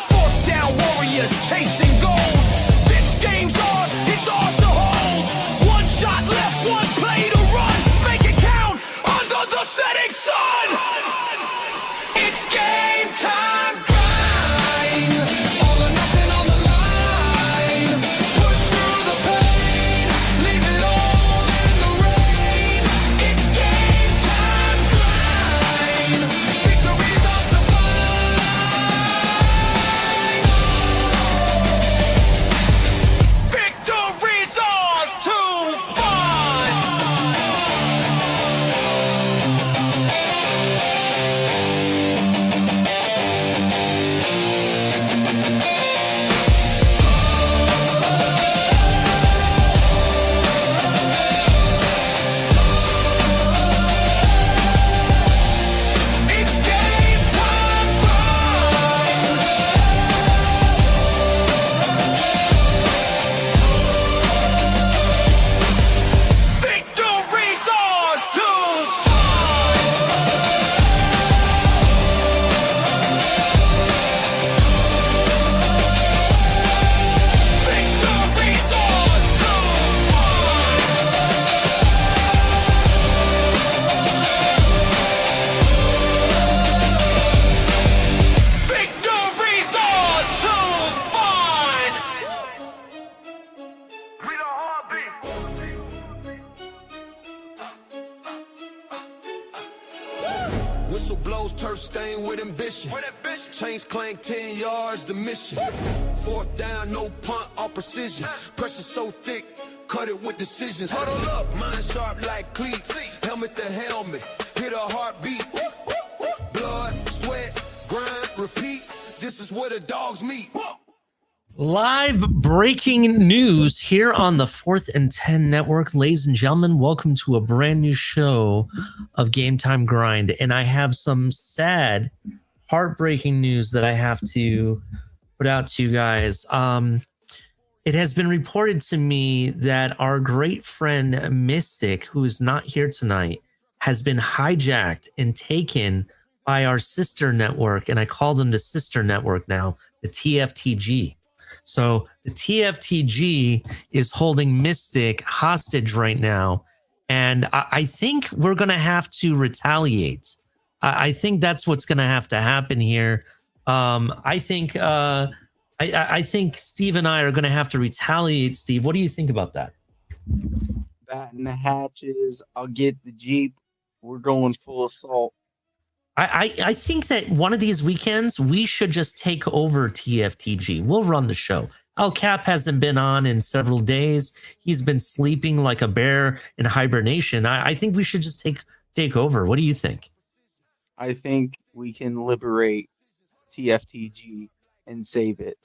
Fourth down warriors chasing gold. This game's ours, it's ours to hold. One shot left, one play to run. Make it count under the setting sun. It's game time grind. All or nothing on the line. Push through the pain. Leave it all in the rain. It's game time grind. Victory's ours to find. Victory's ours to find. It's game time grind. Victory's ours to find. Victory's ours to find. Victory's ours to find. We the heartbeat. Whistle blows, turf stain with ambition. Chains clank 10 yards, the mission. Fourth down, no punt or precision. Pressure so thick, cut it with decisions. Huddle up, mind sharp like cleats. Helmet to helmet, hit a heartbeat. Blood, sweat, grind, repeat. This is where the dogs meet. Live breaking news here on the 4th and 10 network. Ladies and gentlemen, welcome to a brand new show of Game Time Grind. And I have some sad, heartbreaking news that I have to put out to you guys. It has been reported to me that our great friend Mystic, who is not here tonight, has been hijacked and taken by our sister network. And I call them the sister network now, the TFTG. So the TFTG is holding Mystic hostage right now. And I think we're going to have to retaliate. I think that's what's going to have to happen here. I think Steve and I are going to have to retaliate. Steve, what do you think about that? Batten the hatches. I'll get the Jeep. We're going full assault. I think that one of these weekends we should just take over TFTG. We'll run the show. El Cap hasn't been on in several days. He's been sleeping like a bear in hibernation. I think we should just take over. What do you think? I think we can liberate TFTG and save it.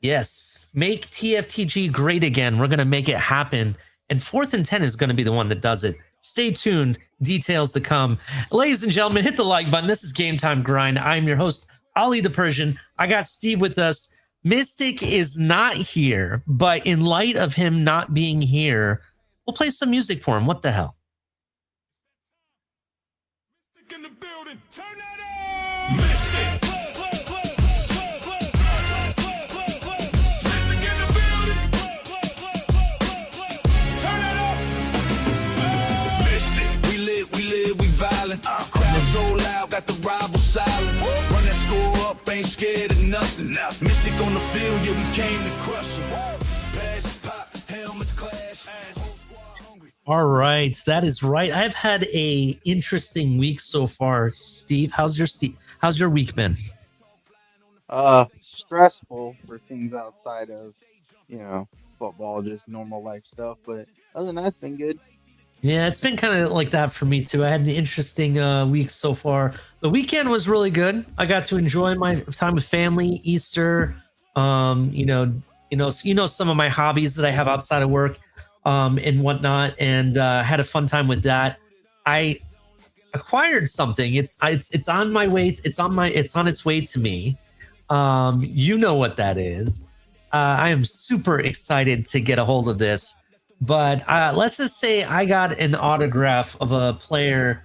Yes, make TFTG great again. We're going to make it happen. And 4th and 10 is going to be the one that does it. Stay tuned. Details to come. Ladies and gentlemen, hit the like button. This is Game Time Grind. I'm your host, Ali the Persian. I got Steve with us. Mystic is not here, but in light of him not being here, we'll play some music for him. What the hell? In the building, turn that on. Mystic. Mystic in the building. Turn that up. Mystic. We live, we violent. Crowd so loud, got the rival silent. Run that score up, ain't scared of nothing. Mystic on the field, yeah, we came to crush it. Pass, pop, helmets clash. Whole squad hungry. All right, that is right. I've had a interesting week so far. Steve, how's your week been? Stressful for things outside of, football, just normal life stuff. But other than that, it's been good. Yeah, it's been kind of like that for me too. I had an interesting week so far. The weekend was really good. I got to enjoy my time with family, Easter. Some of my hobbies that I have outside of work, and whatnot, and had a fun time with that. I acquired something. It's on my way. It's on its way to me. You know what that is. I am super excited to get a hold of this. But let's just say I got an autograph of a player.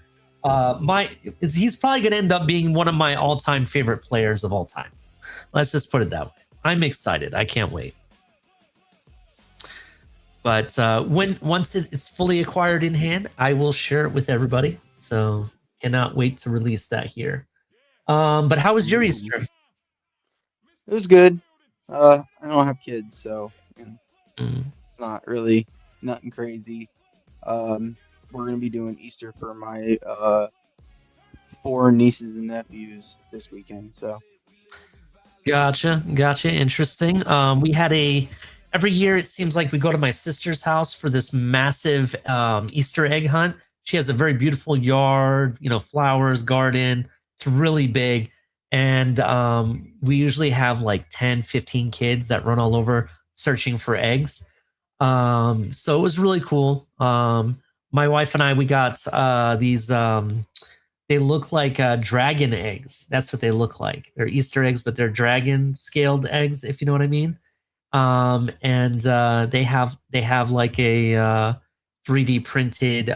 He's probably going to end up being one of my all-time favorite players of all time. Let's just put it that way. I'm excited. I can't wait. But once it's fully acquired in hand, I will share it with everybody. So cannot wait to release that here. But how was your Easter? It was good. I don't have kids, so Mm. it's not really nothing crazy. We're gonna be doing Easter for my 4 nieces and nephews this weekend. So Gotcha. Interesting. We had every year it seems like we go to my sister's house for this massive Easter egg hunt. She has a very beautiful yard, flowers, garden. It's really big. And we usually have like 10, 15 kids that run all over searching for eggs. So it was really cool. My wife and I, we got these they look like dragon eggs. That's what they look like. They're Easter eggs, but they're dragon scaled eggs, if you know what I mean. And they have like a 3D printed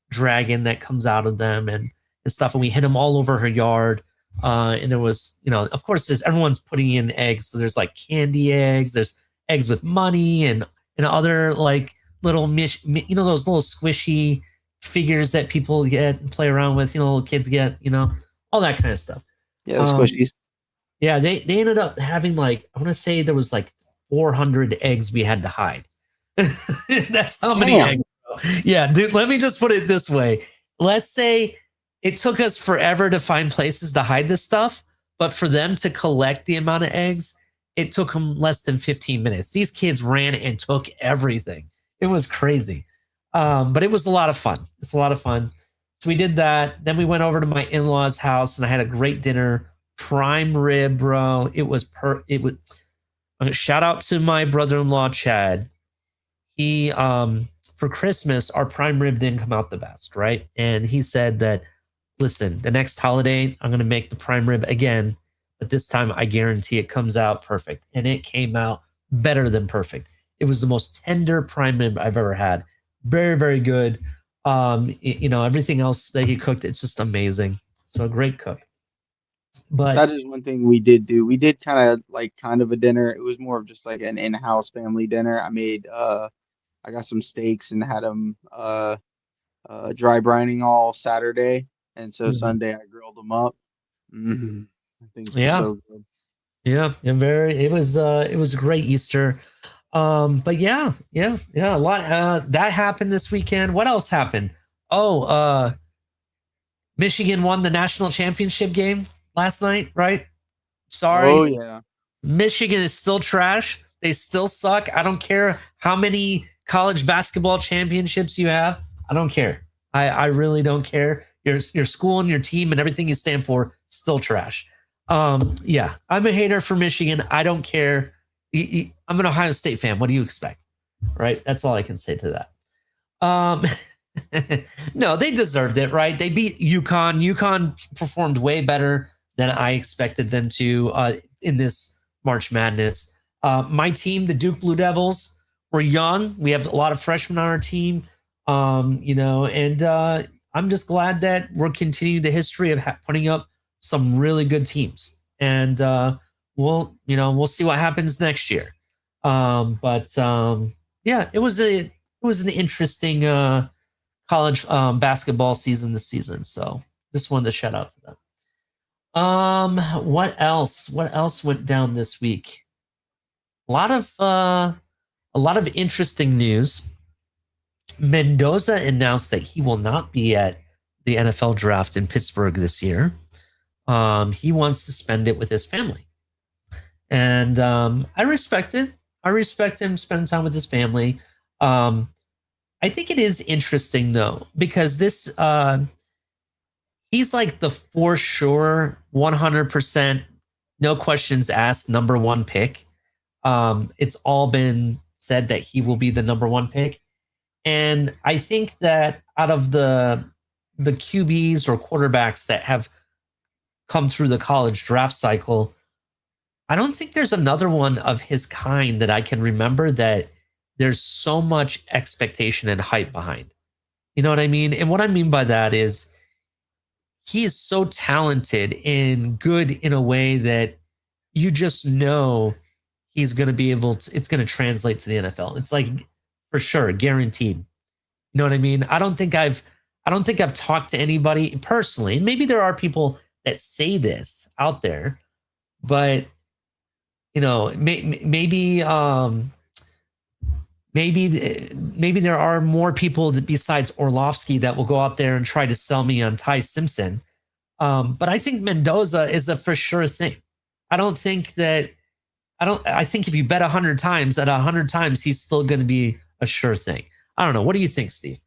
dragon that comes out of them and stuff. And we hid them all over her yard. And there was, of course, everyone's putting in eggs. So there's like candy eggs. There's eggs with money and other like little those little squishy figures that people get and play around with, little kids get, all that kind of stuff. yeah, squishies. Yeah, they ended up having like, I want to say there was like 400 eggs we had to hide. That's how many eggs. Yeah, dude, let me just put it this way. Let's say it took us forever to find places to hide this stuff, but for them to collect the amount of eggs, it took them less than 15 minutes. These kids ran and took everything. It was crazy. But it was a lot of fun. It's a lot of fun. So we did that. Then we went over to my in-laws' house and I had a great dinner. Prime rib, bro. It was shout out to my brother-in-law, Chad. He for Christmas, our prime rib didn't come out the best, right? And he said that, listen, the next holiday, I'm gonna make the prime rib again, but this time I guarantee it comes out perfect. And it came out better than perfect. It was the most tender prime rib I've ever had. Very, very good. Everything else that he cooked, it's just amazing. So great cook. But that is one thing we did do. We did kind of a dinner. It was more of just like an in-house family dinner. I got some steaks and had them dry brining all Saturday, and so Sunday I grilled them up. I think so good. Yeah, it was a great Easter. But yeah, a lot that happened this weekend. What else happened? Michigan won the national championship game last night, right? Sorry. Oh yeah. Michigan is still trash. They still suck. I don't care how many college basketball championships you have. I don't care. I really don't care. Your school and your team and everything you stand for still trash. Yeah, I'm a hater for Michigan. I don't care. I'm an Ohio State fan. What do you expect? Right? That's all I can say to that. No, they deserved it, right? They beat UConn. UConn performed way better than I expected them to in this March Madness. My team, the Duke Blue Devils, we're young. We have a lot of freshmen on our team, and I'm just glad that we're continuing the history of putting up some really good teams. And we'll see what happens next year. Yeah, it was an interesting college basketball season this season. So just wanted to shout out to them. What else? What else went down this week? A lot of interesting news. Mendoza announced that he will not be at the NFL draft in Pittsburgh this year. He wants to spend it with his family. And I respect it. I respect him spending time with his family. I think it is interesting though, because this he's like the for sure 100% no questions asked number one pick. It's all been said that he will be the number one pick. And I think that out of the QBs or quarterbacks that have come through the college draft cycle, I don't think there's another one of his kind that I can remember that there's so much expectation and hype behind. You know what I mean? And what I mean by that is he is so talented and good in a way that you just know he's going to be able to, it's going to translate to the NFL. It's like for sure, guaranteed. You know what I mean? I don't think I've talked to anybody personally. And maybe there are people that say this out there, but you know, maybe there are more people that besides Orlovsky that will go out there and try to sell me on Ty Simpson. But I think Mendoza is a for sure thing. I think if you bet 100 times, at 100 times, he's still going to be a sure thing. I don't know. What do you think, Steve?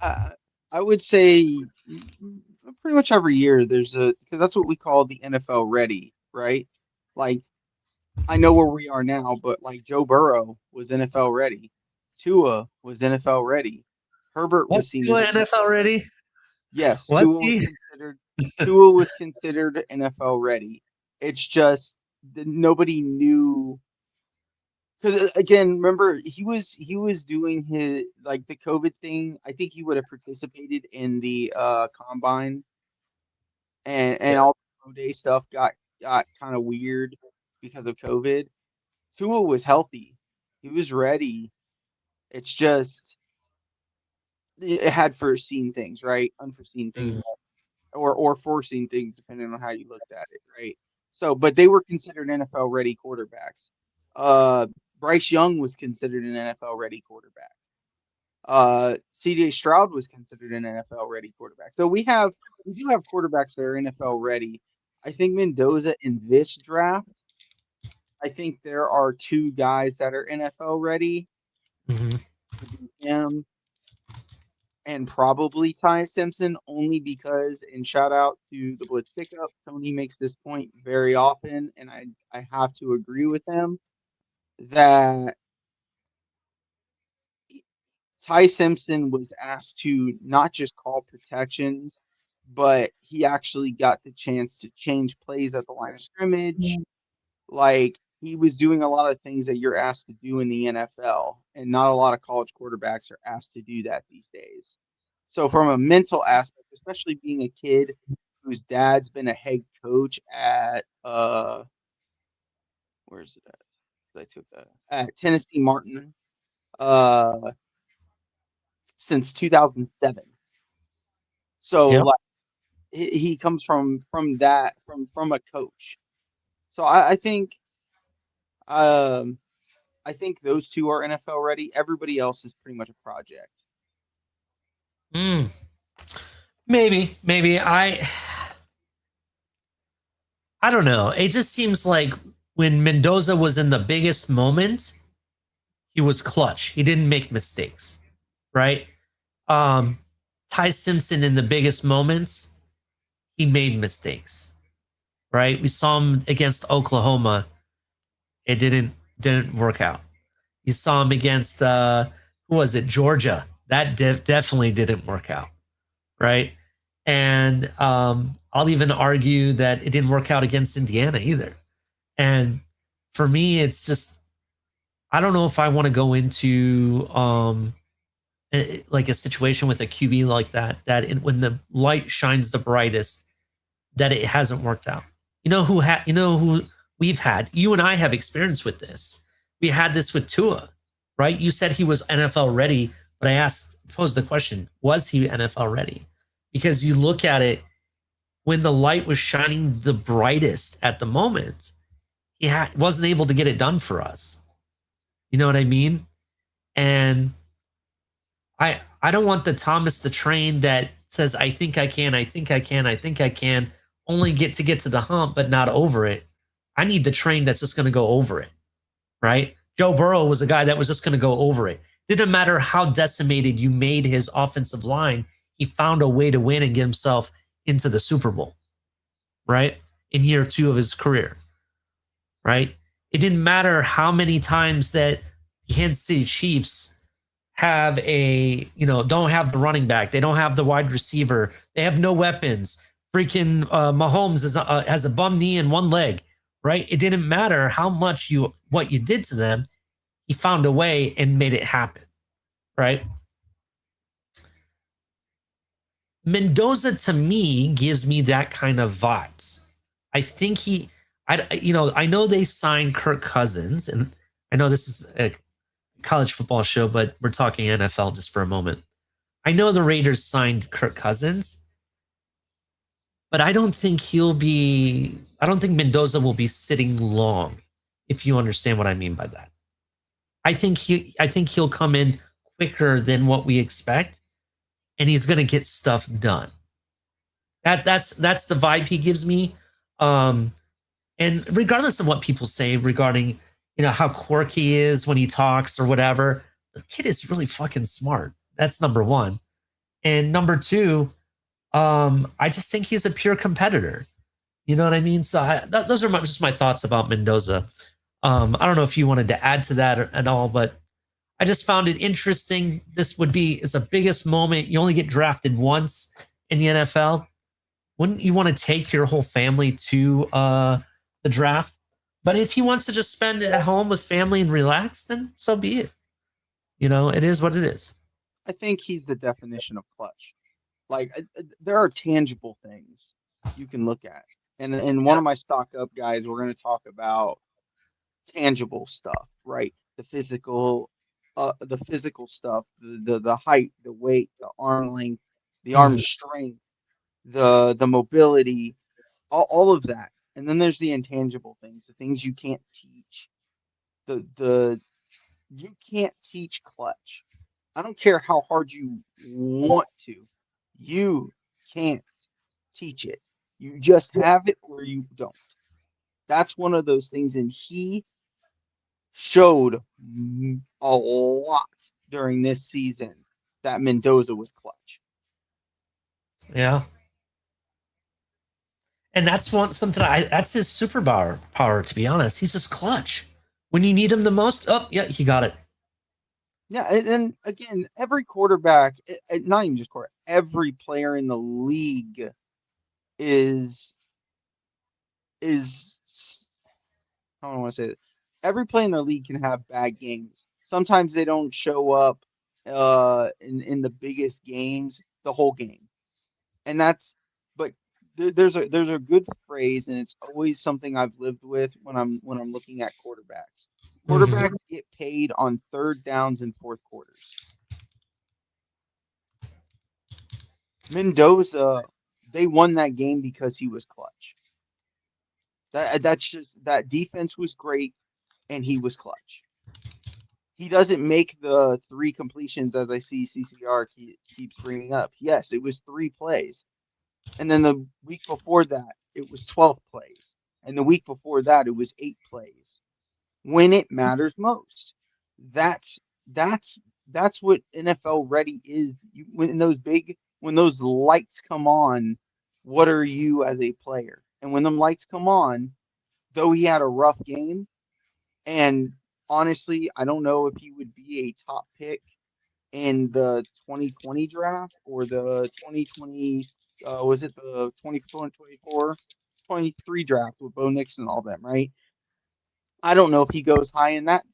I would say pretty much every year there's because that's what we call the NFL ready, right? Like I know where we are now, but like Joe Burrow was NFL ready, Tua was NFL ready, Herbert was What's seen as Tua NFL ready? yes, Was he? Tua was considered NFL ready. It's just that nobody knew because again, remember he was doing his like the COVID thing. I think he would have participated in the combine and Yeah. all the pro day stuff got kind of weird because of COVID. Tua was healthy. He was ready. It's just it had foreseen things, right? Unforeseen things Mm. or foreseen things depending on how you looked at it, right? So, but they were considered NFL ready quarterbacks. Uh Bryce Young was considered an NFL ready quarterback. CJ Stroud was considered an NFL ready quarterback. So we do have quarterbacks that are NFL ready. I think Mendoza in this draft, I think there are two guys that are NFL ready. Mm-hmm. Would be him and probably Ty Simpson, only because, and shout out to the Blitz Pickup, Tony makes this point very often, and I have to agree with him that Ty Simpson was asked to not just call protections, but he actually got the chance to change plays at the line of scrimmage. Like he was doing a lot of things that you're asked to do in the NFL, and not a lot of college quarterbacks are asked to do that these days. So from a mental aspect, especially being a kid whose dad's been a head coach at where's it at? 'Cause I took that at Tennessee Martin uh since 2007. So Yep. like he comes from that from a coach. So um I think those two are NFL ready. Everybody else is pretty much a project. Mm. Maybe I don't know. It just seems like when Mendoza was in the biggest moment, he was clutch. He didn't make mistakes, right? Um, Ty Simpson in the biggest moments, he made mistakes, right? We saw him against Oklahoma. It didn't work out. You saw him against who was it? Georgia. That definitely didn't work out, right? And I'll even argue that it didn't work out against Indiana either. And for me, it's just I don't know if I want to go into like a situation with a QB like that when the light shines the brightest that it hasn't worked out. You know who we've had. You and I have experience with this. We had this with Tua, right? You said he was NFL ready, but I posed the question: was he NFL ready? Because you look at it when the light was shining the brightest at the moment, he wasn't able to get it done for us. You know what I mean? And I don't want the Thomas the Train that says I think I can, I think I can, I think I can, only get to the hump but not over it. I need the train that's just going to go over it, right? Joe Burrow was a guy that was just going to go over it. Didn't matter how decimated you made his offensive line, he found a way to win and get himself into the Super Bowl, right? In year 2 of his career, right? It didn't matter how many times that the Kansas City Chiefs have don't have the running back. They don't have the wide receiver. They have no weapons. Freaking Mahomes has a bum knee and one leg, right? It didn't matter how much what you did to them. He found a way and made it happen, right? Mendoza to me gives me that kind of vibes. I think I know they signed Kirk Cousins, and I know this is a college football show, but we're talking NFL just for a moment. I know the Raiders signed Kirk Cousins, but I don't think Mendoza will be sitting long, if you understand what I mean by that. I think he'll come in quicker than what we expect, and he's going to get stuff done. That's the vibe he gives me. And regardless of what people say regarding, how quirky he is when he talks or whatever, the kid is really fucking smart. That's number one. And number two, I just think he's a pure competitor. You know what I mean? So those are just my thoughts about Mendoza. I don't know if you wanted to add to that at all, but I just found it interesting. This is the biggest moment. You only get drafted once in the NFL. Wouldn't you want to take your whole family to the draft? But if he wants to just spend it at home with family and relax, then so be it. It is what it is. I think he's the definition of clutch. Like, there are tangible things you can look at. And one of my stock up guys, we're going to talk about tangible stuff, right? The physical stuff, the height, the weight, the arm length, the arm strength, the mobility, all of that. And then there's the intangible things, the things you can't teach. You can't teach clutch. I don't care how hard you want to. You can't teach it. You just have it or you don't. That's one of those things, and he showed a lot during this season that Mendoza was clutch. Yeah. And that's something that's his superpower, to be honest. He's just clutch. When you need him the most, he got it. Yeah, and again, every quarterback, not even just quarterback, every player in the league is how do I want to say it? Every player in the league can have bad games. Sometimes they don't show up in the biggest games the whole game, and but there's a good phrase, and it's always something I've lived with when I'm looking at quarterbacks. Quarterbacks get paid on third downs and fourth quarters. Mendoza, they won that game because he was clutch. That defense was great, and he was clutch. He doesn't make the 3 completions as I see CCR keeps bringing up. Yes, it was 3 plays. And then the week before that, it was 12 plays. And the week before that, it was 8 plays. When it matters most. That's what NFL ready is. When those lights come on, what are you as a player? And when them lights come on, though he had a rough game, and honestly, I don't know if he would be a top pick in the 2020 draft or the 2020 was it the 24, 23 draft with Bo Nixon and all them, right? I don't know if he goes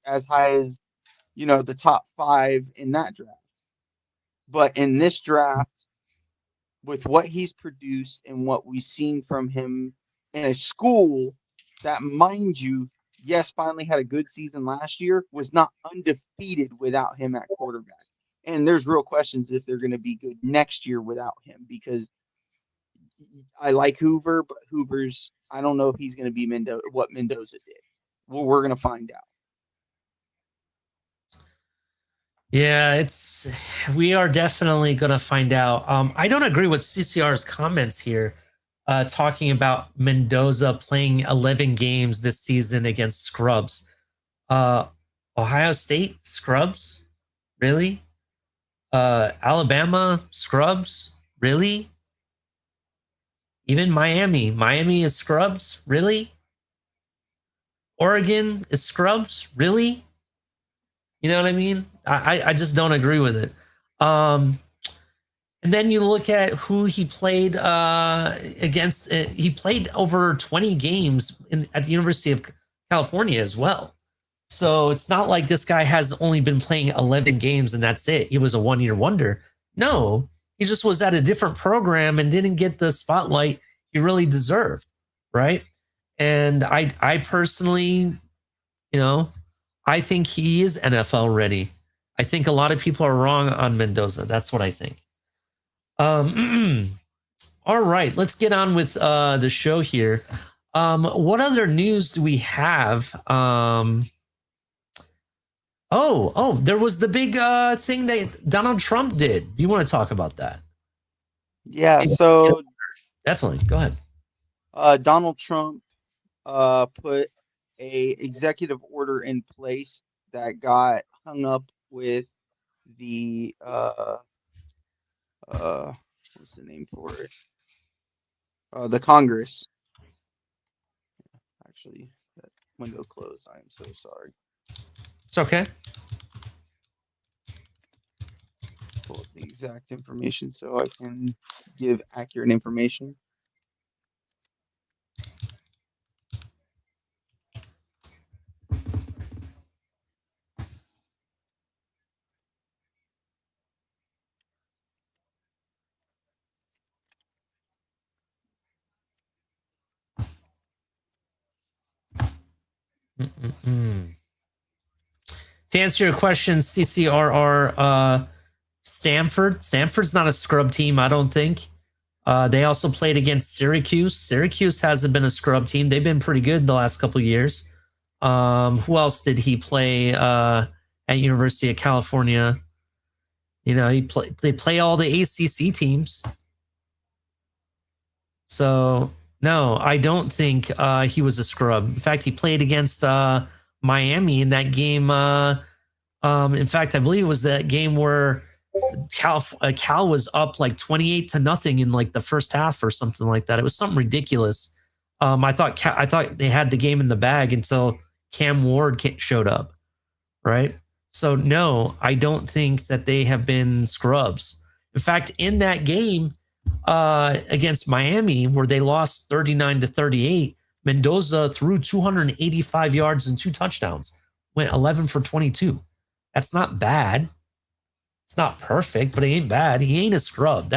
as high as, the top 5 in that draft. But in this draft, with what he's produced and what we've seen from him in a school that, mind you, yes, finally had a good season last year, was not undefeated without him at quarterback. And there's real questions if they're going to be good next year without him, because I like Hoover, but I don't know if he's going to be what Mendoza did. Well, we're going to find out. Yeah, we are definitely going to find out. I don't agree with CCR's comments here, talking about Mendoza playing 11 games this season against scrubs. Ohio State scrubs? Really? Alabama scrubs? Really? Even Miami is scrubs? Really? Oregon is scrubs? Really? You know what I mean? I just don't agree with it. And then you look at who he played against. He played over 20 games at the University of California as well. So it's not like this guy has only been playing 11 games and that's it. He was a one-year wonder. No, he just was at a different program and didn't get the spotlight he really deserved, right? And I personally, I think he is NFL ready. I think a lot of people are wrong on Mendoza. That's what I think. All right, let's get on with the show here. What other news do we have? There was the big thing that Donald Trump did. Do you want to talk about that? Yeah, so Definitely. Go ahead. Donald Trump put a executive order in place that got hung up with the what's the name for it? The Congress. Actually, that window closed. I am so sorry. It's okay. Pull up the exact information so I can give accurate information. To answer your question, CCRR, Stanford's not a scrub team, I don't think. They also played against Syracuse. Syracuse hasn't been a scrub team. They've been pretty good the last couple of years. Who else did he play at University of California? They play all the ACC teams. So no, I don't think he was a scrub. In fact, he played against Miami in that game. In fact, I believe it was that game where Cal was up like 28-0 in like the first half or something like that. It was something ridiculous. I thought they had the game in the bag until Cam Ward showed up, right? So no, I don't think that they have been scrubs. In fact, in that game against Miami, where they lost 39-38, Mendoza threw 285 yards and 2 touchdowns, went 11 for 22. That's not bad. It's not perfect, but it ain't bad. He ain't a scrub.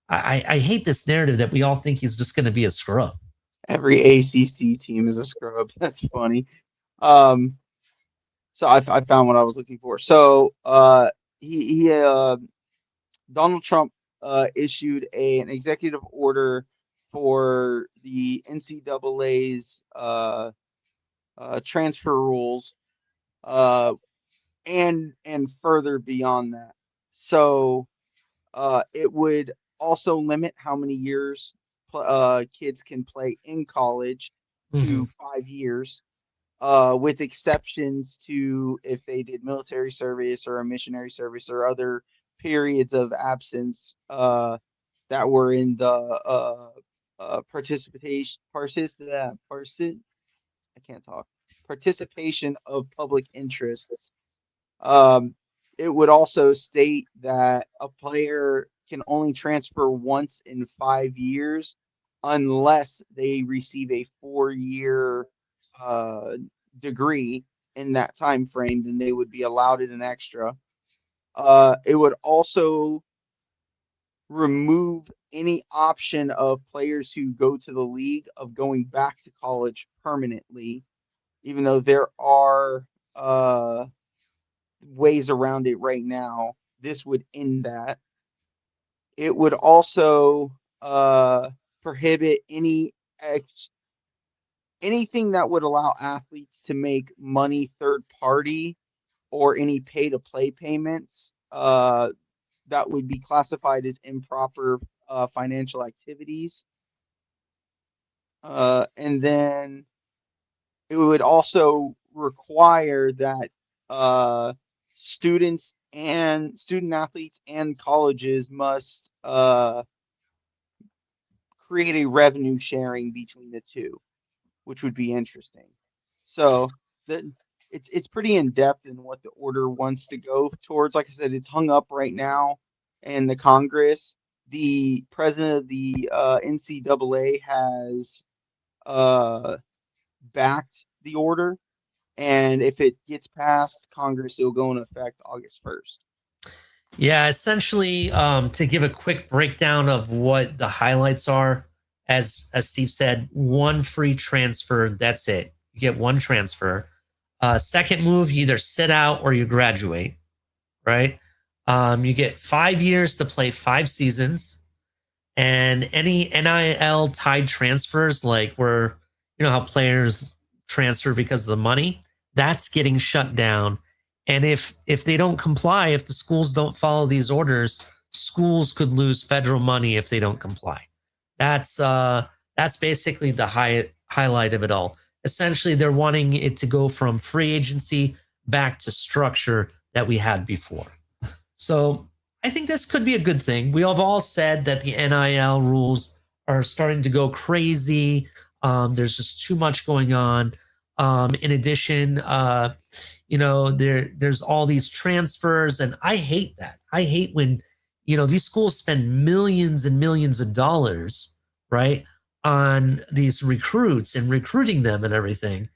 I hate this narrative that we all think he's just going to be a scrub. Every ACC team is a scrub. That's funny. So I found what I was looking for. So Donald Trump issued an executive order for the NCAA's transfer rules, and further beyond that. So it would also limit how many years kids can play in college to 5 years, with exceptions to if they did military service or a missionary service or other periods of absence that were in the participation of public interests. Um, it would also state that a player can only transfer once in 5 years unless they receive a 4-year degree in that time frame, then they would be allowed an extra. It would also remove any option of players who go to the league of going back to college permanently, even though there are ways around it right now. This would end that. It would also prohibit anything that would allow athletes to make money third party or any pay to play payments that would be classified as improper financial activities. And then it would also require that student athletes and colleges must create a revenue sharing between the two, which would be interesting. So it's pretty in depth in what the order wants to go towards. Like I said, it's hung up right now in the Congress. The president of the NCAA has backed the order, and if it gets passed Congress, it'll go into effect August 1st. Yeah, essentially, to give a quick breakdown of what the highlights are as Steve said, one free transfer. That's it. You get one transfer. Second move, you either sit out or you graduate, right? You get 5 years to play 5 seasons, and any NIL tied transfers, like where how players transfer because of the money, that's getting shut down. And if they don't comply, if the schools don't follow these orders, schools could lose federal money if they don't comply. That's basically the highlight of it all. Essentially, they're wanting it to go from free agency back to structure that we had before. So I think this could be a good thing. We have all said that the NIL rules are starting to go crazy. There's just too much going on. In addition, there's all these transfers, and I hate that. I hate when these schools spend millions and millions of dollars, right, on these recruits and recruiting them and everything,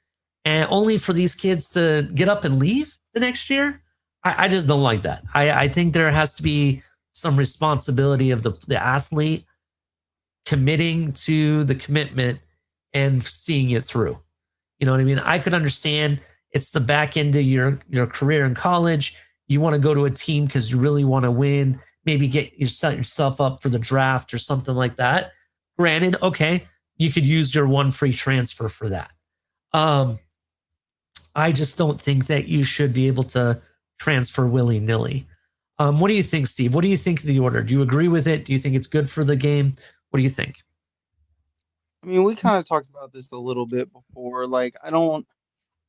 and only for these kids to get up and leave the next year. I just don't like that. I think there has to be some responsibility of the athlete committing to the commitment and seeing it through. You know what I mean? I could understand it's the back end of your career in college. You want to go to a team because you really want to win, maybe set yourself up for the draft or something like that. Granted, okay, you could use your one free transfer for that. I just don't think that you should be able to transfer willy-nilly. What do you think, Steve? What do you think of the order? Do you agree with it? Do you think it's good for the game? What do you think? I mean, we kind of talked about this a little bit before. Like, I don't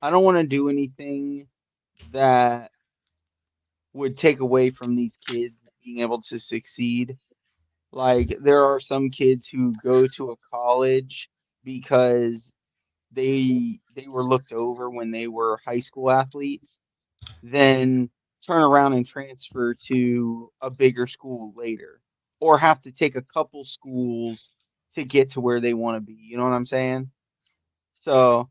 want to do anything that would take away from these kids being able to succeed. Like, there are some kids who go to a college because they were looked over when they were high school athletes, then turn around and transfer to a bigger school later, or have to take a couple schools to get to where they want to be. You know what I'm saying? So,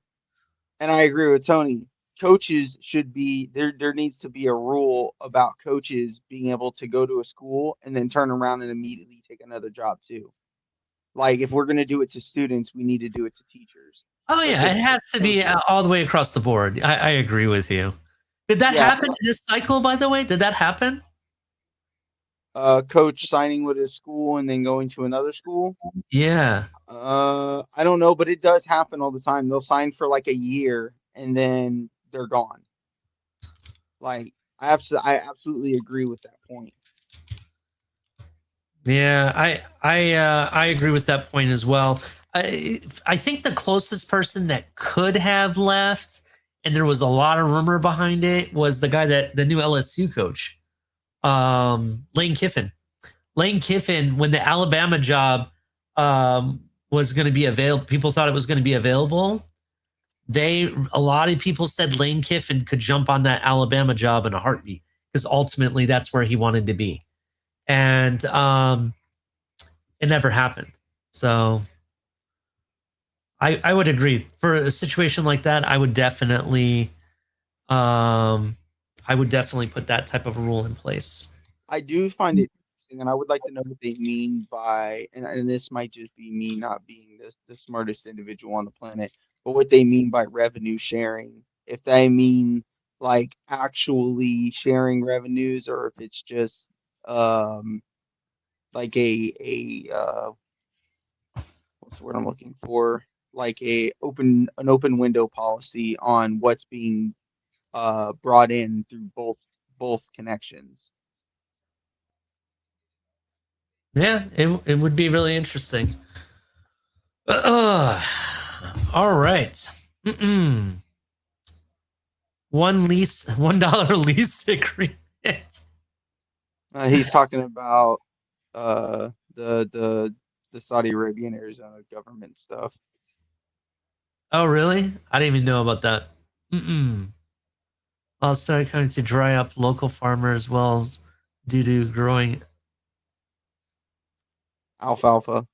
and I agree with Tony. Coaches should be there. There needs to be a rule about coaches being able to go to a school and then turn around and immediately take another job too. Like, if we're going to do it to students, we need to do it to teachers. Oh Or yeah, it has to be coaches. all the way across the board. I agree with you. Did that Yeah, happen in this cycle, by the way? Did that happen? coach signing with his school and then going to another school. Yeah. I don't know, but it does happen all the time. They'll sign for like a year and then they're gone. Like, I absolutely agree with that point. Yeah, I agree with that point as well. I think the closest person that could have left, and there was a lot of rumor behind it, was the new LSU coach, Lane Kiffin. Lane Kiffin, when the Alabama job was going to be available, people thought it was going to be available. A lot of people said Lane Kiffin could jump on that Alabama job in a heartbeat because ultimately that's where he wanted to be. And it never happened. So I would agree for a situation like that. I would definitely put that type of rule in place. I do find it interesting, and I would like to know what they mean by, and this might just be me not being the smartest individual on the planet, but what they mean by revenue sharing. If they mean like actually sharing revenues, or if it's just like a what's the word I'm looking for? Like an open window policy on what's being brought in through both connections. Yeah, it would be really interesting. All right. $1 lease agreement. He's talking about the Saudi Arabian Arizona government stuff. Oh, really? I didn't even know about that. Also, coming to dry up local farmers, well, due to growing Alfalfa.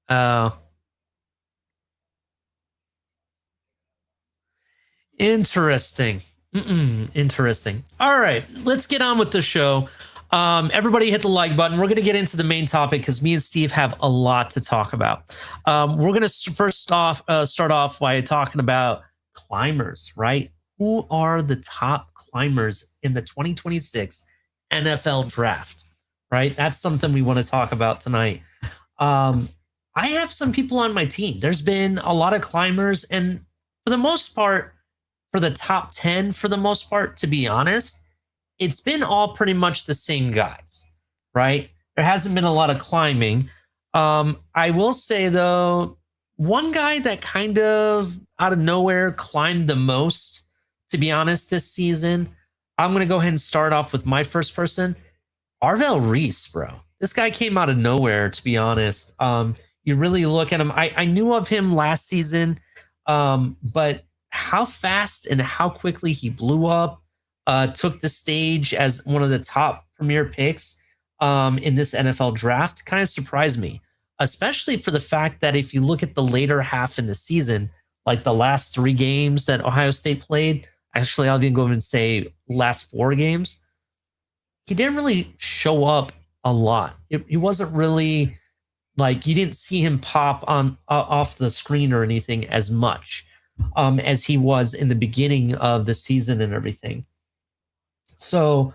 Oh. Interesting. Interesting. All right, let's get on with the show. Everybody hit the like button. We're going to get into the main topic because me and Steve have a lot to talk about. We're going to start off by talking about climbers, right? Who are the top climbers in the 2026 NFL draft, right? That's something we want to talk about tonight. I have some people on my team. There's been a lot of climbers, and for the most part, for the top 10, for the most part, to be honest, it's been all pretty much the same guys, right? There hasn't been a lot of climbing. I will say, though, one guy that kind of out of nowhere climbed the most, to be honest, this season, I'm going to go ahead and start off with my first person, Arvell Reese, bro. This guy came out of nowhere, to be honest. You really look at him. I knew of him last season, but how fast and how quickly he blew up, took the stage as one of the top premier picks in this NFL draft kind of surprised me, especially for the fact that if you look at the later half in the season, like the last 3 games that Ohio State played, actually, I'll even go and say last 4 games, he didn't really show up a lot. He wasn't really like, you didn't see him pop on off the screen or anything as much as he was in the beginning of the season and everything. So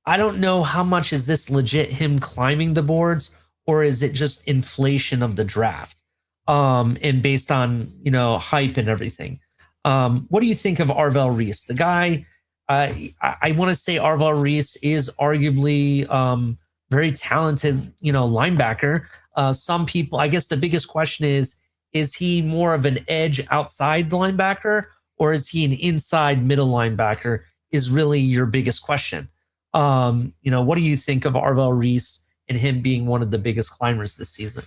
I don't know how much is this legit him climbing the boards, or is it just inflation of the draft and based on, hype and everything. What do you think of Arvell Reese? The guy, I want to say Arvell Reese is arguably very talented, linebacker. Some people, I guess the biggest question is he more of an edge outside linebacker, or is he an inside middle linebacker, is really your biggest question. What do you think of Arvell Reese and him being one of the biggest climbers this season?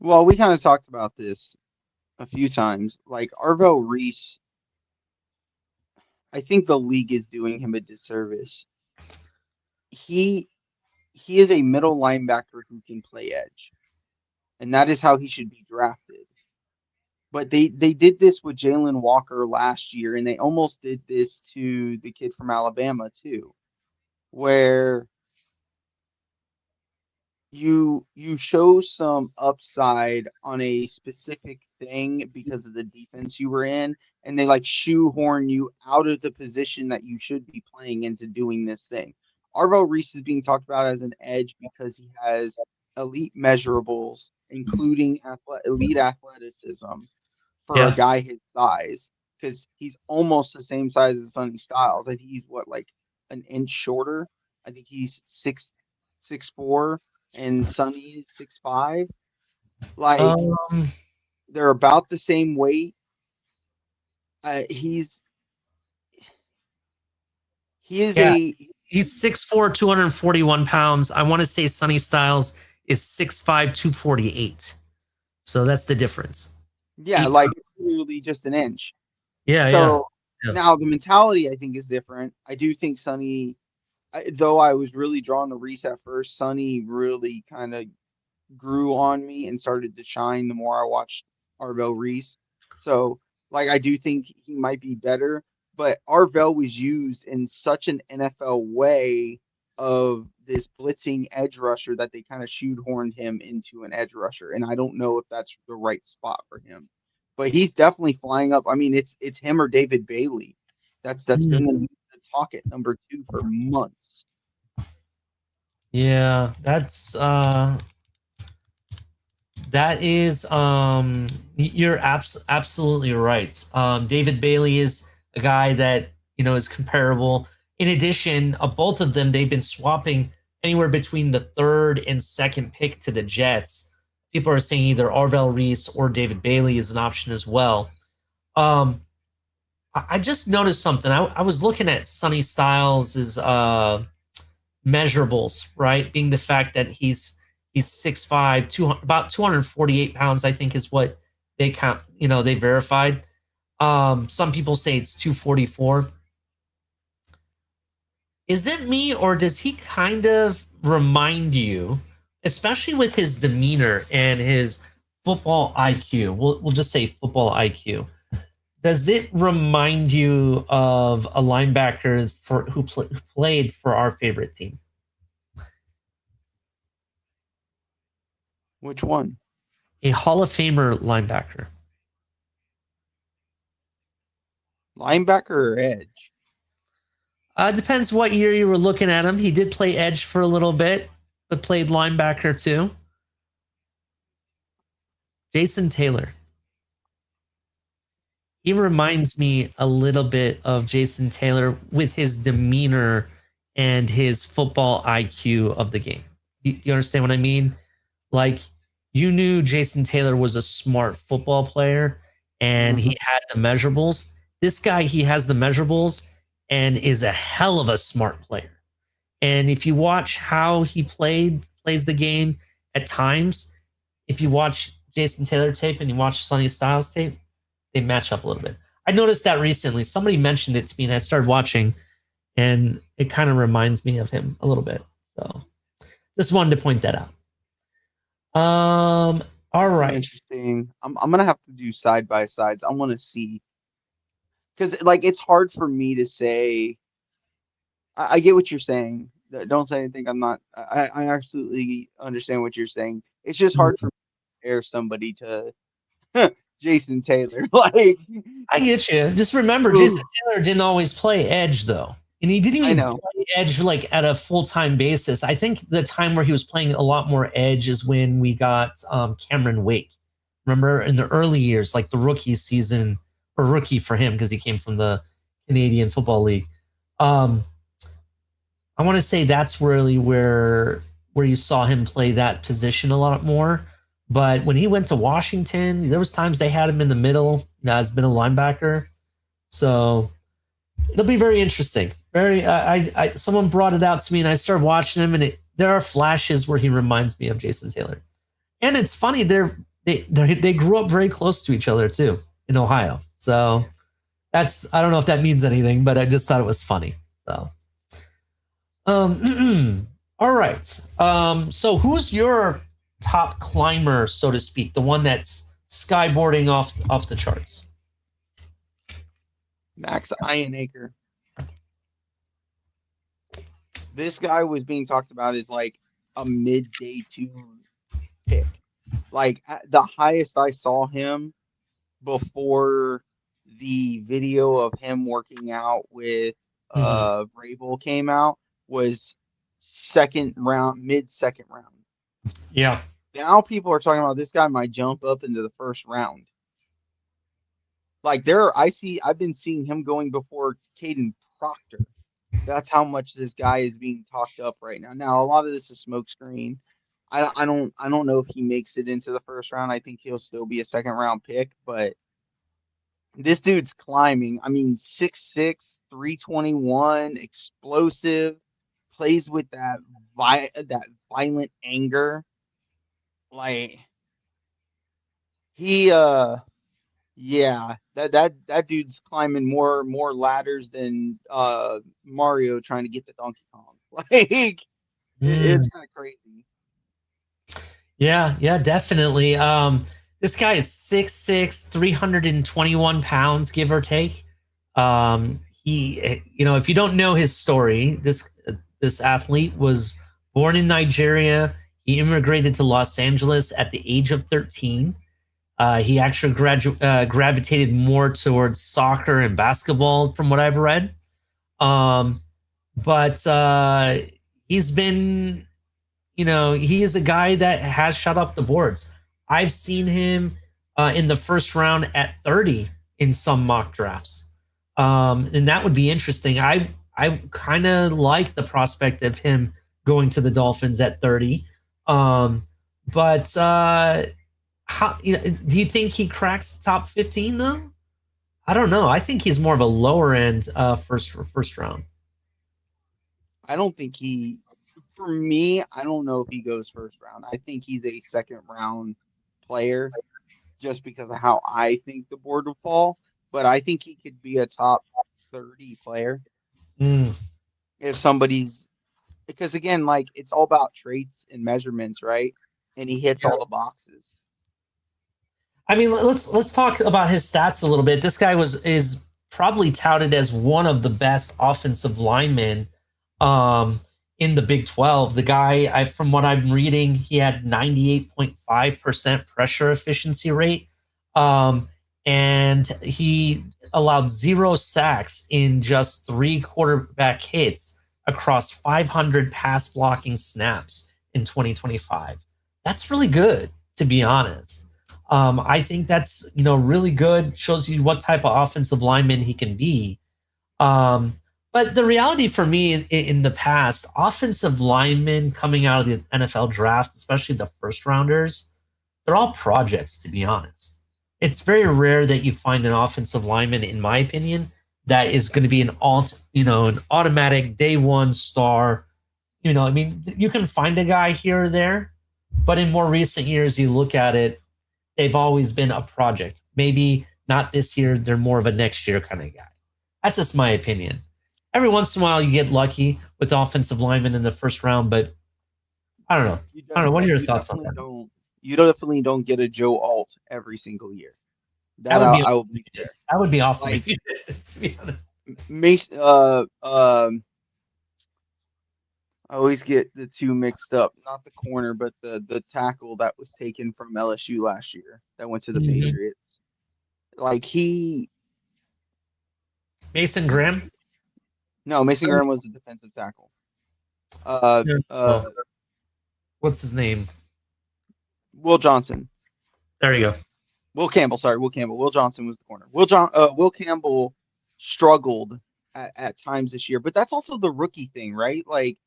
Well, we kind of talked about this a few times. Like Arvell Reese, I think the league is doing him a disservice. He is a middle linebacker who can play edge, and that is how he should be drafted. But they did this with Jalen Walker last year, and they almost did this to the kid from Alabama too, where you show some upside on a specific thing because of the defense you were in, and they like shoehorn you out of the position that you should be playing into doing this thing. Arvell Reese is being talked about as an edge because he has elite measurables, including elite athleticism for a Yeah. guy his size, because he's almost the same size as Sonny Styles. I think he's like an inch shorter. I think he's 6'4", and Sonny is 6'5". Like they're about the same weight. He is Yeah. He's 6'4", 241 pounds. I want to say Sonny Styles is 6'5", 248. So that's the difference. Yeah, like it's literally just an inch. Yeah, so yeah. Now the mentality I think is different. I do think Sonny, though I was really drawn to Reese at first, Sonny really kind of grew on me and started to shine the more I watched Arvell Reese. So like I do think he might be better, but Arvell was used in such an NFL way of this blitzing edge rusher that they kind of shoehorned him into an edge rusher, and I don't know if that's the right spot for him. But he's definitely flying up. I mean, it's him or David Bailey. That's been the talk at number 2 for months. Yeah, that is you're absolutely right. David Bailey is a guy that is comparable. In addition, both of them, they've been swapping anywhere between the 3rd and 2nd pick to the Jets. People are saying either Arvell Reese or David Bailey is an option as well. I just noticed something. I was looking at Sonny Styles' measurables, right? Being the fact that he's 6'5", about 248 pounds, I think is what they count. They verified. Some people say it's 244. Is it me, or does he kind of remind you, especially with his demeanor and his football IQ? We'll just say football IQ. Does it remind you of a linebacker who played for our favorite team? Which one? A Hall of Famer linebacker. Linebacker or edge? Depends what year you were looking at him. He did play edge for a little bit, but played linebacker too. Jason Taylor. He reminds me a little bit of Jason Taylor with his demeanor and his football IQ of the game. You understand what I mean? Like, you knew Jason Taylor was a smart football player and he had the measurables. This guy, he has the measurables and is a hell of a smart player. And if you watch how he plays the game at times, if you watch Jason Taylor tape and you watch Sonny Styles tape, they match up a little bit. I noticed that recently. Somebody mentioned it to me and I started watching, and it kind of reminds me of him a little bit. So just wanted to point that out. All right. Interesting. I'm gonna have to do side by sides. I want to see, because like it's hard for me to say. I get what you're saying. Don't say anything. I'm not. I absolutely understand what you're saying. It's just hard for me to compare somebody to Jason Taylor. Like, I get you. Just remember, Jason Taylor didn't always play edge though, and he didn't even play edge like at a full-time basis. I think the time where he was playing a lot more edge is when we got Cameron Wake. Remember in the early years, like the rookie season, or rookie for him because he came from the Canadian Football League. I want to say that's really where you saw him play that position a lot more. But when he went to Washington, there was times they had him in the middle as been a linebacker. So it'll be very interesting. Very. Someone brought it out to me, and I started watching him, and there are flashes where he reminds me of Jason Taylor. And it's funny, they grew up very close to each other too in Ohio. So that's, I don't know if that means anything, but I just thought it was funny. So. All right. So who's your top climber, so to speak, the one that's skyboarding off the charts? Max Ironacre. This guy was being talked about as like a mid-day 2 pick. Like the highest I saw him before the video of him working out with Vrabel came out was mid-second round. Yeah. Now people are talking about this guy might jump up into the first round. Like I've been seeing him going before Caden Proctor. That's how much this guy is being talked up right now. Now a lot of this is smokescreen. I don't know if he makes it into the first round. I think he'll still be a second round pick, but this dude's climbing. I mean, 6'6", 321, explosive, plays with that violent anger. Like he yeah, that dude's climbing more ladders than Mario trying to get to Donkey Kong. Like it's kind of crazy. Yeah, definitely. This guy is 6'6", 321 pounds, give or take. He, if you don't know his story, this athlete was born in Nigeria. He immigrated to Los Angeles at the age of 13. He actually gravitated more towards soccer and basketball, from what I've read. But he's been, he is a guy that has shot up the boards. I've seen him in the first round at 30 in some mock drafts. And that would be interesting. I kind of like the prospect of him going to the Dolphins at 30. But how do you think he cracks top 15 though? I don't know. I think he's more of a lower end first round. I don't think for me, I don't know if he goes first round. I think he's a second round player just because of how I think the board will fall. But I think he could be a top 30 player if somebody's, because again, like it's all about traits and measurements, right? And he hits all the boxes. I mean, let's talk about his stats a little bit. This guy is probably touted as one of the best offensive linemen in the Big 12. The guy, from what I'm reading, he had 98.5% pressure efficiency rate. And he allowed 0 sacks in just 3 quarterback hits across 500 pass blocking snaps in 2025. That's really good, to be honest. I think that's really good. Shows you what type of offensive lineman he can be. But the reality for me in the past, offensive linemen coming out of the NFL draft, especially the first rounders, they're all projects, to be honest. It's very rare that you find an offensive lineman, in my opinion, that is going to be an automatic day one star. I mean, you can find a guy here or there, but in more recent years, you look at it, they've always been a project. Maybe not this year, they're more of a next year kind of guy. That's just my opinion. Every once in a while, you get lucky with offensive linemen in the first round, but I don't know. What are your thoughts on that? You definitely don't get a Joe Alt every single year. That would be I will be there. That would be awesome Like, if you did, to be honest. Mason, I always get the two mixed up. Not the corner, but the tackle that was taken from LSU last year that went to the Patriots. Like Mason Graham? No, Mason Graham was a defensive tackle. What's his name? Will Johnson. There you go. Will Campbell. Sorry, Will Campbell. Will Johnson was the corner. Will Campbell struggled at times this year, but that's also the rookie thing, right? Like,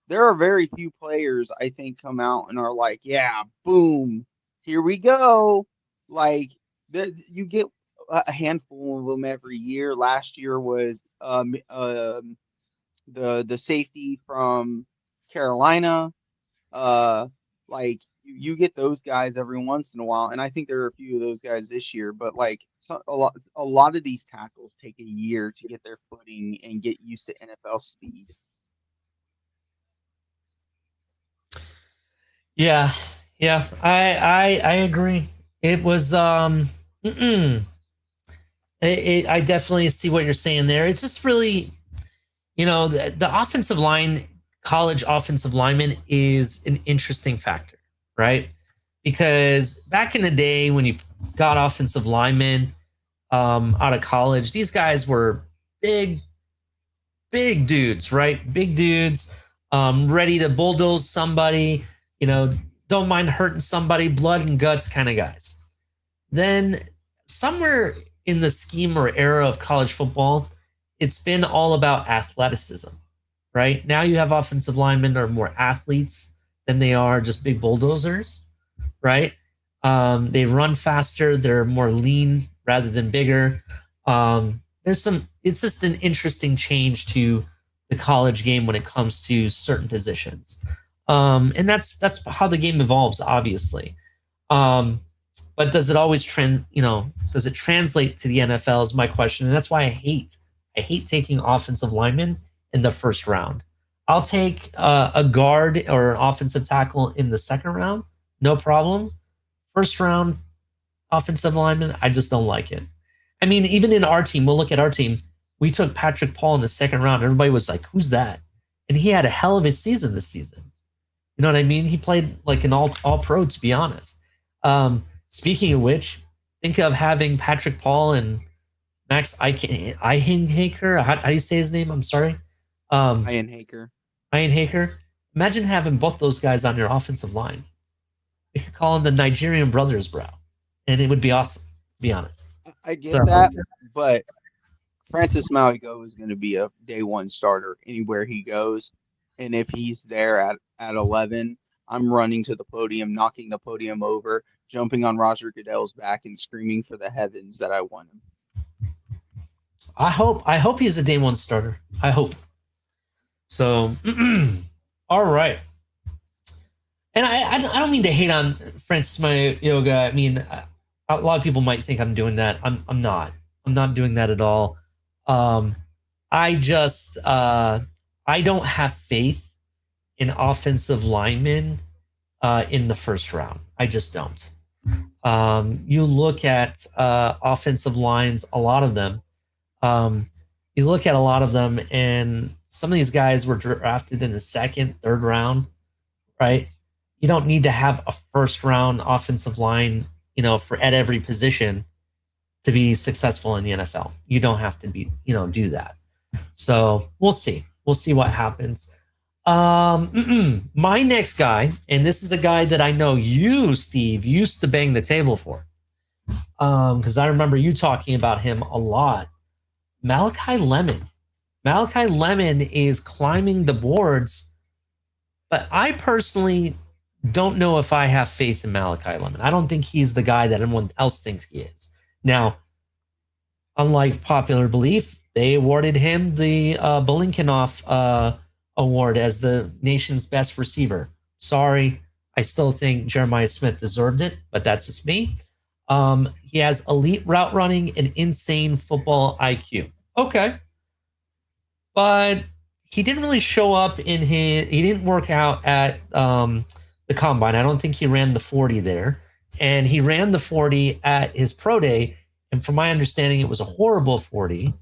there are very few players I think come out and are like, yeah, boom, here we go. Like, you get a handful of them every year. Last year was the safety from Carolina. Like, you get those guys every once in a while, and I think there are a few of those guys this year. But like, a lot of these tackles take a year to get their footing and get used to NFL speed. Yeah, I agree. It was I definitely see what you're saying there. It's just really, the offensive line, college offensive lineman is an interesting factor, right? Because back in the day when you got offensive linemen out of college, these guys were big dudes, right? Big dudes, ready to bulldoze somebody, don't mind hurting somebody, blood and guts kind of guys. Then somewhere in the scheme or era of college football, it's been all about athleticism, right? Now you have offensive linemen are more athletes than they are just big bulldozers, right? They run faster, they're more lean rather than bigger. It's just an interesting change to the college game when it comes to certain positions. And that's how the game evolves, obviously. But does it always does it translate to the NFL is my question. And that's why I hate taking offensive linemen in the first round. I'll take a guard or an offensive tackle in the second round, no problem. First round offensive lineman, I just don't like it. I mean, even in our team, we'll look at our team. We took Patrick Paul in the second round. Everybody was like, who's that? And he had a hell of a season this season. You know what I mean? He played like an all pro, to be honest. Speaking of which, think of having Patrick Paul and Max Eichenhaker. How do you say his name? I'm sorry. Eichenhaker. Imagine having both those guys on your offensive line. You could call them the Nigerian brothers, bro. And it would be awesome, to be honest. I get that, but Francis Mauigo is going to be a day one starter anywhere he goes. And if he's there at 11, I'm running to the podium, knocking the podium over, jumping on Roger Goodell's back and screaming for the heavens that I want him. I hope he's a day one starter. I hope. So, all right. And I don't mean to hate on Francis Mauigo. I mean, a lot of people might think I'm doing that. I'm not. I'm not doing that at all. I just I don't have faith in offensive linemen in the first round. I just don't. You look at offensive lines, a lot of them. you look at a lot of them, and some of these guys were drafted in the second, third round, right? You don't need to have a first round offensive line, for at every position to be successful in the NFL. You don't have to do that. So we'll see. We'll see what happens. My next guy, and this is a guy that I know you, Steve, used to bang the table for. Because I remember you talking about him a lot. Malachi Lemon. Malachi Lemon is climbing the boards, but I personally don't know if I have faith in Malachi Lemon. I don't think he's the guy that everyone else thinks he is. Now, unlike popular belief, they awarded him the Bolinkinoff award as the nation's best receiver. Sorry, I still think Jeremiah Smith deserved it, but that's just me. He has elite route running and insane football IQ. Okay. But he didn't really show up he didn't work out at the combine. I don't think he ran the 40 there. And he ran the 40 at his pro day. And from my understanding, it was a horrible 40.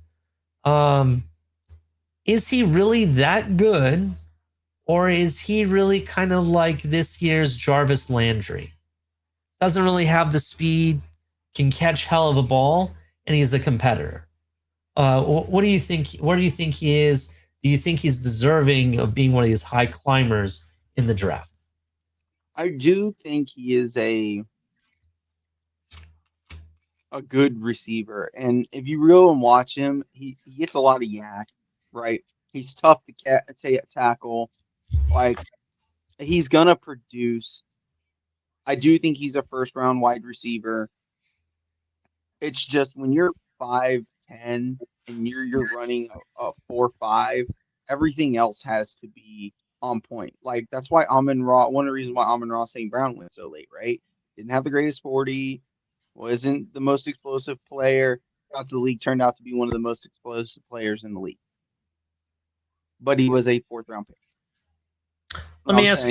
Is he really that good? Or is he really kind of like this year's Jarvis Landry? Doesn't really have the speed, can catch hell of a ball, and he's a competitor. What do you think? Where do you think he is? Do you think he's deserving of being one of these high climbers in the draft? I do think he is a good receiver, and if you reel and watch him, he gets a lot of yak, right? He's tough to tackle. Like, he's gonna produce. I do think he's a first round wide receiver. It's just when you're 5'10" and you're running a 4.5, everything else has to be on point. Like, that's why Amon-Ra, one of the reasons why Amon-Ra St. Brown went so late, right? Didn't have the greatest 40, wasn't the most explosive player. Got to the league, turned out to be one of the most explosive players in the league. But he was a fourth round pick. Let me ask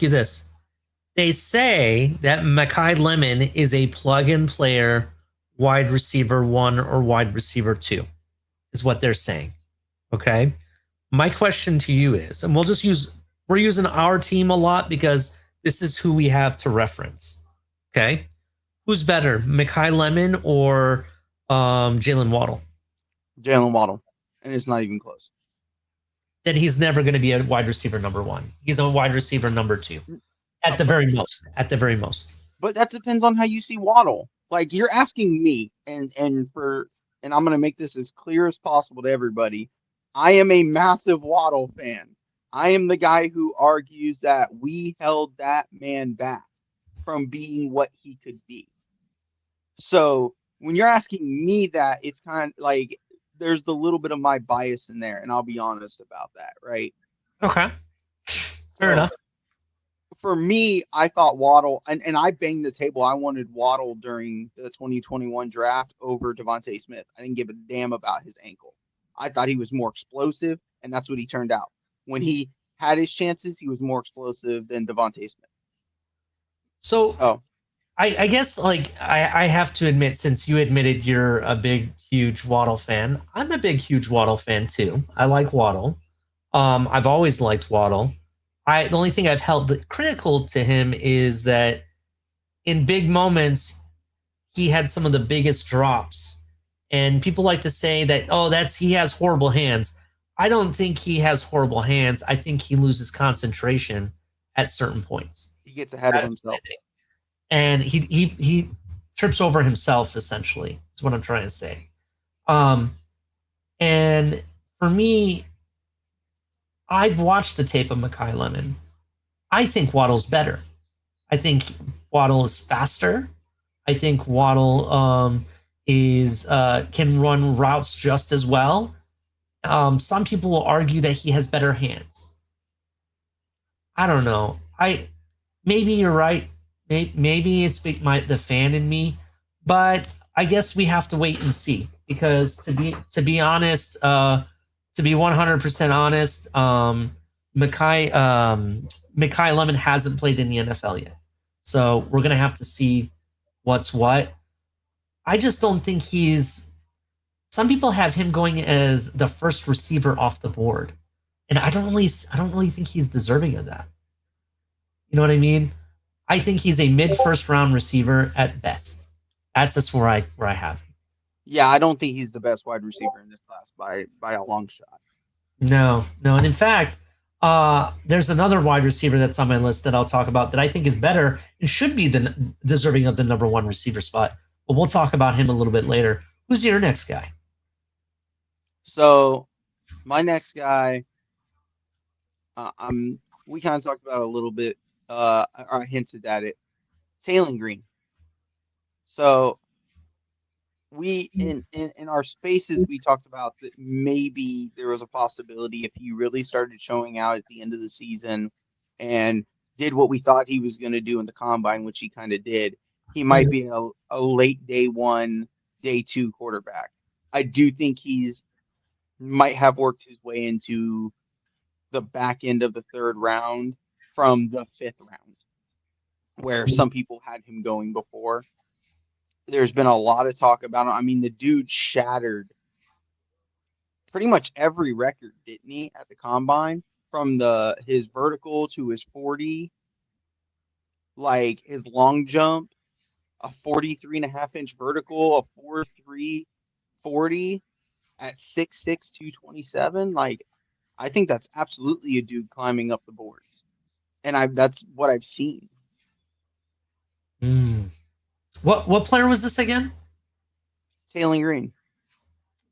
you this. They say that Malachi Lemon is a plug-in player, wide receiver 1 or wide receiver 2, is what they're saying. Okay. My question to you is, and we're using our team a lot because this is who we have to reference. Okay. Who's better, Malachi Lemon or Jalen Waddle? Jalen Waddle. And it's not even close. Then he's never going to be a wide receiver number 1. He's a wide receiver number 2. At the very most. At the very most. But that depends on how you see Waddle. Like, you're asking me, and I'm going to make this as clear as possible to everybody. I am a massive Waddle fan. I am the guy who argues that we held that man back from being what he could be. So when you're asking me that, it's kind of like there's a little bit of my bias in there, and I'll be honest about that, right? Okay. Fair enough. For me, I thought Waddle, and I banged the table. I wanted Waddle during the 2021 draft over Devontae Smith. I didn't give a damn about his ankle. I thought he was more explosive, and that's what he turned out. When he had his chances, he was more explosive than Devontae Smith. So, I guess, like, I have to admit, since you admitted you're a big, huge Waddle fan, I'm a big, huge Waddle fan too. I like Waddle. I've always liked Waddle. The only thing I've held critical to him is that in big moments, he had some of the biggest drops. And people like to say that, he has horrible hands. I don't think he has horrible hands. I think he loses concentration at certain points. He gets ahead of himself. And he trips over himself, essentially, is what I'm trying to say. And for me, I've watched the tape of Malachi Lemon. I think Waddle's better. I think Waddle is faster. I think Waddle can run routes just as well. Some people will argue that he has better hands. I don't know. Maybe you're right. Maybe it's the fan in me, but I guess we have to wait and see, because to be honest, to be 100% honest, Malachi Lemon hasn't played in the NFL yet. So we're going to have to see what's what. I just don't think he's some people have him going as the first receiver off the board, and I don't really think he's deserving of that. You know what I mean? I think he's a mid first round receiver at best. That's just where I have him. Yeah, I don't think he's the best wide receiver in this class by a long shot. No, and in fact, there's another wide receiver that's on my list that I'll talk about that I think is better and should be deserving of the number one receiver spot. But we'll talk about him a little bit later. Who's your next guy? So, my next guy, we kind of talked about it a little bit. I hinted at it. Taylor Green. So, we in our spaces we talked about that maybe there was a possibility if he really started showing out at the end of the season and did what we thought he was going to do in the combine, which he kind of did, he might be a late day 1, day 2 quarterback. I do think might have worked his way into the back end of the 3rd round from the 5th round, where some people had him going before. There's been a lot of talk about him. I mean, the dude shattered pretty much every record, didn't he, at the combine? From his vertical to his 40, like his long jump, a 43.5-inch vertical, a 4.3 40 at 6'6", 227. Like, I think that's absolutely a dude climbing up the boards. And that's what I've seen. What player was this again? Taylor Green.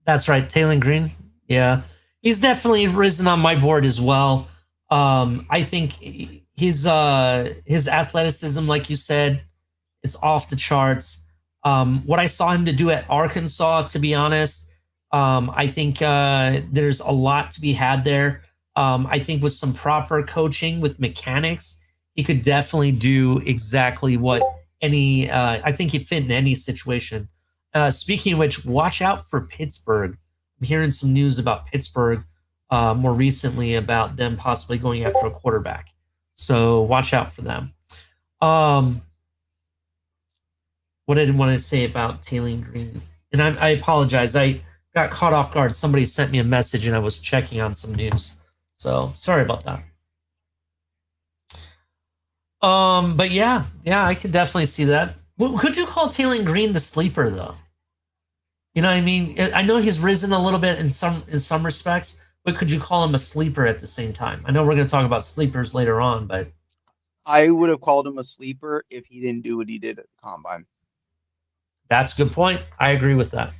That's right, Taylor Green. Yeah, he's definitely risen on my board as well. I think his athleticism, like you said, it's off the charts. What I saw him to do at Arkansas, to be honest, I think there's a lot to be had there. I think with some proper coaching, with mechanics, he could definitely do exactly what I think he'd fit in any situation. Speaking of which, watch out for Pittsburgh. I'm hearing some news about Pittsburgh more recently about them possibly going after a quarterback. So watch out for them. What did I want to say about Taylor Green? And I apologize. I got caught off guard. Somebody sent me a message and I was checking on some news. So sorry about that. But yeah, I could definitely see that. Could you call Taylor Green the sleeper though? You know what I mean? I know he's risen a little bit in some respects, but could you call him a sleeper at the same time? I know we're going to talk about sleepers later on, but I would have called him a sleeper if he didn't do what he did at the combine. That's a good point. I agree with that.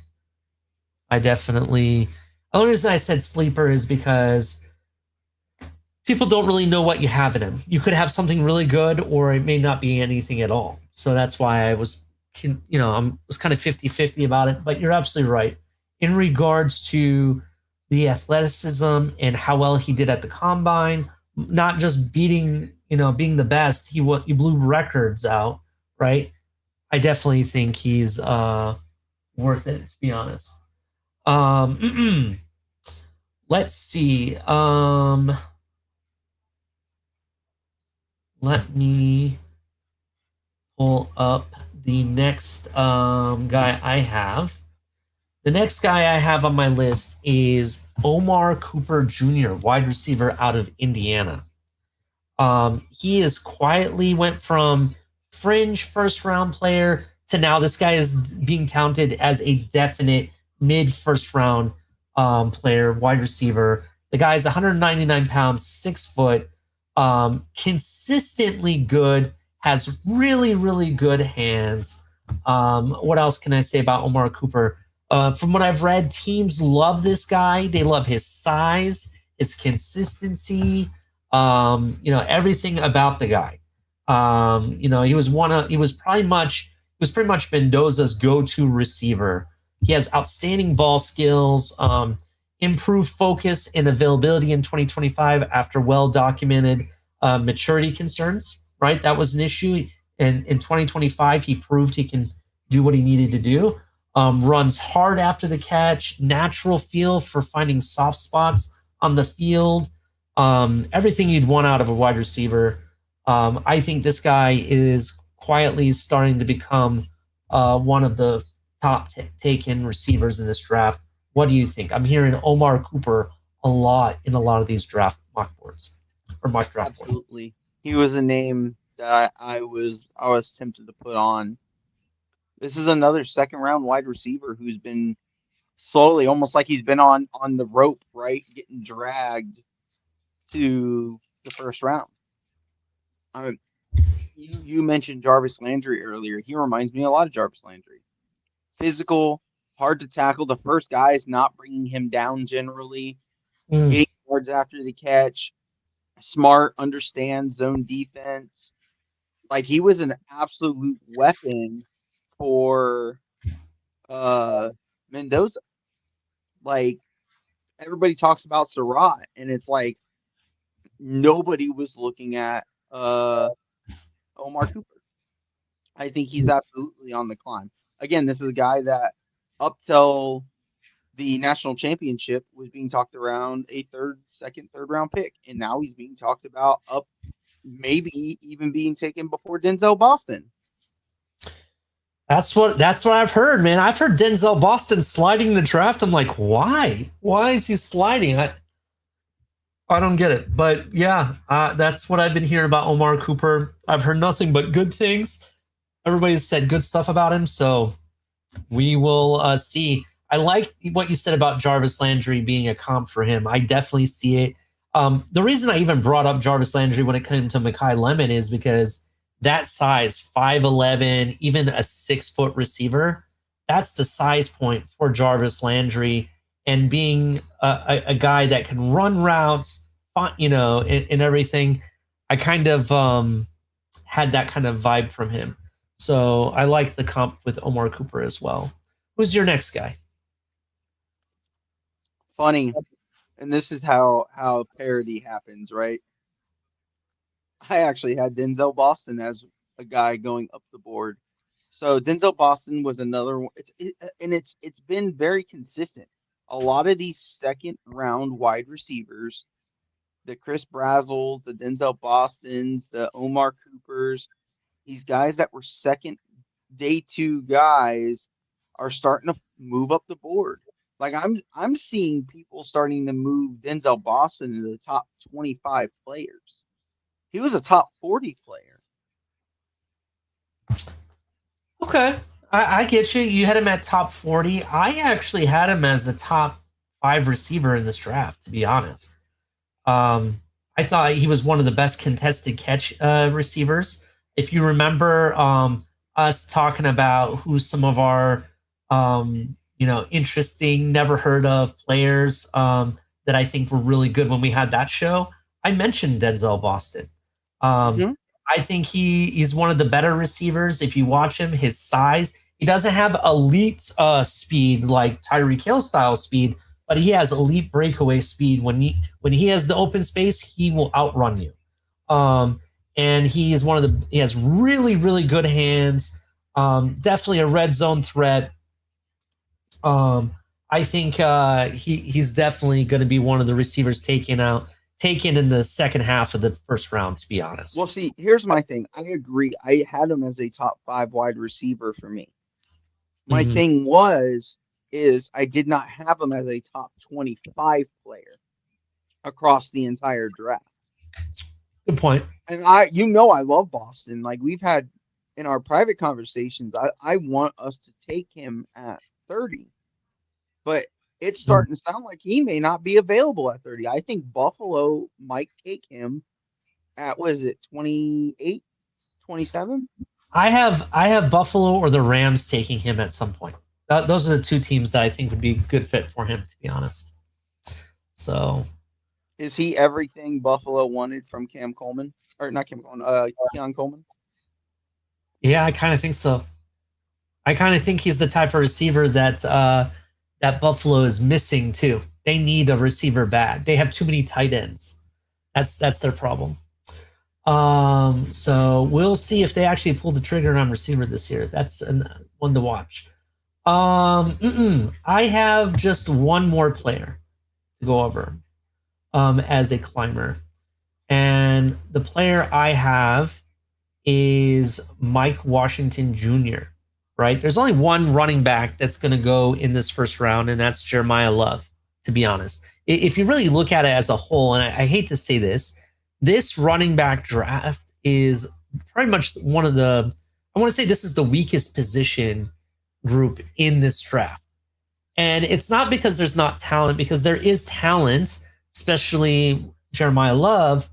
The only reason I said sleeper is because people don't really know what you have in him. You could have something really good, or it may not be anything at all. So that's why I was, I was kind of 50-50 about it. But you're absolutely right. In regards to the athleticism and how well he did at the combine, not just being the best, he blew records out, right? I definitely think he's worth it, to be honest. Let's see. Let me pull up the next guy I have. The next guy I have on my list is Omar Cooper Jr., wide receiver out of Indiana. He is quietly went from fringe first round player to now this guy is being touted as a definite mid first round player, wide receiver. The guy is 199 pounds, 6 foot, consistently good, has really, really good hands. What else can I say about Omar Cooper? From what I've read, teams love this guy. They love his size, his consistency, everything about the guy. He was pretty much Mendoza's go-to receiver. He has outstanding ball skills, improved focus and availability in 2025 after well-documented maturity concerns, right? That was an issue. And in 2025, he proved he can do what he needed to do. Runs hard after the catch, natural feel for finding soft spots on the field. Everything you'd want out of a wide receiver. I think this guy is quietly starting to become one of the top taken receivers in this draft. What do you think? I'm hearing Omar Cooper a lot in a lot of these draft mock boards or mock draft boards. Absolutely. He was a name that I was tempted to put on. This is another second round wide receiver who's been slowly, almost like he's been on the rope, right, getting dragged to the first round. You mentioned Jarvis Landry earlier. He reminds me a lot of Jarvis Landry. Physical, hard to tackle. The first guy is not bringing him down generally. Mm. Getting yards after the catch. Smart, understands zone defense. Like he was an absolute weapon for Mendoza. Like everybody talks about Surratt, and it's like nobody was looking at Omar Cooper. I think he's absolutely on the climb. Again, this is a guy that up till the national championship was being talked around a third round pick, and now he's being talked about up, maybe even being taken before Denzel Boston. That's what I've heard, man. I've heard Denzel Boston sliding the draft. I'm like, why? Why is he sliding? I don't get it. But yeah, that's what I've been hearing about Omar Cooper. I've heard nothing but good things. Everybody's said good stuff about him, so we will see. I like what you said about Jarvis Landry being a comp for him. I definitely see it. The reason I even brought up Jarvis Landry when it came to Mekhi Lemon is because that size, 5'11", even a 6-foot receiver, that's the size point for Jarvis Landry. And being a guy that can run routes, and everything, I kind of had that kind of vibe from him. So I like the comp with Omar Cooper as well. Who's your next guy? Funny, and this is how parody happens, right? I actually had Denzel Boston as a guy going up the board. So Denzel Boston was another one, and it's been very consistent. A lot of these second round wide receivers, the Chris Brazzles, the Denzel Bostons, the Omar Coopers, these guys that were second day 2 guys are starting to move up the board. Like I'm seeing people starting to move Denzel Boston into the top 25 players. He was a top 40 player. Okay. I get you. You had him at top 40. I actually had him as the top 5 receiver in this draft, to be honest. I thought he was one of the best contested catch receivers. If you remember us talking about who some of our interesting, never heard of players that I think were really good when we had that show, I mentioned Denzel Boston. I think he's one of the better receivers. If you watch him, his size, he doesn't have elite speed like Tyreek Hill style speed, but he has elite breakaway speed. When he has the open space, he will outrun you. And he is he has really, really good hands. Definitely a red zone threat. I think he's definitely going to be one of the receivers taken in the second half of the first round, to be honest. Well, see, here's my thing. I agree. I had him as a top 5 wide receiver for me. My thing is I did not have him as a top 25 player across the entire draft. Good point. And I love Boston. Like we've had in our private conversations, I want us to take him at 30. But it's starting to sound like he may not be available at 30. I think Buffalo might take him at, 28, 27? I have Buffalo or the Rams taking him at some point. Those are the 2 teams that I think would be a good fit for him, to be honest. So, is he everything Buffalo wanted from Cam Coleman? Or not Cam Coleman, Keon Coleman? Yeah, I kind of think so. I kind of think he's the type of receiver that that Buffalo is missing too. They need a receiver bad. They have too many tight ends. That's their problem. So we'll see if they actually pull the trigger on receiver this year. That's one to watch. I have just one more player to go over as a climber. And the player I have is Mike Washington Jr. right? There's only one running back that's going to go in this first round, and that's Jeremiah Love, to be honest. If you really look at it as a whole, and I hate to say this running back draft is pretty much one of the, I want to say this is the weakest position group in this draft. And it's not because there's not talent, because there is talent, especially Jeremiah Love.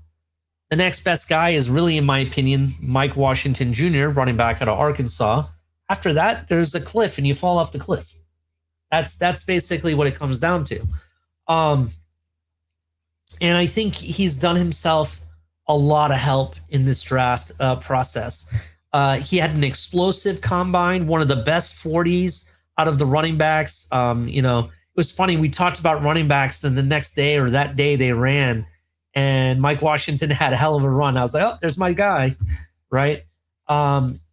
The next best guy is really, in my opinion, Mike Washington Jr., running back out of Arkansas. After that, there's a cliff and you fall off the cliff. That's basically what it comes down to. And I think he's done himself a lot of help in this draft process. He had an explosive combine, one of the best 40s out of the running backs. It was funny. We talked about running backs, and the next day or that day they ran, and Mike Washington had a hell of a run. I was like, oh, there's my guy, right?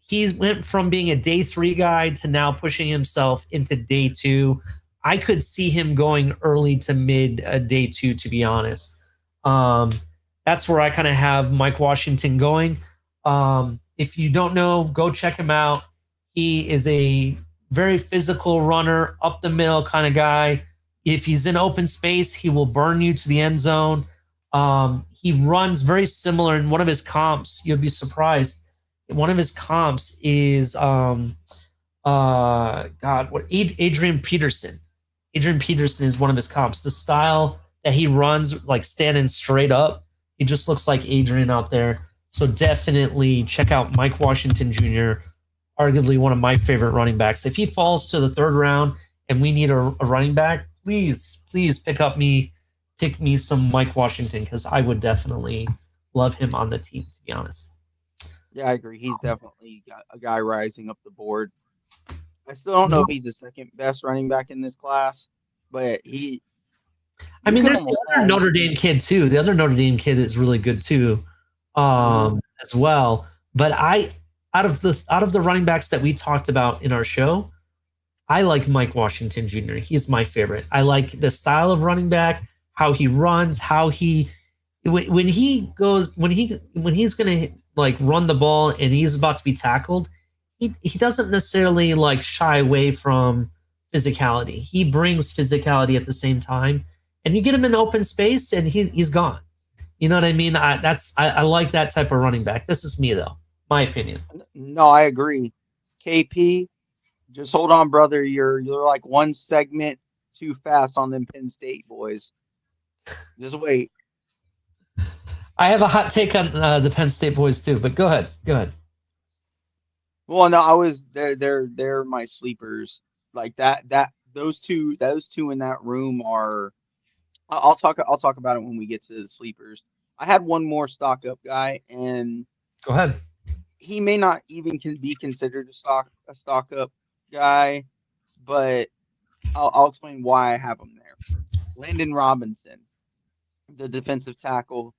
He went from being a day 3 guy to now pushing himself into day 2. I could see him going early to mid day 2, to be honest. That's where I kind of have Mike Washington going. If you don't know, go check him out. He is a very physical runner, up the middle kind of guy. If he's in open space, he will burn you to the end zone. He runs very similar in one of his comps. You'll be surprised. One of his comps is Adrian Peterson. Adrian Peterson is one of his comps. The style that he runs, like standing straight up, he just looks like Adrian out there. So definitely check out Mike Washington Jr., arguably one of my favorite running backs. If he falls to the 3rd round and we need a running back, please pick me some Mike Washington, because I would definitely love him on the team, to be honest. Yeah, I agree. He's definitely got a guy rising up the board. I still don't know if he's the second best running back in this class, but he. I mean, there's the other Notre Dame kid too. The other Notre Dame kid is really good too, as well. But out of the running backs that we talked about in our show, I like Mike Washington Jr. He's my favorite. I like the style of running back, how he runs, how he when he's gonna like run the ball and he's about to be tackled, he doesn't necessarily like shy away from physicality. He brings physicality at the same time, and you get him in open space and he's gone. You know what I mean? I like that type of running back. This is me though, my opinion. No, I agree. KP, just hold on, brother. You're like one segment too fast on them Penn State boys. Just wait. I have a hot take on the Penn State boys too, but go ahead. Well, no, they're my sleepers. Like those two in that room are. I'll talk about it when we get to the sleepers. I had one more stock up guy, and Go ahead. he may not even be considered a stock up guy, but I'll explain why I have him there. Landon Robinson, the defensive tackle.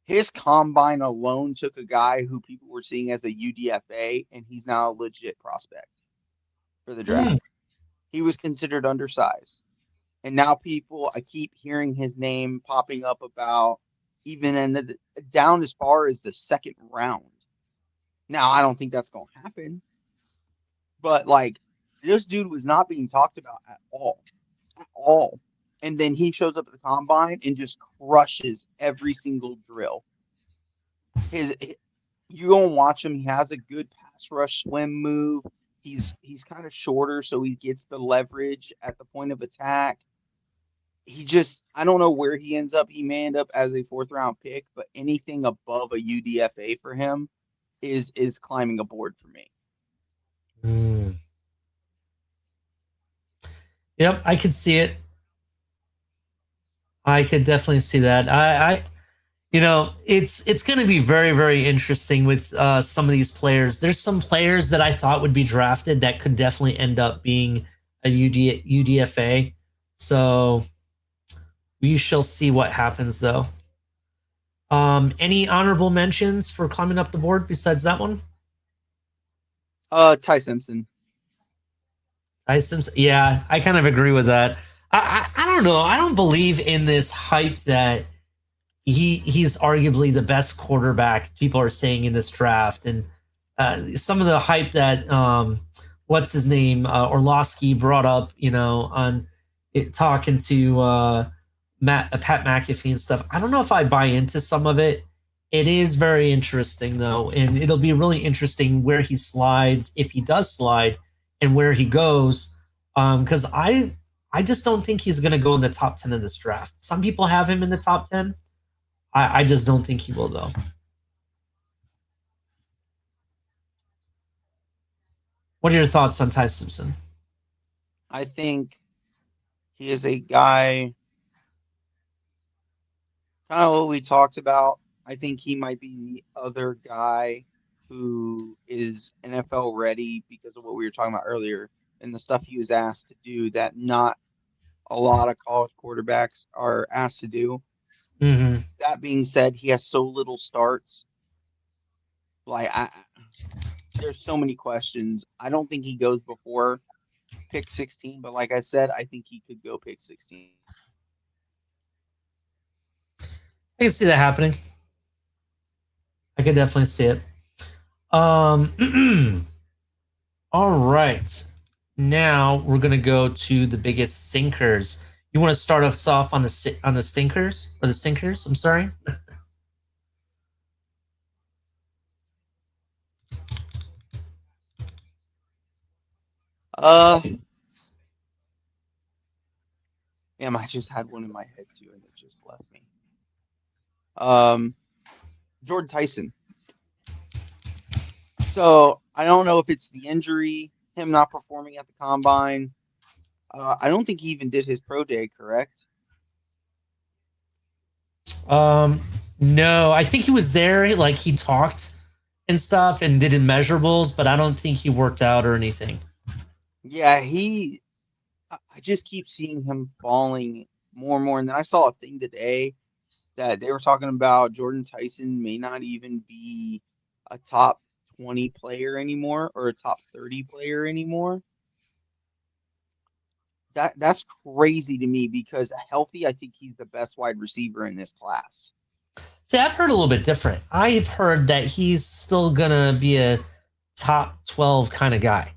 His combine alone took a guy who people were seeing as a UDFA, and he's now a legit prospect for the draft. He was considered undersized. And now I keep hearing his name popping up about even down as far as the 2nd round. Now, I don't think that's going to happen. But, like, this dude was not being talked about at all. At all. And then he shows up at the combine and just crushes every single drill. You go and watch him. He has a good pass rush swim move. He's kind of shorter, so he gets the leverage at the point of attack. I don't know where he ends up. He may end up as a 4th round pick, but anything above a UDFA for him is climbing aboard for me. Yep, I could see it. I could definitely see that. It's going to be very, very interesting with some of these players. There's some players that I thought would be drafted that could definitely end up being a UDFA. So we shall see what happens, though. Any honorable mentions for climbing up the board besides that one? Ty Simpson. Yeah, I kind of agree with that. I don't know. I don't believe in this hype that he's arguably the best quarterback people are saying in this draft, and some of the hype that what's his name, Orlovsky brought up, on talking to Pat McAfee and stuff. I don't know if I buy into some of it. It is very interesting though, and it'll be really interesting where he slides, if he does slide, and where he goes. Because I just don't think he's going to go in the top 10 of this draft. Some people have him in the top 10. I just don't think he will though. What are your thoughts on Ty Simpson? I think he is a guy, kind of what we talked about. I think he might be the other guy who is NFL ready because of what we were talking about earlier and the stuff he was asked to do that not a lot of college quarterbacks are asked to do. Mm-hmm. That being said, he has so little starts. Like there's so many questions. I don't think he goes before pick 16, but like I said, I think he could go pick 16. I can see that happening. I could definitely see it. All right. Now we're gonna go to the biggest sinkers. You want to start us off on the stinkers or the sinkers? I'm sorry. Uh, Damn, I just had one in my head too, and it just left me. Jordan Tyson. So I don't know if it's the injury, him not performing at the combine. I don't think he even did his pro day, correct? Um, no, I think he was there. Like he talked and stuff and did immeasurables, but I don't think he worked out or anything. Yeah, I just keep seeing him falling more and more. And then I saw a thing today that they were talking about Jordan Tyson may not even be a top 20 player anymore or a top 30 player anymore. That's crazy to me because healthy, I think he's the best wide receiver in this class. See, I've heard a little bit different. I've heard that he's still gonna be a top 12 kind of guy.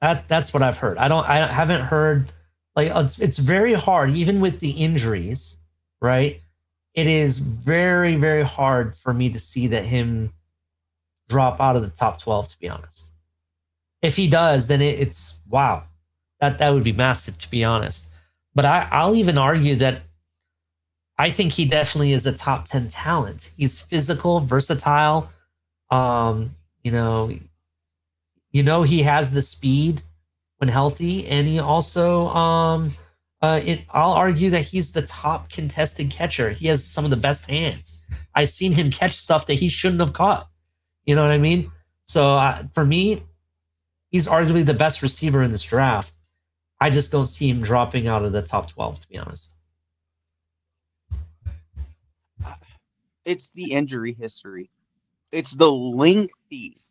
That's what I've heard. I haven't heard like it's very hard, even with the injuries, right? It is very, very hard for me to see that him drop out of the top 12, to be honest. If he does, then it's wow. That would be massive, to be honest. But I'll even argue that I think he definitely is a top 10 talent. He's physical, versatile. Um, you know, he has the speed when healthy, and he also I'll argue that he's the top contested catcher. He has some of the best hands. I've seen him catch stuff that he shouldn't have caught. You know what I mean? So for me, he's arguably the best receiver in this draft. I just don't see him dropping out of the top 12, to be honest. It's the injury history. It's the lengthy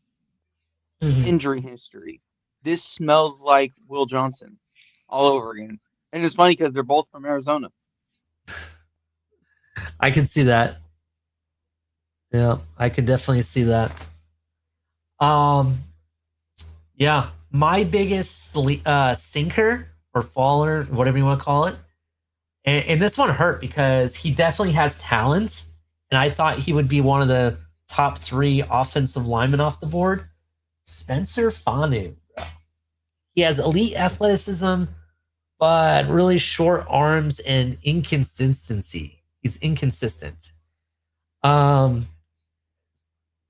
injury history. This smells like Will Johnson all over again. And it's funny because they're both from Arizona. I can see that. Yeah, I can definitely see that. Yeah, my biggest sinker or faller, whatever you want to call it, and this one hurt because he definitely has talent, and I thought he would be one of the top 3 offensive linemen off the board. Spencer Fanu. He has elite athleticism, but really short arms and inconsistency. He's inconsistent.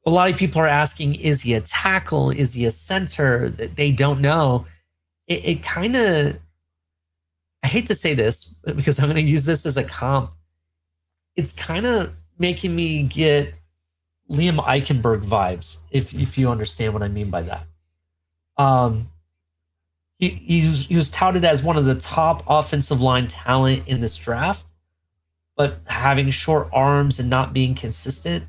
A lot of people are asking, is he a tackle? Is he a center? They don't know. It kind of, I hate to say this because I'm going to use this as a comp. It's kind of making me get Liam Eichenberg vibes, if you understand what I mean by that. He was touted as one of the top offensive line talent in this draft, but having short arms and not being consistent,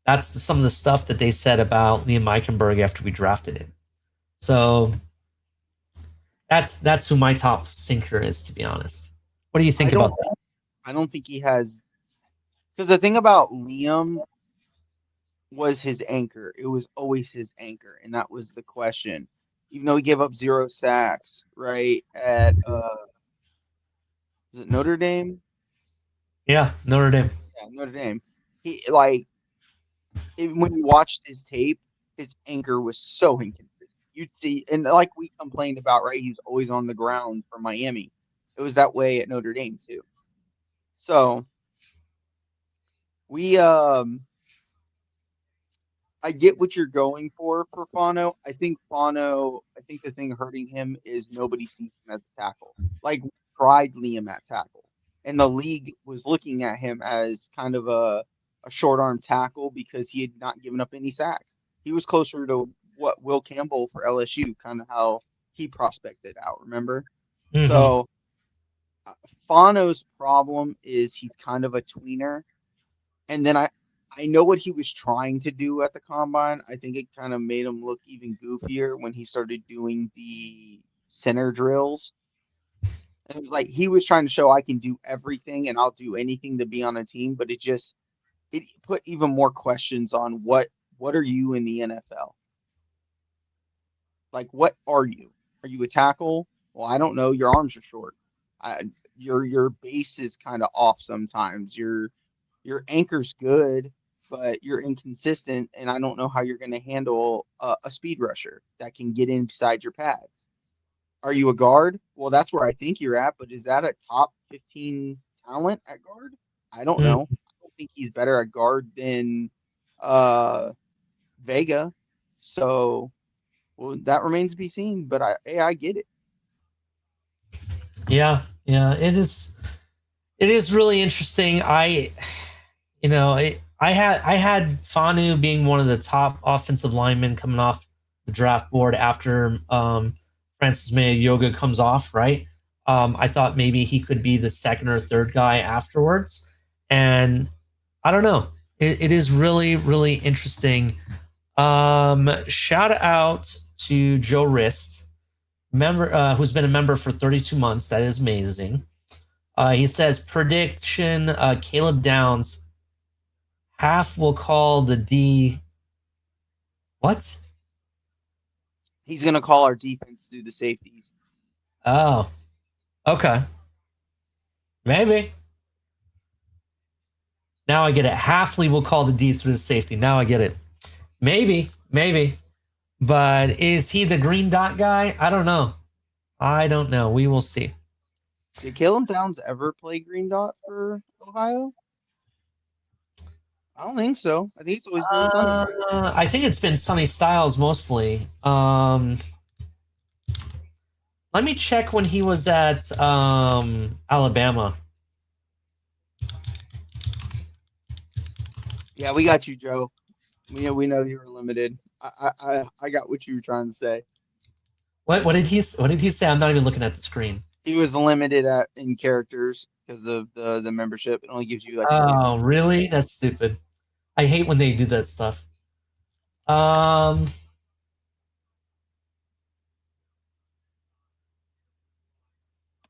that's some of the stuff that they said about Liam Eichenberg after we drafted him. So that's who my top sinker is, to be honest. What do you think about that? I don't think he has, because the thing about Liam was his anchor. It was always his anchor, and that was the question. even though he gave up 0 sacks, right? At is it Notre Dame? Yeah, Notre Dame. Yeah, Notre Dame. He like when you watched his tape, his anchor was so inconsistent. You'd see, and like we complained about, right? He's always on the ground for Miami. It was that way at Notre Dame too. So we I get what you're going for Fano. I think the thing hurting him is nobody sees him as a tackle. Like, we tried Liam at tackle, and the league was looking at him as kind of a short arm tackle because he had not given up any sacks. He was closer to what Will Campbell for LSU, kind of how he prospected out, remember? Mm-hmm. So, Fano's problem is he's kind of a tweener. And then I know what he was trying to do at the combine. I think it kind of made him look even goofier when he started doing the center drills. And it was like he was trying to show I can do everything and I'll do anything to be on a team, but it put even more questions on what are you in the NFL? Like, what are you? Are you a tackle? Well, I don't know. Your arms are short. Your base is kind of off sometimes. Your anchor's good, but you're inconsistent, and I don't know how you're going to handle a speed rusher that can get inside your pads. Are you a guard? Well, that's where I think you're at, but is that a top 15 talent at guard? I don't know. I don't think he's better at guard than Vega. So, well, that remains to be seen, but I get it. Yeah, it is really interesting. I had Fanu being one of the top offensive linemen coming off the draft board after Francis Mayoga comes off, right? I thought maybe he could be the second or third guy afterwards. And I don't know. It is really, really interesting. Shout out to Joe Rist, member who's been a member for 32 months. That is amazing. He says, prediction, Caleb Downs, half will call the D. What? He's going to call our defense through the safeties. Oh, okay. Maybe. Now I get it. Halfley will call the D through the safety. Now I get it. Maybe. But is he the green dot guy? I don't know. We will see. Did Caleb Downs ever play green dot for Ohio? I don't think so. I think it's always been Sunny. I think it's been Sonny Styles mostly. Let me check when he was at Alabama. Yeah, we got you, Joe. We know you were limited. I got what you were trying to say. What did he say? I'm not even looking at the screen. He was limited in characters because of the membership. It only gives you like. Oh, really? That's stupid. I hate when they do that stuff.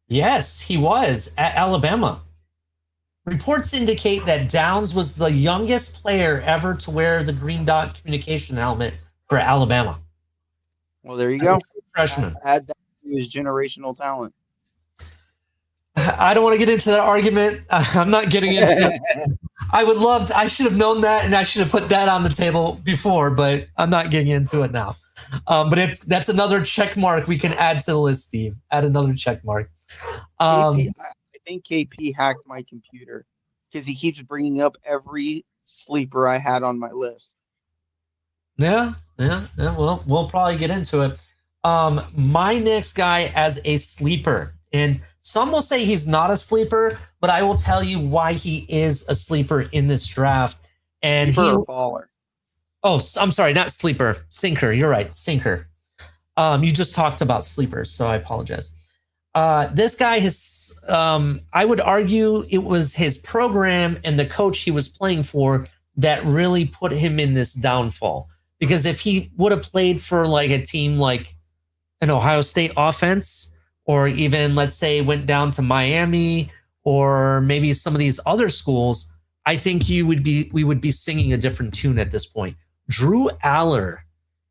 Yes, he was at Alabama. Reports indicate that Downs was the youngest player ever to wear the green dot communication helmet for Alabama. Well, there you go. Freshman. Add that to his generational talent. I don't want to get into that argument. I'm not getting into it. I should have known that, and I should have put that on the table before, but I'm not getting into it now. But that's another check mark we can add to the list, Steve. Add another check mark. I think KP hacked my computer because he keeps bringing up every sleeper I had on my list. Yeah. Well, we'll probably get into it. My next guy as a sleeper, and some will say he's not a sleeper, but I will tell you why he is a sleeper in this draft. And sleeper or faller? Oh, I'm sorry, not sleeper, sinker. You're right, sinker. You just talked about sleepers, so I apologize. This guy has, I would argue it was his program and the coach he was playing for that really put him in this downfall. Because if he would have played for like a team like an Ohio State offense, or even let's say went down to Miami or maybe some of these other schools, I think we would be singing a different tune at this point. Drew Aller,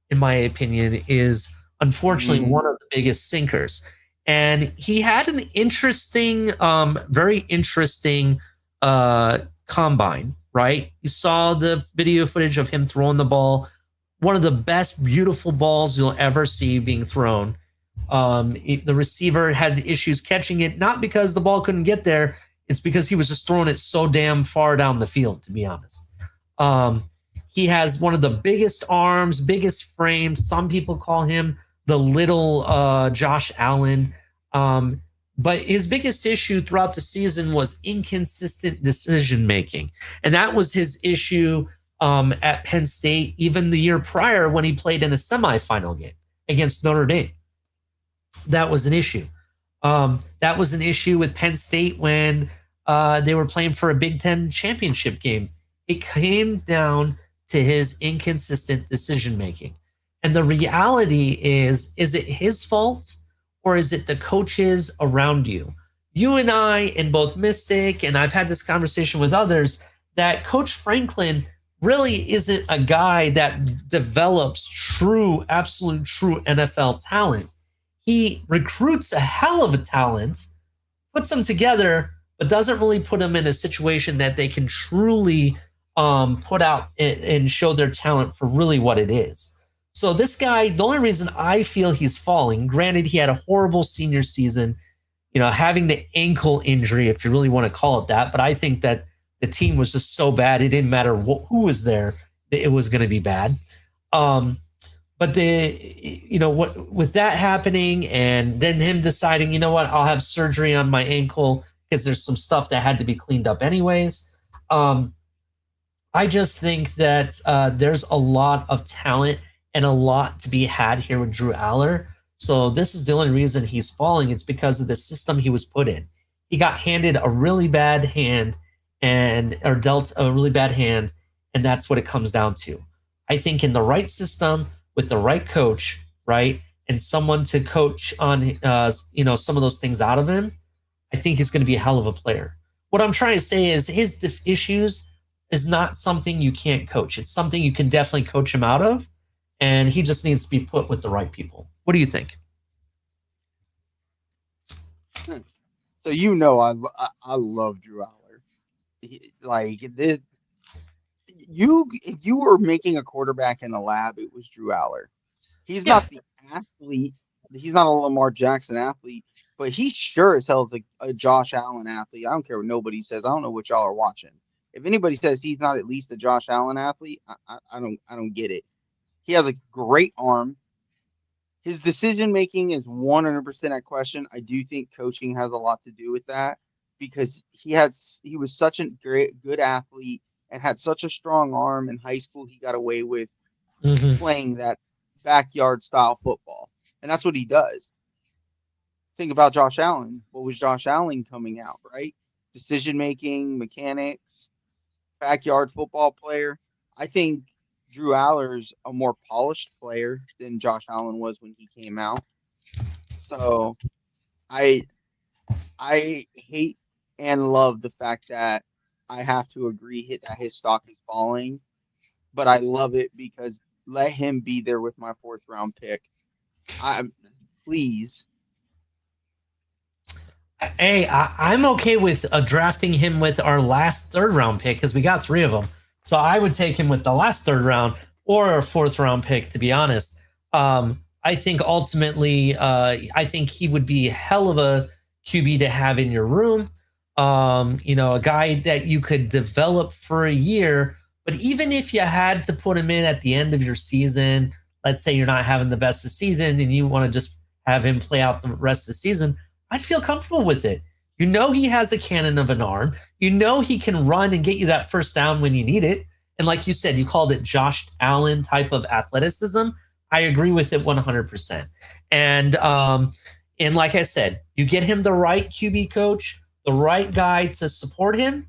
in my opinion, is Unfortunately, one of the biggest sinkers. And he had an interesting, very interesting combine, right? You saw the video footage of him throwing the ball, one of the best, beautiful balls you'll ever see being thrown. The receiver had issues catching it, not because the ball couldn't get there. It's because he was just throwing it so damn far down the field, to be honest. He has one of the biggest arms, biggest frames. Some people call him the little Josh Allen. But his biggest issue throughout the season was inconsistent decision making. And that was his issue at Penn State, even the year prior when he played in a semifinal game against Notre Dame. That was an issue. That was an issue with Penn State when they were playing for a Big Ten championship game. It came down to his inconsistent decision making. And the reality is it his fault or is it the coaches around you? You and I, in both Mystic, and I've had this conversation with others, that Coach Franklin really isn't a guy that develops true, absolute true NFL talent. He recruits a hell of a talent, puts them together, but doesn't really put them in a situation that they can truly put out and show their talent for really what it is. So this guy, the only reason I feel he's falling, granted he had a horrible senior season, having the ankle injury, if you really want to call it that, but I think that the team was just so bad, it didn't matter who was there, it was going to be bad. But with that happening and then him deciding, I'll have surgery on my ankle because there's some stuff that had to be cleaned up anyways. I just think that there's a lot of talent and a lot to be had here with Drew Aller. So this is the only reason he's falling. It's because of the system he was put in. He got handed a really bad hand or dealt a really bad hand, and that's what it comes down to. I think in the right system with the right coach, right, and someone to coach on, some of those things out of him, I think he's going to be a hell of a player. What I'm trying to say is his issues is not something you can't coach. It's something you can definitely coach him out of, and he just needs to be put with the right people. What do you think? So I love Drew Aller. If you were making a quarterback in the lab, it was Drew Aller. He's not the athlete. He's not a Lamar Jackson athlete, but he sure as hell is a Josh Allen athlete. I don't care what nobody says. I don't know what y'all are watching. If anybody says he's not at least a Josh Allen athlete, I don't get it. He has a great arm. His decision making is 100% at question. I do think coaching has a lot to do with that because he was such a good athlete and had such a strong arm in high school. He got away with playing that backyard style football, and that's what he does. Think about Josh Allen. What was Josh Allen coming out, right? Decision making, mechanics, backyard football player. I think Drew Aller's a more polished player than Josh Allen was when he came out. So I hate and love the fact that I have to agree that his stock is falling, but I love it because let him be there with my 4th round pick. Please. Hey, I'm okay with drafting him with our last 3rd round pick because we got 3 of them. So I would take him with the last 3rd round or our 4th round pick, to be honest. I think ultimately, I think he would be a hell of a QB to have in your room. A guy that you could develop for a year. But even if you had to put him in at the end of your season, let's say you're not having the best of the season and you want to just have him play out the rest of the season, I'd feel comfortable with it. He has a cannon of an arm. He can run and get you that first down when you need it. And like you said, you called it Josh Allen type of athleticism. I agree with it 100%. And like I said, you get him the right QB coach, the right guy to support him,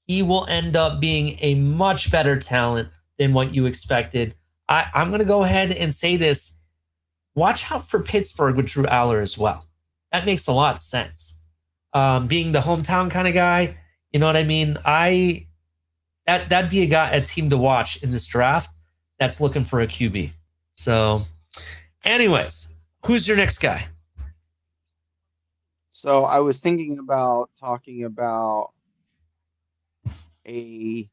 he will end up being a much better talent than what you expected. I'm going to go ahead and say this. Watch out for Pittsburgh with Drew Aller as well. That makes a lot of sense. Being the hometown kind of guy, you know what I mean? That'd be a team to watch in this draft that's looking for a QB. So anyways, Who's your next guy? So I was thinking about talking about a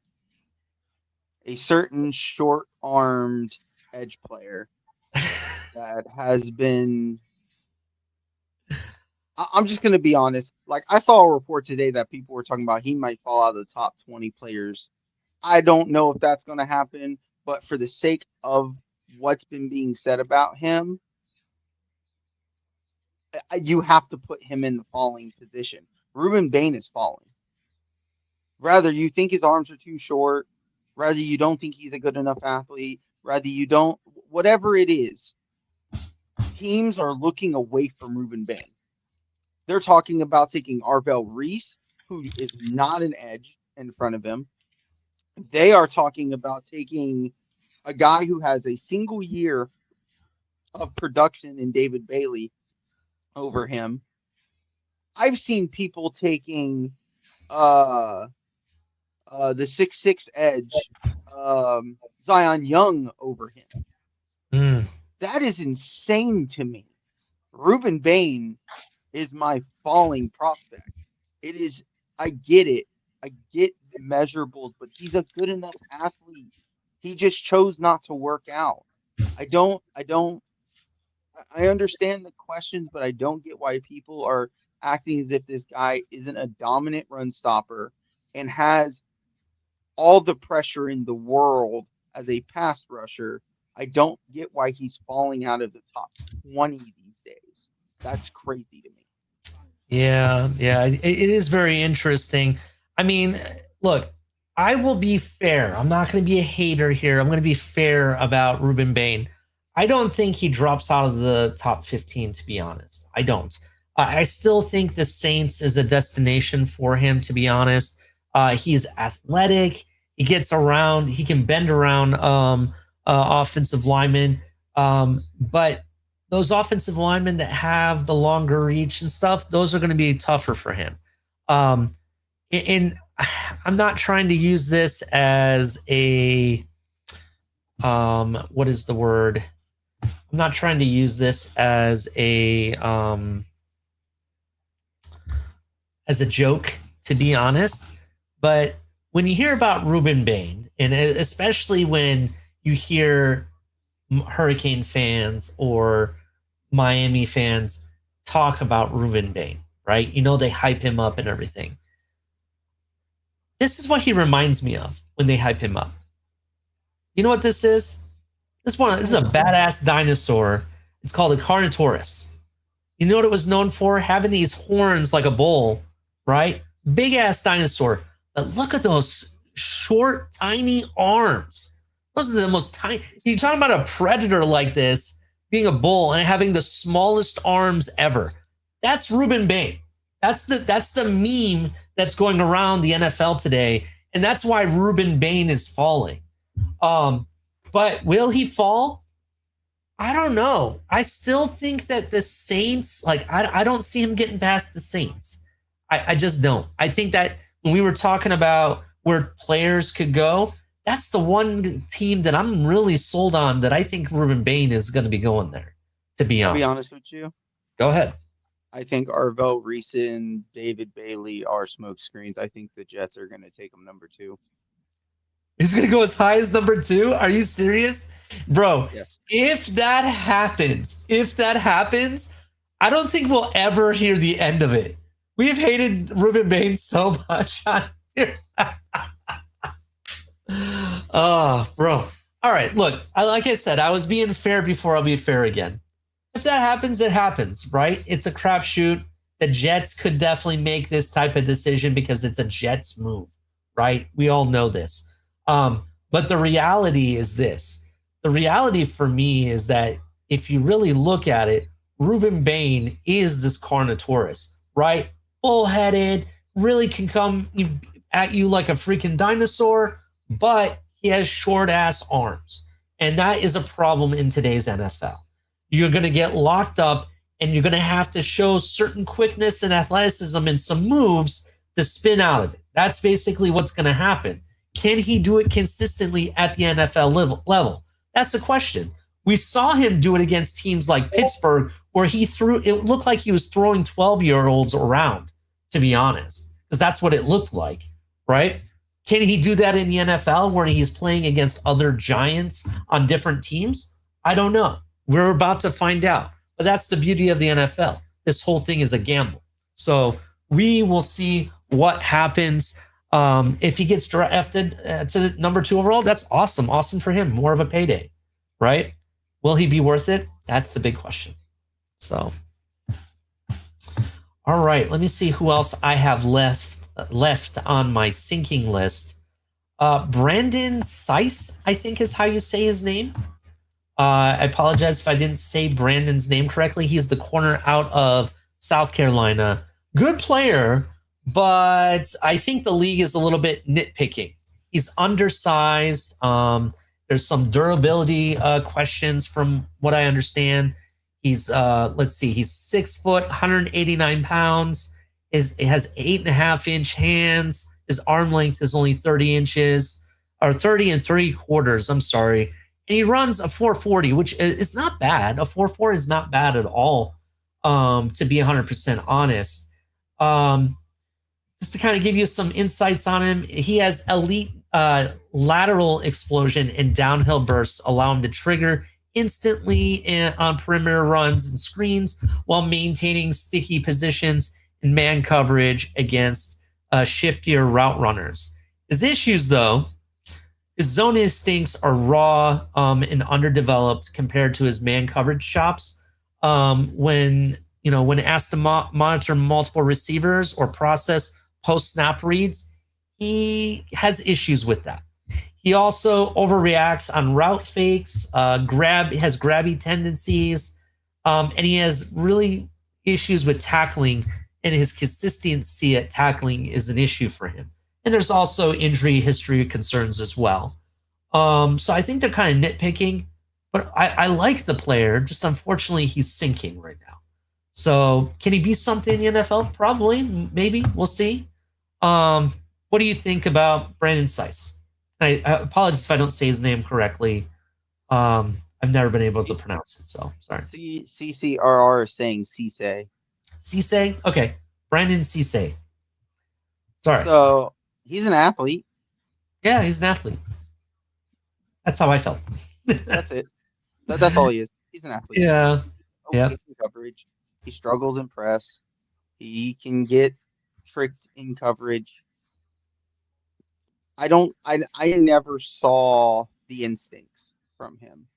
certain short-armed edge player that has been. I'm just going to be honest. Like, I saw a report today that people were talking about he might fall out of the top 20 players. I don't know if that's going to happen, but for the sake of what's been being said about him, you have to put him in the falling position. Ruben Bain is falling. Rather you think his arms are too short, rather you don't think he's a good enough athlete, rather you don't, whatever it is, teams are looking away from Ruben Bain. They're talking about taking Arvell Reese, who is not an edge, in front of him. They are talking about taking a guy who has a single year of production in David Bailey over him. I've seen people taking the 6'6" edge, Zion Young over him. Mm. That is insane to me. Ruben Bain is my falling prospect. It is. I get it. I get the measurables, but he's a good enough athlete. He just chose not to work out. I understand the questions, but I don't get why people are acting as if this guy isn't a dominant run stopper and has all the pressure in the world as a pass rusher. I don't get why he's falling out of the top 20 these days. That's crazy to me. Yeah, it is very interesting. I mean, look, I will be fair. I'm not going to be a hater here. I'm going to be fair about Ruben Bain. I don't think he drops out of the top 15, to be honest. I don't. I still think the Saints is a destination for him, to be honest. He's athletic. He gets around. He can bend around offensive linemen. But those offensive linemen that have the longer reach and stuff, those are going to be tougher for him. And I'm not trying to use this as a what is the word? I'm not trying to use this as a joke, to be honest. But when you hear about Ruben Bain, and especially when you hear Hurricane fans or Miami fans talk about Ruben Bain, right? You know, they hype him up and everything. This is what he reminds me of when they hype him up. You know what this is? This is a badass dinosaur. It's called a Carnotaurus. You know what it was known for? Having these horns like a bull, right? Big ass dinosaur. But look at those short, tiny arms. Those are the most tiny. You're talking about a predator like this being a bull and having the smallest arms ever. That's Ruben Bain. That's the meme that's going around the NFL today, and that's why Ruben Bain is falling. But will he fall? I don't know. I still think that the Saints, like, I don't see him getting past the Saints. I just don't. I think that when we were talking about where players could go, that's the one team that I'm really sold on that I think Ruben Bain is going to be going there, to be honest. To be honest with you, go ahead. I think Arvell Reese and David Bailey are smoke screens. I think the Jets are going to take him number 2. He's going to go as high as number 2? Are you serious? Bro, yes. If that happens, I don't think we'll ever hear the end of it. We've hated Ruben Bain so much on here. Oh, bro. All right, look, like I said, I was being fair before I'll be fair again. If that happens, it happens, right? It's a crapshoot. The Jets could definitely make this type of decision because it's a Jets move, right? We all know this. But the reality is this. The reality for me is that if you really look at it, Ruben Bain is this Carnotaurus, right? Bullheaded, really can come at you like a freaking dinosaur, but he has short-ass arms. And that is a problem in today's NFL. You're going to get locked up, and you're going to have to show certain quickness and athleticism and some moves to spin out of it. That's basically what's going to happen. Can he do it consistently at the NFL level? That's the question. We saw him do it against teams like Pittsburgh, where he threw. It looked like he was throwing 12-year-olds around, to be honest, because that's what it looked like, right? Can he do that in the NFL where he's playing against other giants on different teams? I don't know. We're about to find out. But that's the beauty of the NFL. This whole thing is a gamble. So we will see what happens. If he gets drafted to the number 2 overall, that's awesome. Awesome for him. More of a payday, right? Will he be worth it? That's the big question. So, all right. Let me see who else I have left on my sinking list. Brandon Seiss, I think is how you say his name. I apologize if I didn't say Brandon's name correctly. He's the corner out of South Carolina. Good player, but I think the league is a little bit nitpicking. He's undersized. There's some durability questions from what I understand. He's he's 6 foot, 189 pounds. He has 8.5-inch hands. His arm length is only 30 inches, or 30 3/4. I'm sorry. And he runs a 440, which is not bad. A 4.4 is not bad at all, to be 100% honest. Just to kind of give you some insights on him, he has elite lateral explosion and downhill bursts, allow him to trigger instantly on perimeter runs and screens while maintaining sticky positions in man coverage against shiftier route runners. His issues, though, his zone instincts are raw and underdeveloped compared to his man coverage chops. When asked to monitor multiple receivers or process post-snap reads, he has issues with that. He also overreacts on route fakes, has grabby tendencies, and he has really issues with tackling, and his consistency at tackling is an issue for him. And there's also injury history concerns as well. So I think they're kind of nitpicking, but I like the player. Just unfortunately, he's sinking right now. So can he be something in the NFL? Probably, maybe. We'll see. What do you think about Brandon Seiss? I apologize if I don't say his name correctly. I've never been able to pronounce it, so sorry. CCRR is saying Cisse. Cisse? Okay. Brandon Cisse. Sorry. So he's an athlete. Yeah, he's an athlete. That's how I felt. That's it. That's all he is. He's an athlete. Yeah. Okay, coverage. He struggles in press. He can get tricked in coverage. I never saw the instincts from him.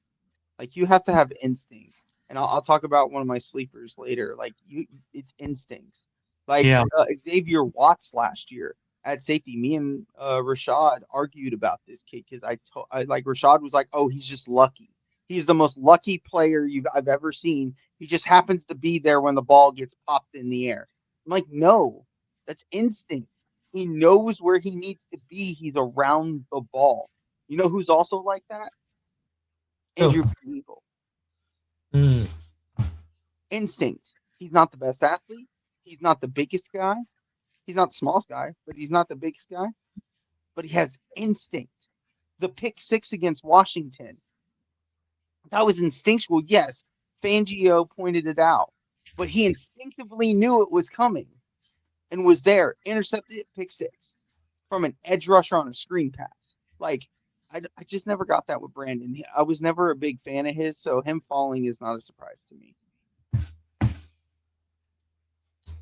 Like, you have to have instincts. And I'll talk about one of my sleepers later. Like, it's instincts. Like, Xavier Watts last year at safety, me and Rashad argued about this kid because Rashad was like, oh, he's just lucky. He's the most lucky player I've ever seen. He just happens to be there when the ball gets popped in the air. I'm like, no, that's instinct. He knows where he needs to be. He's around the ball. You know who's also like that? Andrew Eagle. Instinct. He's not the best athlete. He's not the biggest guy. He's not the smallest guy, but he's not the biggest guy. But he has instinct. The pick 6 against Washington. That was instinctual. Yes, Fangio pointed it out. But he instinctively knew it was coming and was there. Intercepted it, pick 6 from an edge rusher on a screen pass. Like, I just never got that with Brandon. I was never a big fan of his, so him falling is not a surprise to me.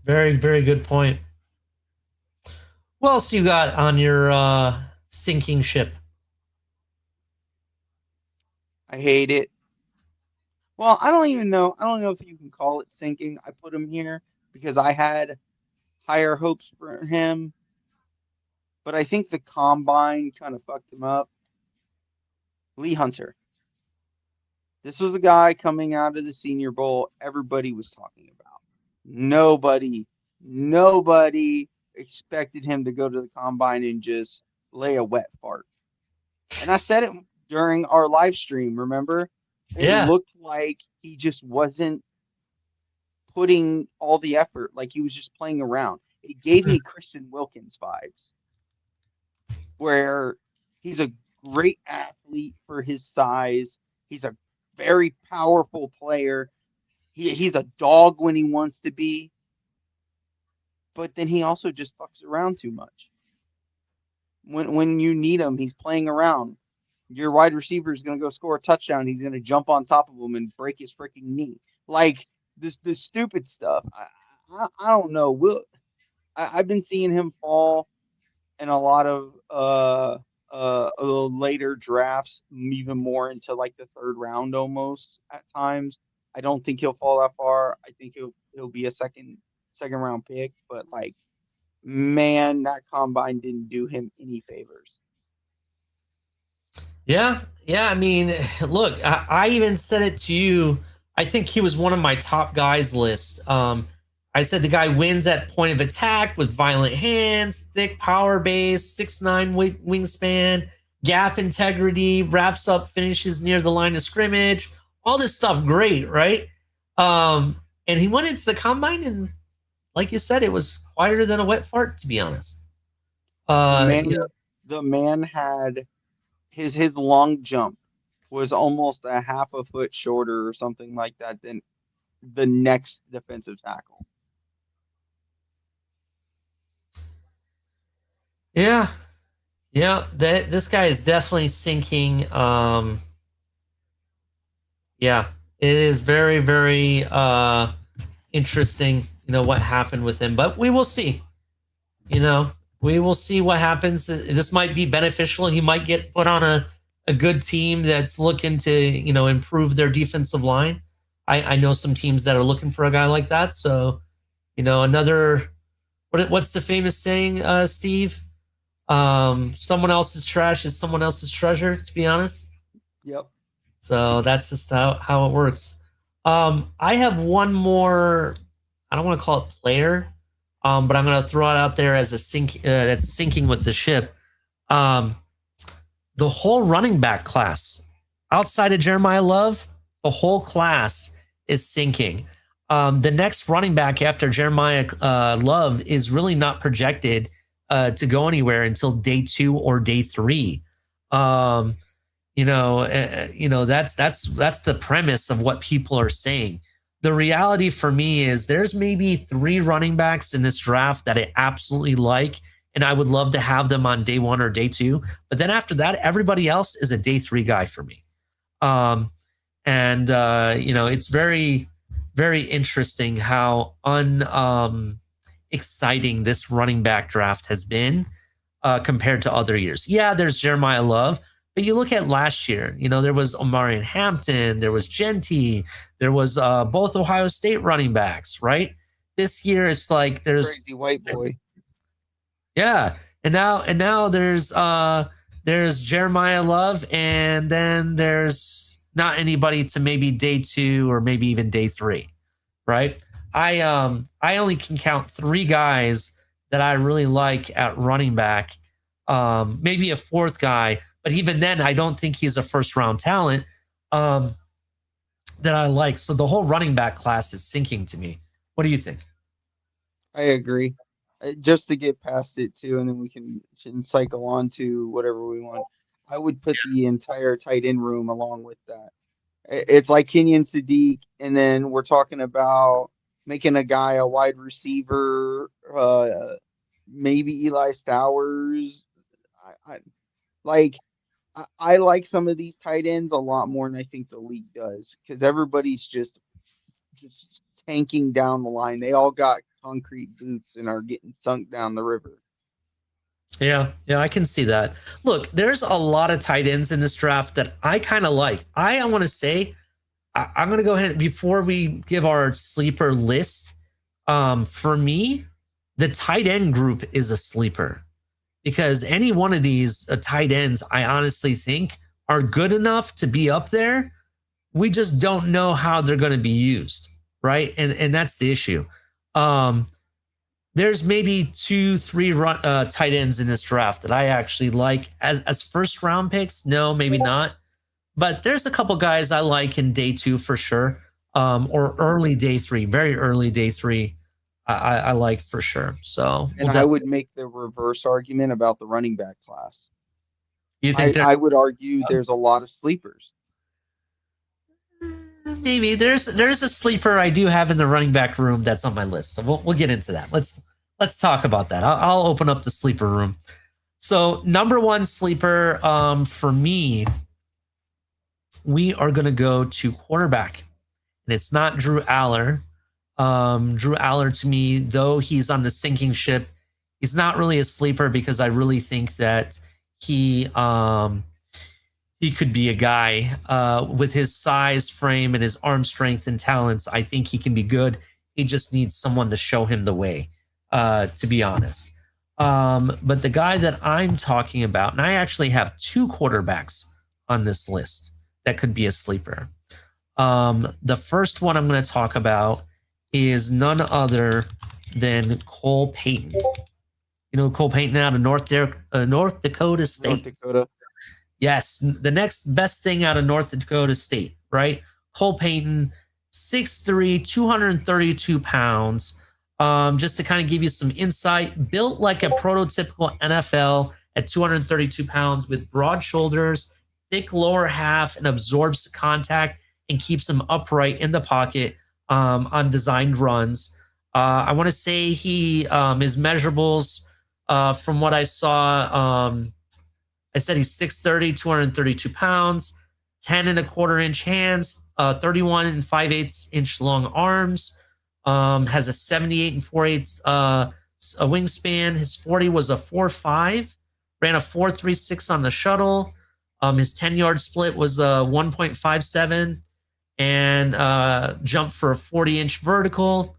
Very, very good point. What else you got on your sinking ship? I hate it. Well, I don't even know. I don't know if you can call it sinking. I put him here because I had higher hopes for him. But I think the combine kind of fucked him up. Lee Hunter. This was a guy coming out of the Senior Bowl everybody was talking about. Nobody expected him to go to the combine and just lay a wet fart. And I said it during our live stream, remember? It looked like he just wasn't putting all the effort, like he was just playing around. It gave me Christian Wilkins vibes, where he's a great athlete for his size. He's a very powerful player, He's a dog when he wants to be, but then he also just fucks around too much. When you need him, he's playing around. Your wide receiver is going to go score a touchdown. He's going to jump on top of him and break his freaking knee. Like this stupid stuff. I don't know. I've been seeing him fall in a lot of later drafts, even more into like the third round almost at times. I don't think he'll fall that far. I think he'll be a second round pick, but like, man, that combine didn't do him any favors. Yeah, yeah. I mean, look, I even said it to you. I think he was one of my top guys list. I said the guy wins at point of attack with violent hands, thick power base, 6'9" wingspan, gap integrity, wraps up finishes near the line of scrimmage. All this stuff, great, right? And he went into the combine, and like you said, it was quieter than a wet fart, to be honest. The man had his long jump was almost a half a foot shorter or something like that than the next defensive tackle. Yeah, yeah. This guy is definitely sinking. Yeah, it is very, very interesting. What happened with him, but we will see. We will see what happens. This might be beneficial. He might get put on a good team that's looking to improve their defensive line. I know some teams that are looking for a guy like that. So another what's the famous saying, Steve? Someone else's trash is someone else's treasure, to be honest. Yep. So that's just how it works. I have one more, I don't want to call it player, but I'm going to throw it out there as that's sinking with the ship. The whole running back class, outside of Jeremiah Love, the whole class is sinking. The next running back after Jeremiah Love is really not projected to go anywhere until day 2 or day 3. That's the premise of what people are saying. The reality for me is there's maybe 3 running backs in this draft that I absolutely like, and I would love to have them on day 1 or day 2. But then after that, everybody else is a day 3 guy for me. It's very, very interesting how exciting this running back draft has been compared to other years. Yeah, there's Jeremiah Love, but you look at last year, there was Omarion Hampton, there was Genty, there was both Ohio State running backs, right? This year it's like there's crazy white boy. Yeah, and now there's Jeremiah Love, and then there's not anybody to maybe day 2 or maybe even day 3, right? I only can count 3 guys that I really like at running back. Maybe a 4th guy, but even then, I don't think he's a first round talent that I like. So the whole running back class is sinking to me. What do you think? I agree. Just to get past it too, and then we can cycle on to whatever we want. I would put the entire tight end room along with that. It's like Kenyon Sadiq, and then we're talking about making a guy a wide receiver, maybe Eli Stowers. I like some of these tight ends a lot more than I think the league does, because everybody's just tanking down the line. They all got concrete boots and are getting sunk down the river. Yeah, I can see that. Look, there's a lot of tight ends in this draft that I kind of like. I want to say, I'm going to go ahead before we give our sleeper list. For me, the tight end group is a sleeper, because any one of these tight ends, I honestly think, are good enough to be up there. We just don't know how they're going to be used, right? And that's the issue. There's maybe 2-3 tight ends in this draft that I actually like as first round picks. No, maybe not. But there's a couple guys I like in day 2 for sure, or early day 3, very early day 3. I like for sure. So, and I would make the reverse argument about the running back class. You think I would argue there's a lot of sleepers. maybe there's a sleeper I do have in the running back room that's on my list. So we'll get into that. Let's talk about that. I'll open up the sleeper room. So number one sleeper for me, we are going to go to quarterback, and it's not Drew Aller. Drew Aller, to me, though he's on the sinking ship, he's not really a sleeper because I really think that he could be a guy with his size, frame, and his arm strength and talents. I think he can be good. He just needs someone to show him the way, to be honest. But the guy that I'm talking about, and I actually have two quarterbacks on this list that could be a sleeper. The first one I'm going to talk about is none other than Cole Payton. You know, Cole Payton out of North Dakota State. North Dakota. Yes, the next best thing out of North Dakota State, right? Cole Payton, 6'3", 232 pounds. Just to kind of give you some insight, built like a prototypical NFL at 232 pounds with broad shoulders, thick lower half, and absorbs contact and keeps him upright in the pocket on designed runs. I want to say his measurables, from what I saw, I said he's 6'30", 232 pounds, 10 and a quarter inch hands, 31 and 5/8 inch long arms, has a 78 and 4/8 a wingspan. His 40 was a 4.5, ran a 4.36 on the shuttle. His 10-yard split was a 1.57 and jumped for a 40-inch vertical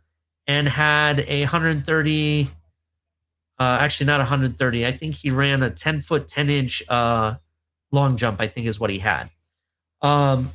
and had a 130. Actually, not 130. I think he ran a 10-foot, 10-inch long jump, I think is what he had. But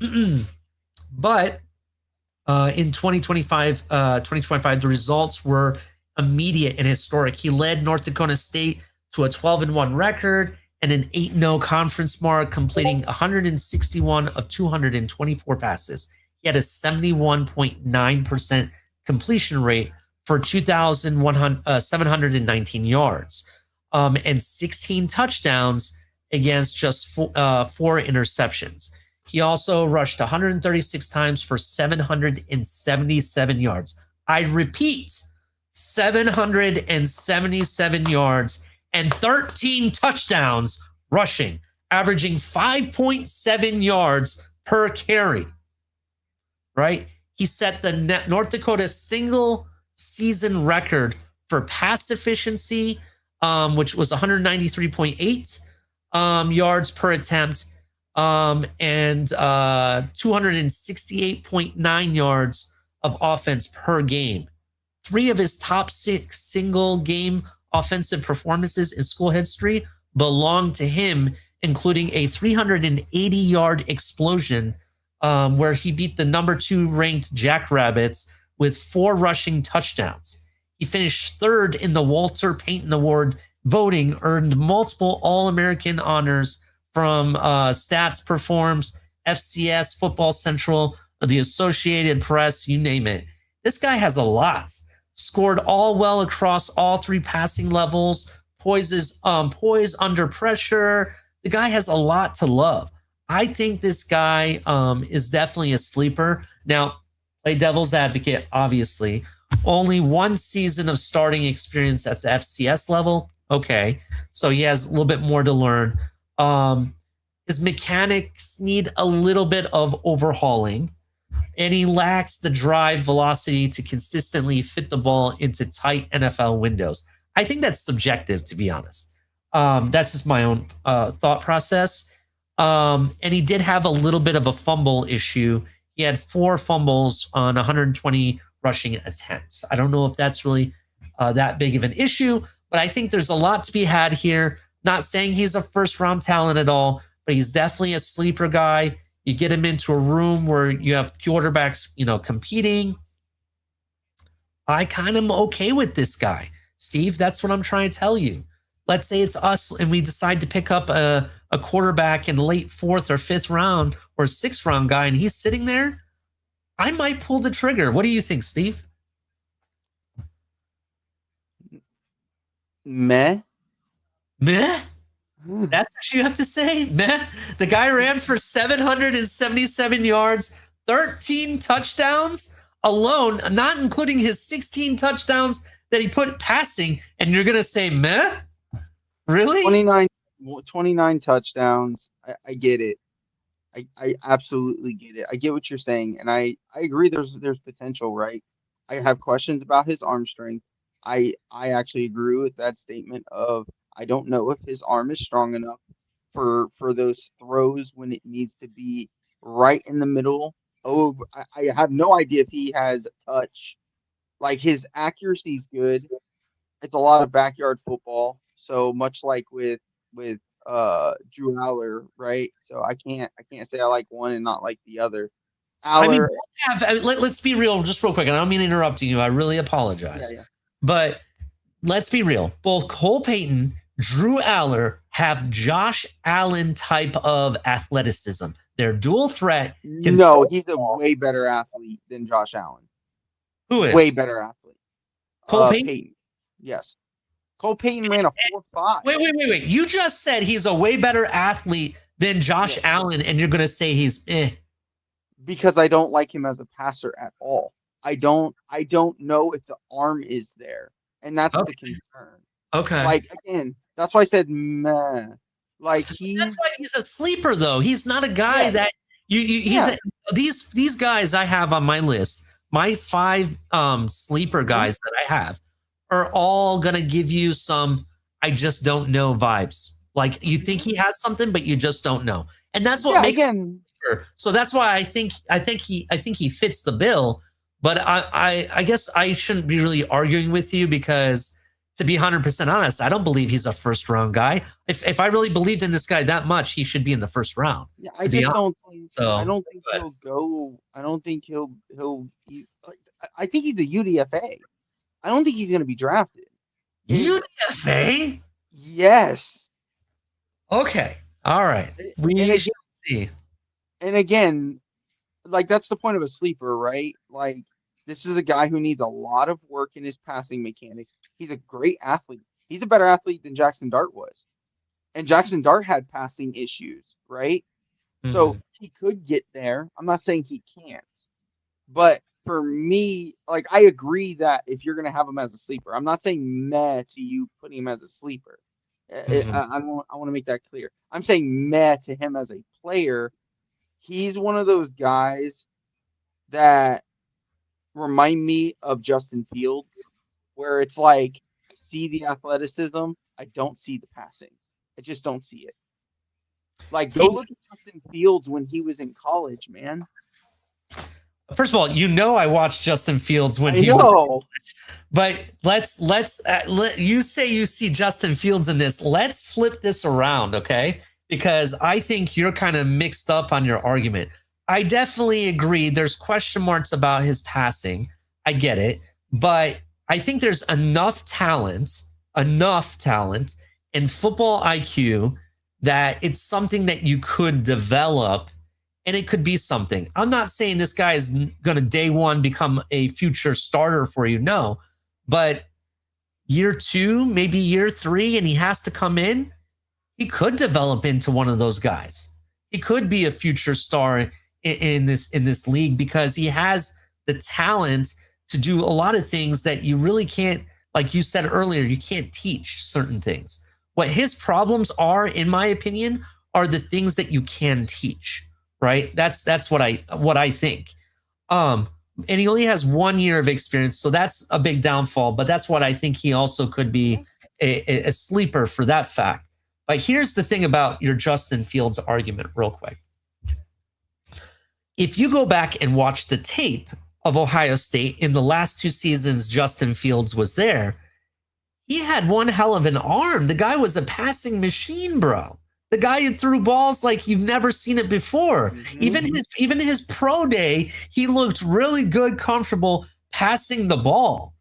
in 2025, the results were immediate and historic. He led North Dakota State to a 12-1 record and an 8-0 conference mark, completing 161 of 224 passes. He had a 71.9% completion rate for 2,719 yards and 16 touchdowns against just four interceptions. He also rushed 136 times for 777 yards. I repeat, 777 yards and 13 touchdowns rushing, averaging 5.7 yards per carry, right? He set the North Dakota single season record for pass efficiency, which was 193.8 yards per attempt, and 268.9 yards of offense per game. 3 of his top 6 single game offensive performances in school history belong to him, including a 380-yard explosion where he beat the number 2 ranked Jackrabbits with 4 rushing touchdowns. He finished 3rd in the Walter Payton Award voting, earned multiple All-American honors from Stats Performs, FCS, Football Central, the Associated Press, you name it. This guy has a lot. Scored all well across all 3 passing levels, poise under pressure. The guy has a lot to love. I think this guy is definitely a sleeper. Now, play devil's advocate, obviously. Only 1 season of starting experience at the FCS level. Okay, so he has a little bit more to learn. His mechanics need a little bit of overhauling, and he lacks the drive velocity to consistently fit the ball into tight NFL windows. I think that's subjective, to be honest. That's just my own thought process. And he did have a little bit of a fumble issue. He had 4 fumbles on 120 rushing attempts. I don't know if that's really that big of an issue, but I think there's a lot to be had here. Not saying he's a first-round talent at all, but he's definitely a sleeper guy. You get him into a room where you have quarterbacks, competing. I kind of am okay with this guy, Steve. That's what I'm trying to tell you. Let's say it's us and we decide to pick up a quarterback in the late 4th or 5th round or 6th round guy, and he's sitting there. I might pull the trigger. What do you think, Steve? Meh. Meh? That's what you have to say? Meh? The guy ran for 777 yards, 13 touchdowns alone, not including his 16 touchdowns that he put passing, and you're going to say, meh? Really? 29 touchdowns. I get it. I absolutely get it. I get what you're saying, and I agree. There's potential, right? I have questions about his arm strength. I actually agree with that statement of I don't know if his arm is strong enough for those throws when it needs to be right in the middle. Oh, I have no idea if he has touch. Like his accuracy's good. It's a lot of backyard football. So much like with Drew Aller, right? So I can't say I like one and not like the other. Aller, let's be real, just real quick. And I don't mean interrupting you. I really apologize. yeah. But let's be real. Both Cole Payton, Drew Aller have Josh Allen type of athleticism. They're dual threat. No, he's a way better athlete than Josh Allen. Who is? Way better athlete. Cole Payton? Yes. Cole Payton ran a 4.5. Wait. You just said he's a way better athlete than Josh Allen, and you're going to say he's eh. Because I don't like him as a passer at all. I don't know if the arm is there. And that's the concern. Okay. Like, again, that's why I said meh. Like that's why he's a sleeper, though. He's not a guy that these guys I have on my list, my 5 sleeper guys that I have, are all gonna give you some I just don't know vibes. Like you think he has something, but you just don't know, and that's what makes him. So that's why I think he fits the bill. But I guess I shouldn't be really arguing with you because, to be 100% honest, I don't believe he's a first round guy. If I really believed in this guy that much, he should be in the first round. Yeah, I just don't think so. I don't think but, he'll go. I don't think he'll. I think he's a UDFA. I don't think he's going to be drafted. UDFA? Yes. Okay. All right. We shall see. And again, like that's the point of a sleeper, right? Like this is a guy who needs a lot of work in his passing mechanics. He's a great athlete. He's a better athlete than Jackson Dart was. And Jackson Dart had passing issues, right? Mm-hmm. So he could get there. I'm not saying he can't. But for me, like I agree that if you're going to have him as a sleeper, I'm not saying meh to you putting him as a sleeper. Mm-hmm. I want to make that clear. I'm saying meh to him as a player. He's one of those guys that remind me of Justin Fields, where it's like I see the athleticism, I don't see the passing. I just don't see it. Like go look at Justin Fields when he was in college, man. First of all, I watched Justin Fields when he was. But let's you say you see Justin Fields in this. Let's flip this around, okay? Because I think you're kind of mixed up on your argument. I definitely agree. There's question marks about his passing. I get it. But I think there's enough talent and football IQ that it's something that you could develop, and it could be something. I'm not saying this guy is going to day one become a future starter for you. No. But year 2, maybe year 3, and he has to come in, he could develop into one of those guys. He could be a future star in this league because he has the talent to do a lot of things that you really can't, like you said earlier, you can't teach certain things. What his problems are, in my opinion, are the things that you can teach, right? That's what I think. And he only has 1 year of experience, so that's a big downfall, but that's what I think he also could be a sleeper for that fact. But here's the thing about your Justin Fields argument real quick. If you go back and watch the tape of Ohio State in the last 2 seasons Justin Fields was there, he had one hell of an arm. The guy was a passing machine, bro. The guy threw balls like you've never seen it before. Mm-hmm. Even his pro day, he looked really good, comfortable passing the ball.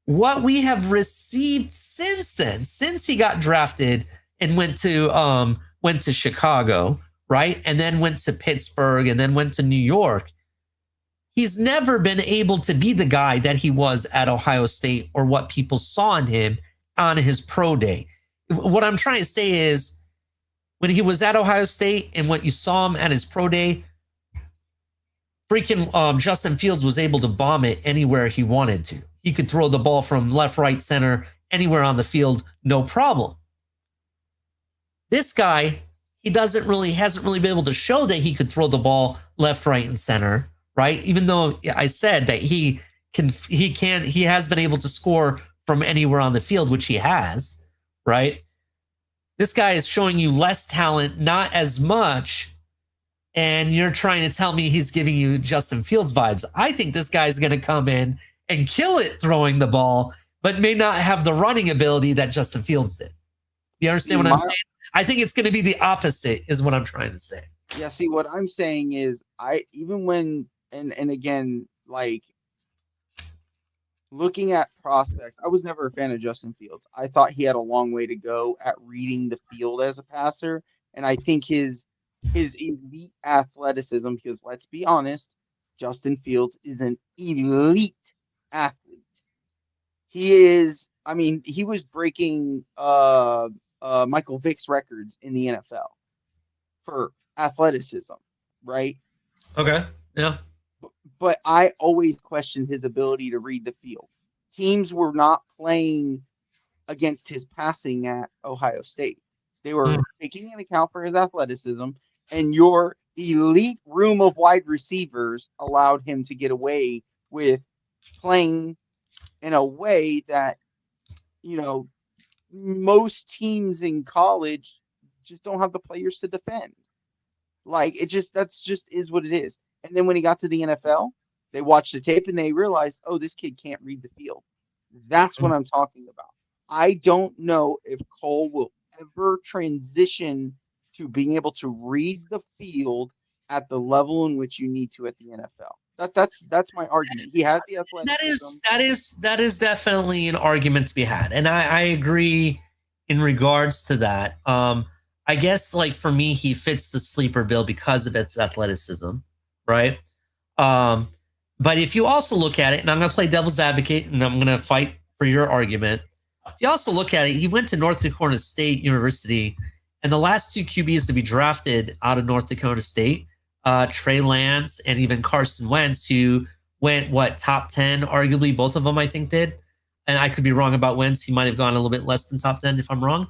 What we have received since then, since he got drafted and went to Chicago, right? And then went to Pittsburgh and then went to New York. He's never been able to be the guy that he was at Ohio State or what people saw in him on his pro day. What I'm trying to say is when he was at Ohio State and what you saw him at his pro day, freaking Justin Fields was able to bomb it anywhere he wanted to. He could throw the ball from left, right, center, anywhere on the field, no problem. This guy, hasn't really been able to show that he could throw the ball left, right, and center, right? Even though I said that he has been able to score from anywhere on the field, which he has, right? This guy is showing you less talent, not as much, and you're trying to tell me he's giving you Justin Fields vibes. I think this guy's going to come in and kill it throwing the ball, but may not have the running ability that Justin Fields did. You understand what I'm saying? I think it's going to be the opposite, is what I'm trying to say. Yeah, see, what I'm saying is, and again, like, looking at prospects, I was never a fan of Justin Fields. I thought he had a long way to go at reading the field as a passer, and I think his elite athleticism, because let's be honest, Justin Fields is an elite athlete. He is, I mean, he was breaking Michael Vick's records in the NFL for athleticism, right? Okay, yeah. But I always questioned his ability to read the field. Teams were not playing against his passing at Ohio State. They were taking into account for his athleticism, and your elite room of wide receivers allowed him to get away with playing in a way that, most teams in college just don't have the players to defend. Like, that's just is what it is. And then when he got to the NFL, they watched the tape and they realized, oh, this kid can't read the field. That's what I'm talking about. I don't know if Cole will ever transition to being able to read the field at the level in which you need to at the NFL. That's my argument. He has the athleticism. That is definitely an argument to be had, and I agree in regards to that. I guess, like, for me, he fits the sleeper bill because of its athleticism, right? But if you also look at it, and I'm going to play devil's advocate, and I'm going to fight for your argument. If you also look at it, he went to North Dakota State University, and the last two QBs to be drafted out of North Dakota State, Trey Lance and even Carson Wentz, who went, top 10, arguably, both of them, I think, did. And I could be wrong about Wentz. He might have gone a little bit less than top 10 if I'm wrong.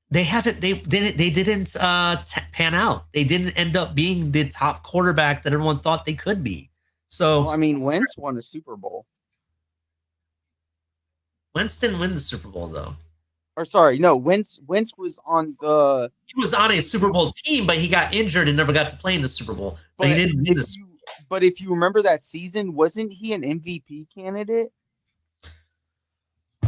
They didn't pan out. They didn't end up being the top quarterback that everyone thought they could be. So, well, I mean, Wentz won a Super Bowl. Wentz didn't win the Super Bowl, though. Or sorry, no, Wentz was on the. He was on a Super Bowl team, but he got injured and never got to play in the Super Bowl. But he didn't win the Super Bowl. But if you remember that season, wasn't he an MVP candidate?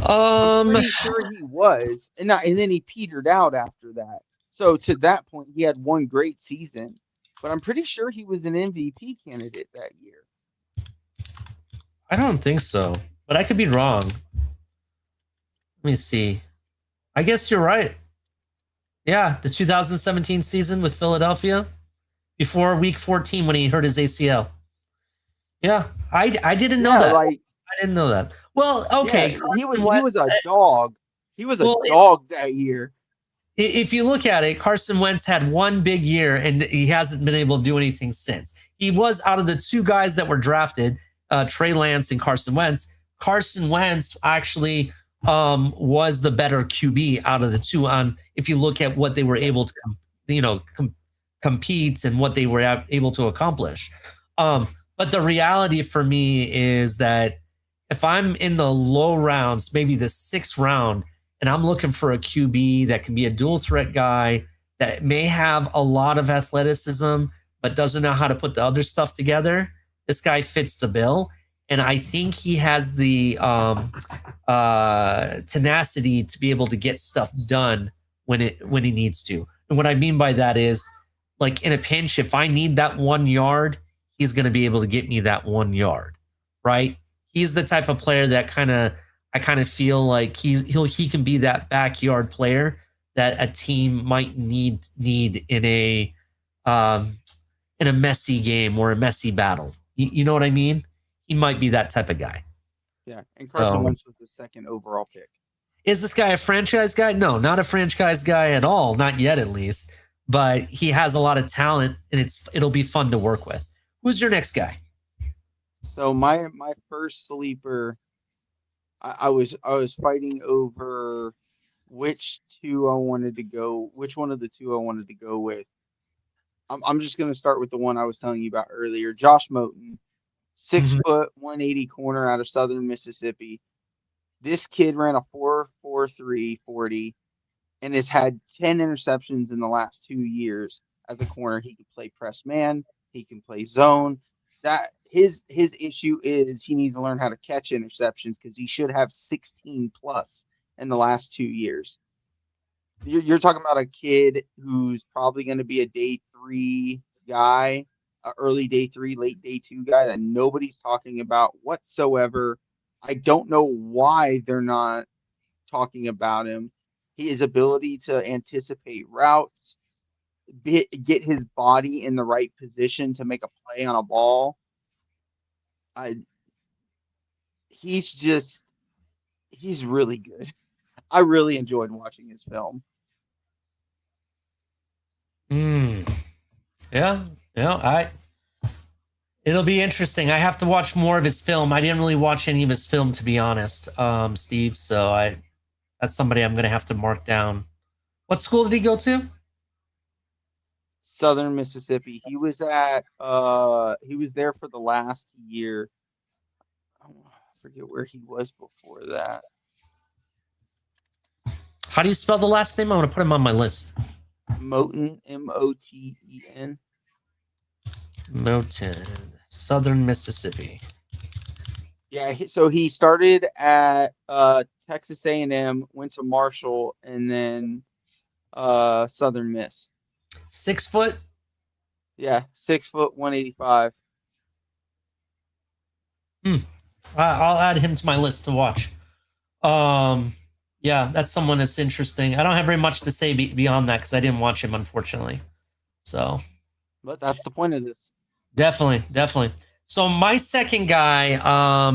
I'm pretty sure he was, and then he petered out after that. So to that point, he had one great season, but I'm pretty sure he was an MVP candidate that year. I don't think so, but I could be wrong. Let me see. I guess you're right. Yeah, the 2017 season with Philadelphia, before Week 14 when he hurt his ACL. Yeah, I didn't know that. I didn't know that. Well, okay. Yeah, he was a dog. He was a dog that year. If you look at it, Carson Wentz had one big year, and he hasn't been able to do anything since. He was, out of the two guys that were drafted, Trey Lance and Carson Wentz. Carson Wentz actually was the better QB out of the two. If you look at what they were able to, compete and what they were able to accomplish. But the reality for me is that if I'm in the low rounds, maybe the 6th round, and I'm looking for a QB that can be a dual threat guy that may have a lot of athleticism, but doesn't know how to put the other stuff together, this guy fits the bill. And I think he has the tenacity to be able to get stuff done when he needs to. And what I mean by that is, like, in a pinch, if I need that 1 yard, he's going to be able to get me that 1 yard, right? He's the type of player that I kind of feel like he can be that backyard player that a team might need in a messy game or a messy battle. You know what I mean? He might be that type of guy. Yeah, and Carson Wentz was the 2nd overall pick. Is this guy a franchise guy? No, not a franchise guy at all. Not yet, at least. but he has a lot of talent, and it'll be fun to work with. Who's your next guy? So my first sleeper, I was fighting over which one of the two I wanted to go with. I'm just gonna start with the one I was telling you about earlier, Josh Moten, 6 foot 180 corner out of Southern Mississippi. This kid ran a 4.43 40 and has had 10 interceptions in the last 2 years as a corner. He can play press man, he can play zone. That his issue is he needs to learn how to catch interceptions because he should have 16 plus in the last 2 years. You're talking about a kid who's probably going to be a day 3 guy, early day 3, late day 2 guy that nobody's talking about whatsoever. I don't know why they're not talking about him. His ability to anticipate routes, get his body in the right position to make a play on a ball. He's really good. I really enjoyed watching his film. Yeah, it'll be interesting. I have to watch more of his film. I didn't really watch any of his film, to be honest, Steve. So that's somebody I'm going to have to mark down. What school did he go to? Southern Mississippi. He was there for the last year. I forget where he was before that. How do you spell the last name? I want to put him on my list. Moten, Moten. Moten, Southern Mississippi. Yeah, so he started at Texas A&M, went to Marshall, and then Southern Miss. 6 foot? Yeah, 6 foot 185. I'll add him to my list to watch. Yeah, that's someone that's interesting. I don't have very much to say beyond that because I didn't watch him, unfortunately. So, but that's the point of this. Definitely. So my second guy, how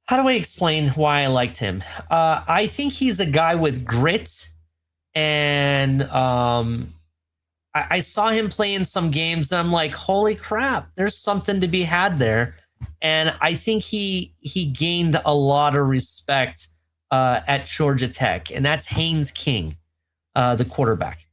do I explain why I liked him? I think he's a guy with grit, and I saw him play in some games, and I'm like, holy crap, there's something to be had there. And I think he gained a lot of respect at Georgia Tech, and that's Haynes King, the quarterback.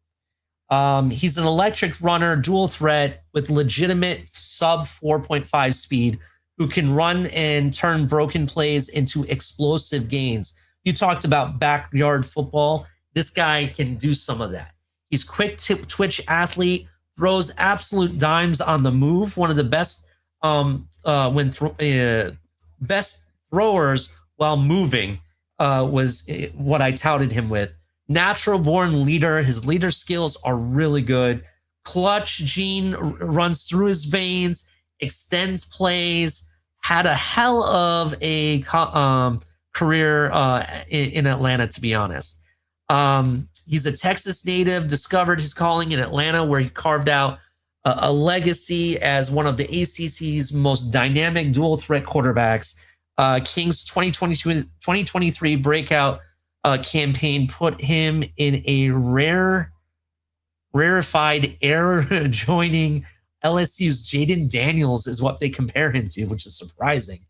He's an electric runner, dual threat with legitimate sub 4.5 speed who can run and turn broken plays into explosive gains. You talked about backyard football. This guy can do some of that. He's quick twitch athlete, throws absolute dimes on the move. One of the best best throwers while moving was what I touted him with. Natural born leader. His leader skills are really good. Clutch gene runs through his veins, extends plays, had a hell of a career in Atlanta, to be honest. He's a Texas native, discovered his calling in Atlanta, where he carved out a legacy as one of the ACC's most dynamic dual threat quarterbacks. King's 2023 breakout campaign put him in a rarefied air joining LSU's Jaden Daniels is what they compare him to, which is surprising.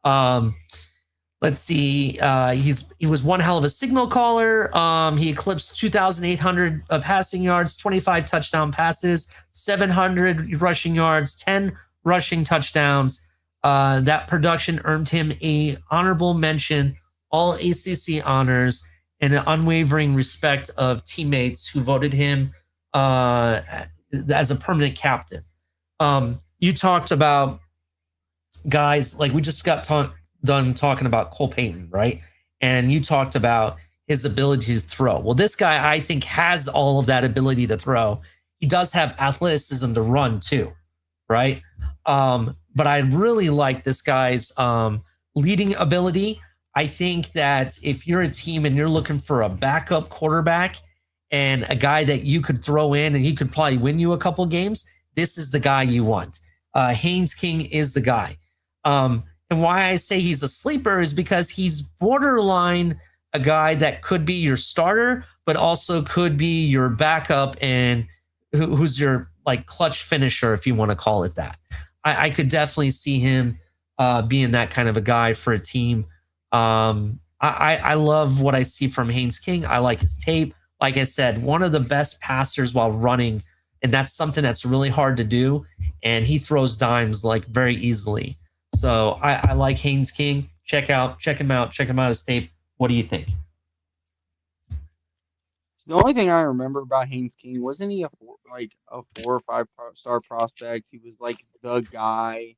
Let's see. He was one hell of a signal caller. He eclipsed 2,800 passing yards, 25 touchdown passes, 700 rushing yards, 10 rushing touchdowns. That production earned him a honorable mention, all ACC honors, and an unwavering respect of teammates who voted him as a permanent captain. You talked about guys like we just got done talking about Cole Payton, right? And you talked about his ability to throw. Well, this guy, I think, has all of that ability to throw. He does have athleticism to run too, right? But I really like this guy's leading ability. I think that if you're a team and you're looking for a backup quarterback and a guy that you could throw in and he could probably win you a couple games, this is the guy you want. Haynes King is the guy. And why I say he's a sleeper is because he's borderline a guy that could be your starter, but also could be your backup and who's your like clutch finisher, if you want to call it that. I could definitely see him being that kind of a guy for a team. I love what I see from Haynes King. I like his tape. Like I said, one of the best passers while running, and that's something that's really hard to do. And he throws dimes like very easily. So I like Haynes King. Check him out. Check him out his tape. What do you think? The only thing I remember about Haynes King, wasn't he a 4 or 5 star prospect? He was like the guy.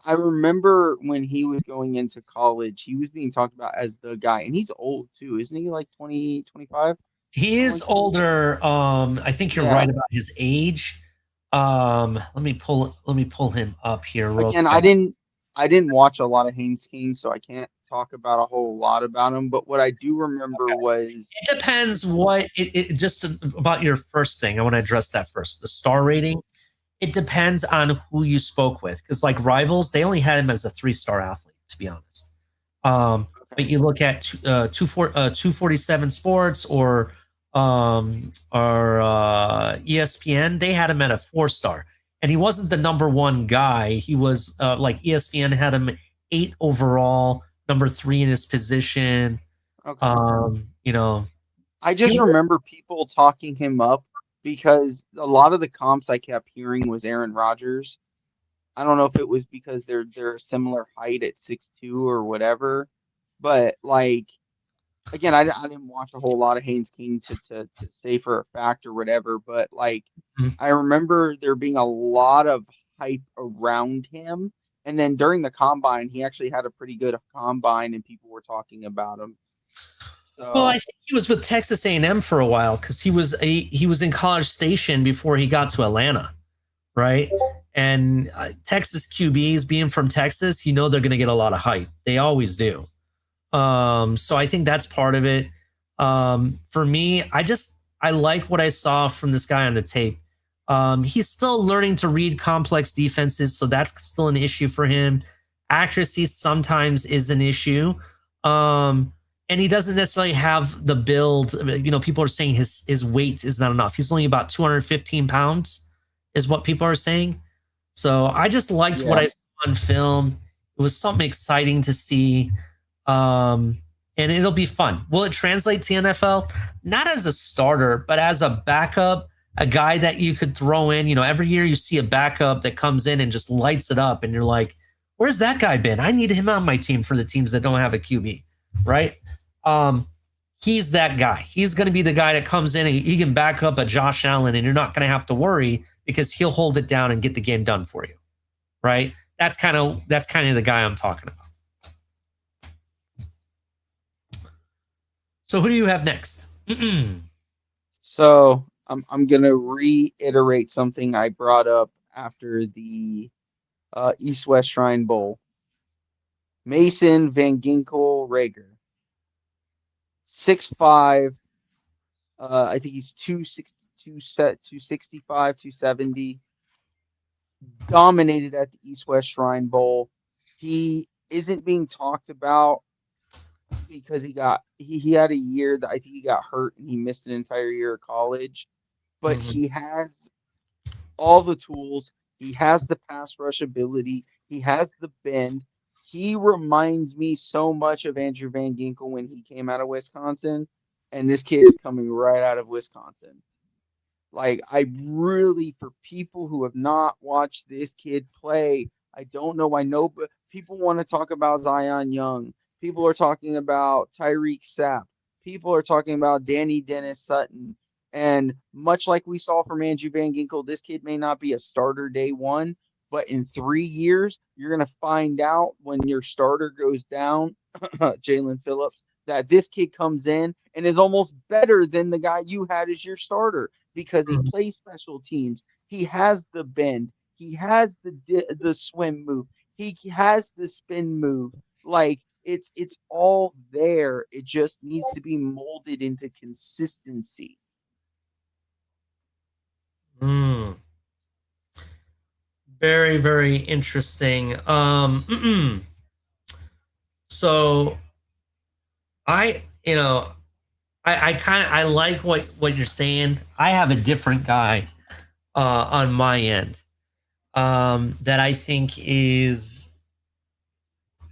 I remember when he was going into college, he was being talked about as the guy, and he's old too, isn't he? Like 20, 25? He Something is like that. older. I think you're Yeah. right about his age. Let me pull him up here real Again, quick. I didn't watch a lot of Haynes King, so I can't talk about a whole lot about him. But what I do remember was It depends this. what it just about your first thing. I want to address that first. The star rating. It depends on who you spoke with, because like Rivals, they only had him as a 3-star athlete, to be honest. But Okay, you look at 247 Sports or ESPN, they had him at a 4-star, and he wasn't the number one guy. He was like ESPN had him 8 overall, number 3 in his position. okay. You know, I he just remember people talking him up because a lot of the comps I kept hearing was Aaron Rodgers. I don't know if it was because they're a similar height at 6'2" or whatever, but like again, I didn't watch a whole lot of Haynes King to say for a fact or whatever, but like I remember there being a lot of hype around him. And then during the combine, he actually had a pretty good combine, and people were talking about him. Well, I So think he was with Texas A&M for a while because he was in College Station before he got to Atlanta, right? And Texas QBs being from Texas, they're going to get a lot of hype. They always do. So I think that's part of it. For me, I like what I saw from this guy on the tape. He's still learning to read complex defenses, so that's still an issue for him. Accuracy sometimes is an issue. And he doesn't necessarily have the build. People are saying his weight is not enough. He's only about 215 pounds, is what people are saying. So I just liked what yeah, I saw on film. It was something exciting to see. And it'll be fun. Will it translate to NFL? Not as a starter, but as a backup, a guy that you could throw in. Every year you see a backup that comes in and just lights it up, and you're like, where's that guy been? I need him on my team for the teams that don't have a QB, right? He's that guy. He's going to be the guy that comes in and he can back up a Josh Allen, and you're not going to have to worry because he'll hold it down and get the game done for you, right? That's kind of the guy I'm talking about. So who do you have next? so I'm gonna reiterate something I brought up after the East West Shrine Bowl. Mason Van Ginkel Rager, 6'5". I think he's 262 set 265, 270. Dominated at the East West Shrine Bowl. He isn't being talked about because he had a year that I think he got hurt and he missed an entire year of college. But Mhm. he has all the tools. He has the pass rush ability. He has the bend. He reminds me so much of Andrew Van Ginkel when he came out of Wisconsin, and this kid is coming right out of Wisconsin. Like, I really, for people who have not watched this kid play, I don't know. I know, but people want to talk about Zion Young. People are talking about Tyreek Sapp. People are talking about Danny Dennis Sutton. And much like we saw from Andrew Van Ginkel, this kid may not be a starter day one, but in 3 years, you're going to find out when your starter goes down, Jalen Phillips, that this kid comes in and is almost better than the guy you had as your starter because he Mhm. plays special teams. He has the bend. He has the swim move. He has the spin move. Like it's all there. It just needs to be molded into consistency. Mm. Very, very interesting. So I you know, I like what you're saying. I have a different guy on my end that I think is,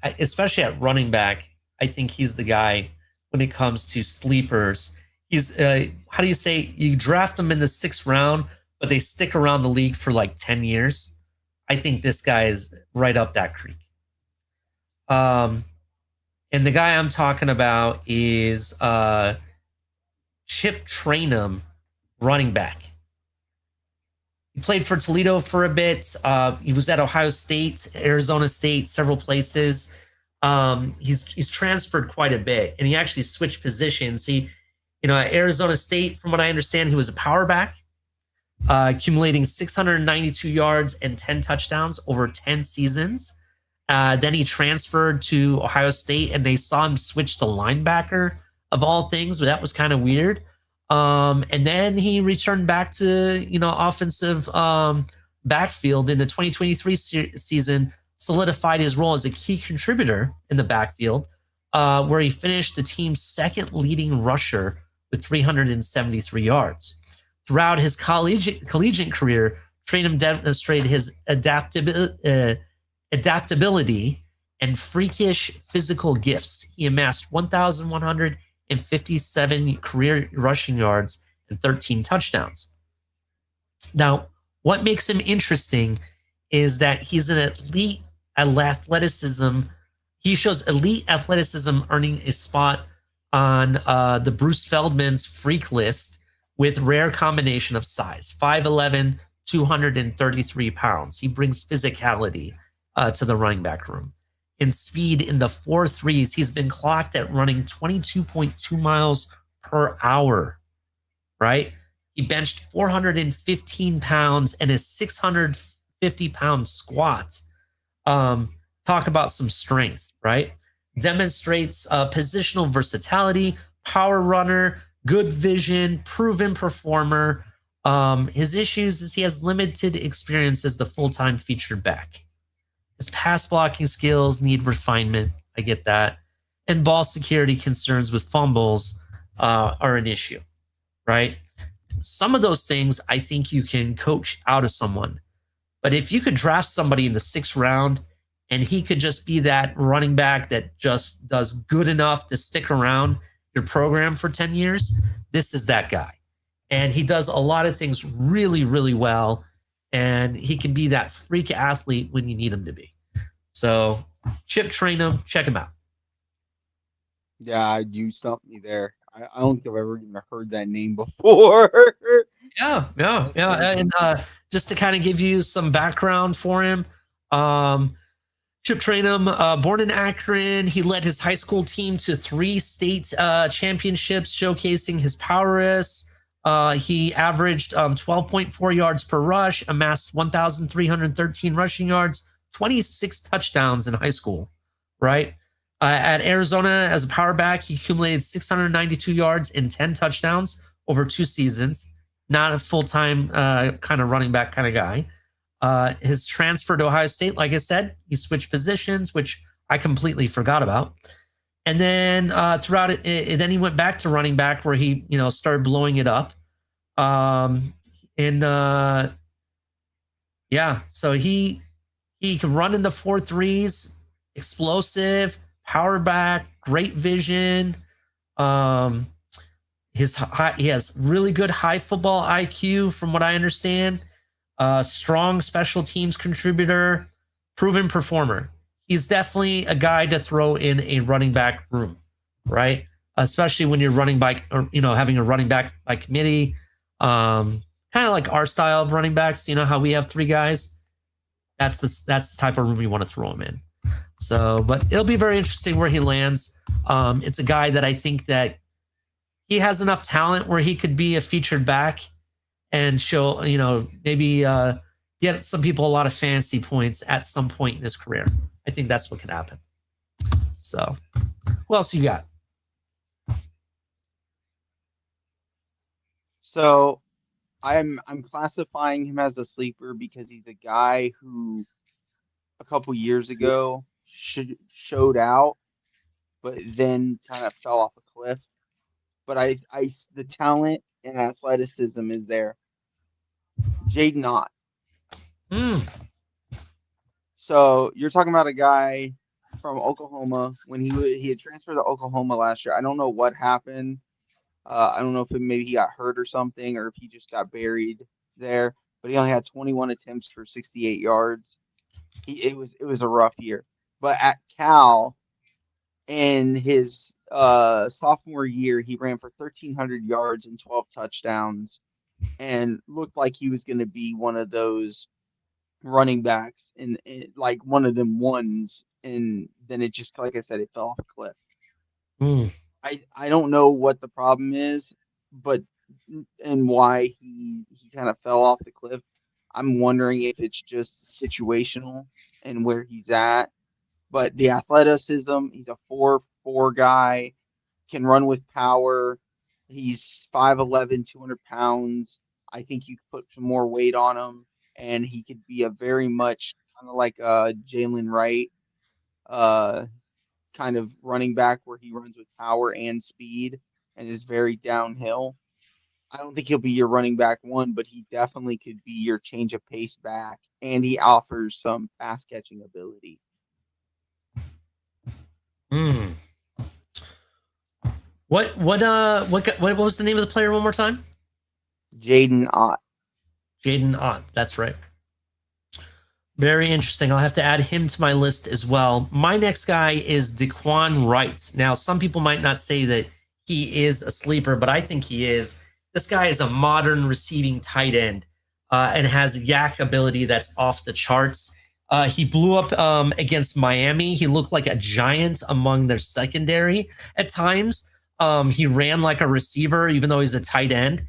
especially at running back. I think he's the guy when it comes to sleepers. He's how do you say, you draft him in the 6th round, but they stick around the league for like 10 years. I think this guy is right up that creek. Um, and the guy I'm talking about is Chip Trainum, running back. He played for Toledo for a bit. He was at Ohio State, Arizona State, several places. He's transferred quite a bit, and he actually switched positions. At Arizona State, from what I understand, he was a power back, accumulating 692 yards and 10 touchdowns over 10 seasons. Then he transferred to Ohio State, and they saw him switch to linebacker of all things, but that was kind of weird. And then he returned back to offensive backfield in the 2023 season, solidified his role as a key contributor in the backfield, where he finished the team's 2nd leading rusher with 373 yards. Throughout his collegiate career, Trainum demonstrated his adaptability and freakish physical gifts. He amassed 1,157 career rushing yards and 13 touchdowns. Now, what makes him interesting is that he's an elite athleticism. He shows elite athleticism, earning a spot on the Bruce Feldman's freak list with rare combination of size, 5'11", 233 pounds. He brings physicality to the running back room. In speed in the 4.3s, he's been clocked at running 22.2 miles per hour, right? He benched 415 pounds and a 650-pound squat. Talk about some strength, right? Demonstrates positional versatility, power runner, good vision, proven performer. His issues is he has limited experience as the full-time featured back. His pass blocking skills need refinement. I get that. And ball security concerns with fumbles are an issue, right? Some of those things I think you can coach out of someone. But if you could draft somebody in the 6th round and he could just be that running back that just does good enough to stick around your program for 10 years, this is that guy. And he does a lot of things really, really well. And he can be that freak athlete when you need him to be. So Chip Trainum, check him out. Yeah, you stumped me there. I don't think I've ever even heard that name before. Yeah. And just to kind of give you some background for him, Chip Trainum, born in Akron, he led his high school team to 3 state championships, showcasing his prowess. He averaged 12.4 yards per rush, amassed 1,313 rushing yards, 26 touchdowns in high school, right? At Arizona, as a power back, he accumulated 692 yards and 10 touchdowns over 2 seasons. Not a full-time kind of running back kind of guy. His transfer to Ohio State, like I said, he switched positions, which I completely forgot about. And then throughout it, then he went back to running back where he, started blowing it up. So he can run in the 4.3s, explosive, power back, great vision. He has really good high football IQ, from what I understand. Strong special teams contributor, proven performer. He's definitely a guy to throw in a running back room, right? Especially when you're running back, or having a running back by committee, kind of like our style of running backs. You know how we have 3 guys. That's the type of room you want to throw him in. So, but it'll be very interesting where he lands. It's a guy that I think that he has enough talent where he could be a featured back and show, maybe get some people a lot of fantasy points at some point in his career. I think that's what could happen. So, who else you got? So I'm classifying him as a sleeper because he's a guy who a couple years ago showed out, but then kind of fell off a cliff. But the talent and athleticism is there. Jaden Ott. Mm. So you're talking about a guy from Oklahoma when he had transferred to Oklahoma last year. I don't know what happened. I don't know if maybe he got hurt or something, or if he just got buried there. But he only had 21 attempts for 68 yards. It was a rough year. But at Cal, in his sophomore year, he ran for 1,300 yards and 12 touchdowns, and looked like he was going to be one of those running backs and like one of them ones. And then it just, like I said, it fell off a cliff. Mm. I don't know what the problem is, but and why he kind of fell off the cliff. I'm wondering if it's just situational and where he's at. But the athleticism, he's a 4'4" guy, can run with power. He's 5'11", 200 pounds. I think you could put some more weight on him, and he could be a very much kind of like Jalen Wright, uh, kind of running back where he runs with power and speed and is very downhill. I don't think he'll be your running back one, but he definitely could be your change of pace back, and he offers some pass catching ability. Mm. What was the name of the player one more time? Jaden Ott. Jaden Ott. That's right. Very interesting. I'll have to add him to my list as well. My next guy is Daquan Wright. Now, some people might not say that he is a sleeper, but I think he is. This guy is a modern receiving tight end and has yak ability that's off the charts. He blew up against Miami. He looked like a giant among their secondary at times. He ran like a receiver, even though he's a tight end.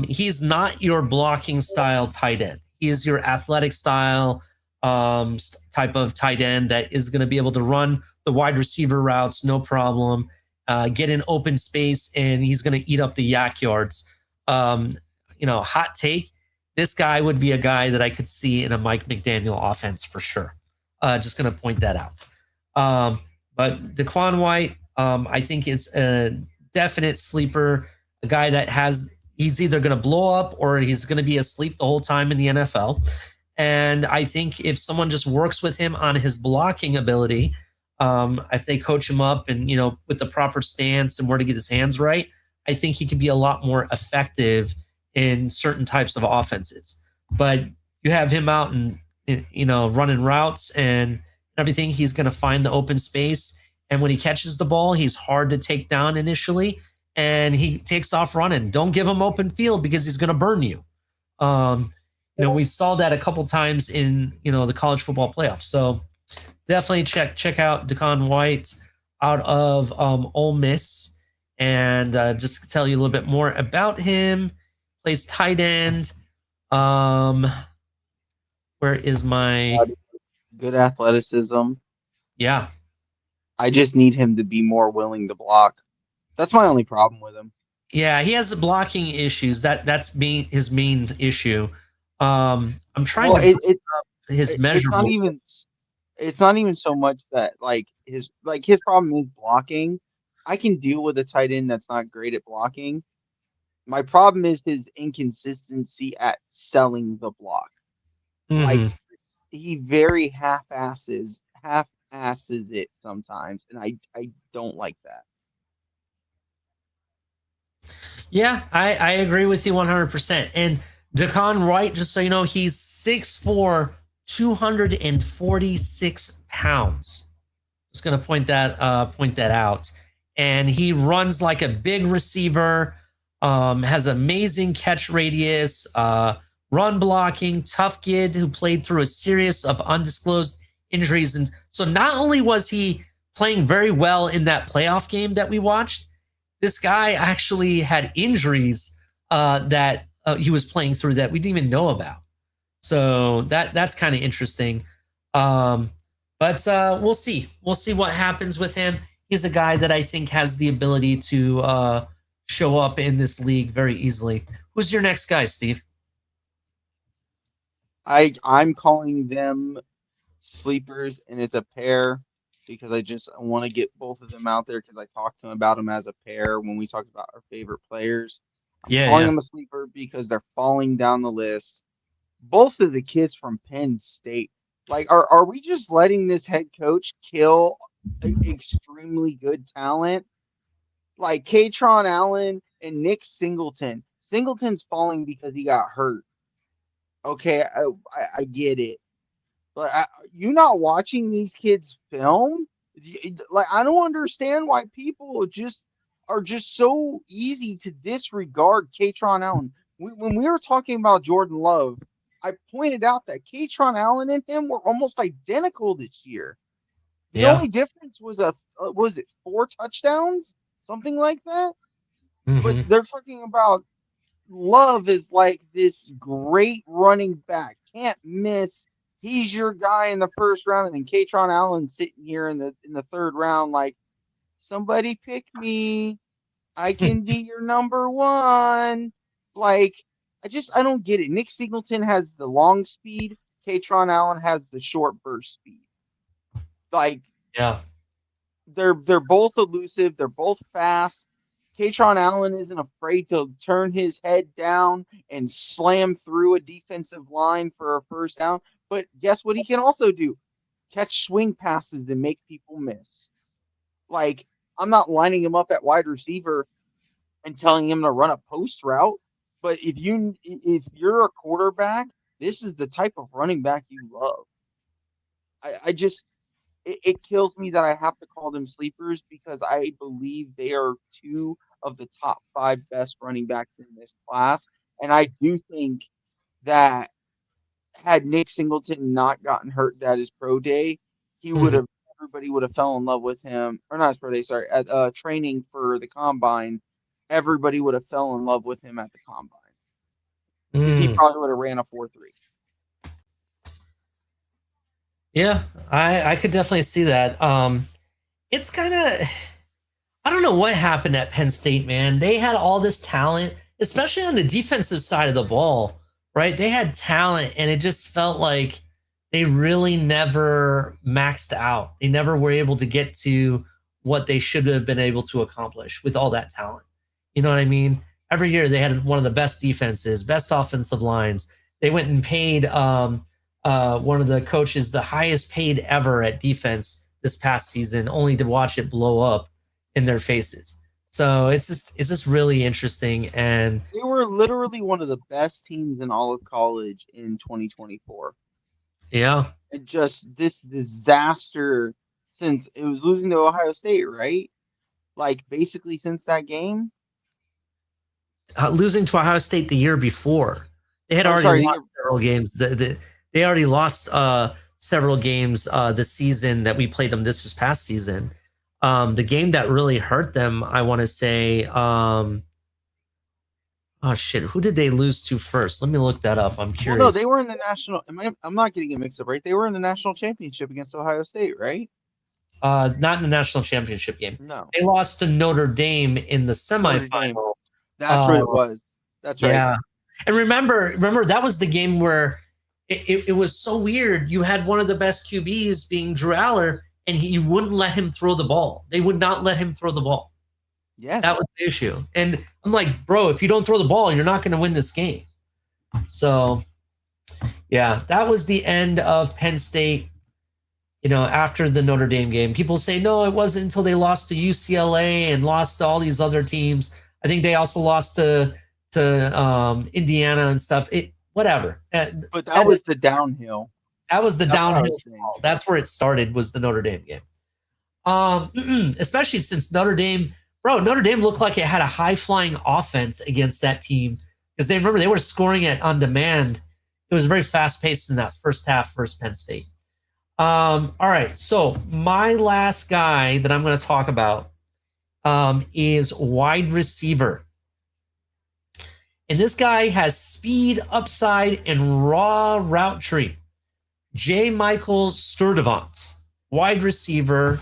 He's not your blocking style tight end. He is your athletic style type of tight end that is going to be able to run the wide receiver routes, no problem, get in open space, and he's going to eat up the yak yards. Hot take, this guy would be a guy that I could see in a Mike McDaniel offense for sure. Just going to point that out. But Daquan White, I think it's a definite sleeper, a guy that he's either going to blow up or he's going to be asleep the whole time in the NFL. And I think if someone just works with him on his blocking ability, if they coach him up and, with the proper stance and where to get his hands right, I think he could be a lot more effective in certain types of offenses. But you have him out and, running routes and everything, he's going to find the open space. And when he catches the ball, he's hard to take down initially. And he takes off running. Don't give him open field because he's going to burn you. We saw that a couple times in, the college football playoffs. So definitely check out Daquan White out of Ole Miss. And just to tell you a little bit more about him, plays tight end. Where is my... Good athleticism. Yeah. I just need him to be more willing to block. That's my only problem with him. Yeah, he has blocking issues. That's his main issue. I'm trying to his measurable. It's not even so much that his problem is blocking. I can deal with a tight end that's not great at blocking. My problem is his inconsistency at selling the block. Mm-hmm. He very half-asses it sometimes, and I don't like that. Yeah, I agree with you 100%. And Daquan Wright, just so you know, he's 6'4", 246 pounds. Just going to point that out. And he runs like a big receiver, has amazing catch radius, run blocking, tough kid who played through a series of undisclosed injuries. And so not only was he playing very well in that playoff game that we watched, this guy actually had injuries that he was playing through that we didn't even know about. So that's kind of interesting. But we'll see. We'll see what happens with him. He's a guy that I think has the ability to show up in this league very easily. Who's your next guy, Steve? I'm calling them sleepers, and it's a pair. because I want to get both of them out there because I talked to him about them as a pair when we talked about our favorite players. I'm Yeah, calling yeah. them a sleeper because they're falling down the list. Both of the kids from Penn State. Like, are we just letting this head coach kill extremely good talent? Like Katron Allen and Nick Singleton. Singleton's falling because he got hurt. Okay, I get it. But you not watching these kids film? Like, I don't understand why people just are just so easy to disregard Katron Allen. When we were talking about Jordan Love, I pointed out that Katron Allen and him were almost identical this year. The Yeah. only difference was was it 4 touchdowns, something like that. But Hmm. they're talking about Love is like this great running back, can't miss. He's your guy in the first round, and then Katron Allen sitting here in the third round, like somebody pick me. I can be your number one. Like I don't get it. Nick Singleton has the long speed. Katron Allen has the short burst speed. Like Yeah. they're both elusive. They're both fast. Katron Allen isn't afraid to turn his head down and slam through a defensive line for a first down. But guess what he can also do? Catch swing passes and make people miss. Like, I'm not lining him up at wide receiver and telling him to run a post route. But if you're a quarterback, this is the type of running back you love. I just it kills me that I have to call them sleepers because I believe they are two of the top 5 best running backs in this class. And I do think that had Nick Singleton not gotten hurt at his pro day, he would Hmm. have everybody would have fell in love with him. Or not his pro day, sorry, at training for the combine, everybody would have fell in love with him at the combine. Because he Mm. probably would have ran a 4.3. Yeah, I could definitely see that. It's kind of, I don't know what happened at Penn State, man. They had all this talent, especially on the defensive side of the ball, right? They had talent, and it just felt like they really never maxed out. They never were able to get to what they should have been able to accomplish with all that talent. You know what I mean? Every year they had one of the best defenses, best offensive lines. They went and paid one of the coaches the highest paid ever at defense this past season, only to watch it blow up in their faces. So it's just really interesting. And They were literally one of the best teams in all of college in 2024. yeah, And just this disaster since it was losing to Ohio State, right? Like basically since that game. losing to Ohio State the year before, they had Or already sorry, the lost year several games. They already lost several games this season that we played them this past season. The game that really hurt them, I want to say, oh shit, who did they lose to first? Let me look that up. I'm well, no, curious. they were in the national. I'm not getting it mixed up, right? They were in the national championship against Ohio State, right? Not in the national championship game. No, They lost to Notre Dame in the Notre Dame. semifinal. That's what Uh, it was. That's right. yeah, and remember that was the game where it was so weird. You had one of the best QBs being Drew Aller, and you wouldn't let him throw the ball. They would not let him throw the ball. That Yes. was the issue. And I'm like, bro, if you don't throw the ball, you're not going to win this game. So, yeah, that was the end of Penn State. You know, after the Notre Dame game, people say, no, it wasn't until they lost to UCLA and lost to all these other teams. I think they also lost to Indiana and stuff. Whatever. But that was the downhill. That was the That's what I downhill was saying. fall. That's where it started, was the Notre Dame game. Especially since Notre Dame looked like it had a high flying offense against that team, because they were scoring it on demand. It was very fast paced in that first half versus Penn State. All right, so my last guy that I'm going to talk about is wide receiver. And this guy has speed, upside, and raw route tree. J. Michael Sturdivant, wide receiver,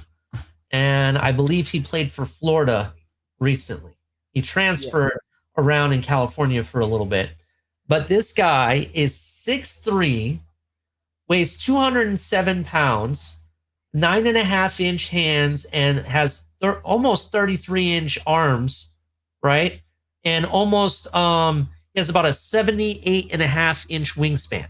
and I believe he played for Florida recently. He transferred around in California for a little bit. But this guy is 6'3", weighs 207 pounds, 9.5-inch hands and has almost 33-inch arms, right? And almost he has about a 78.5-inch wingspan,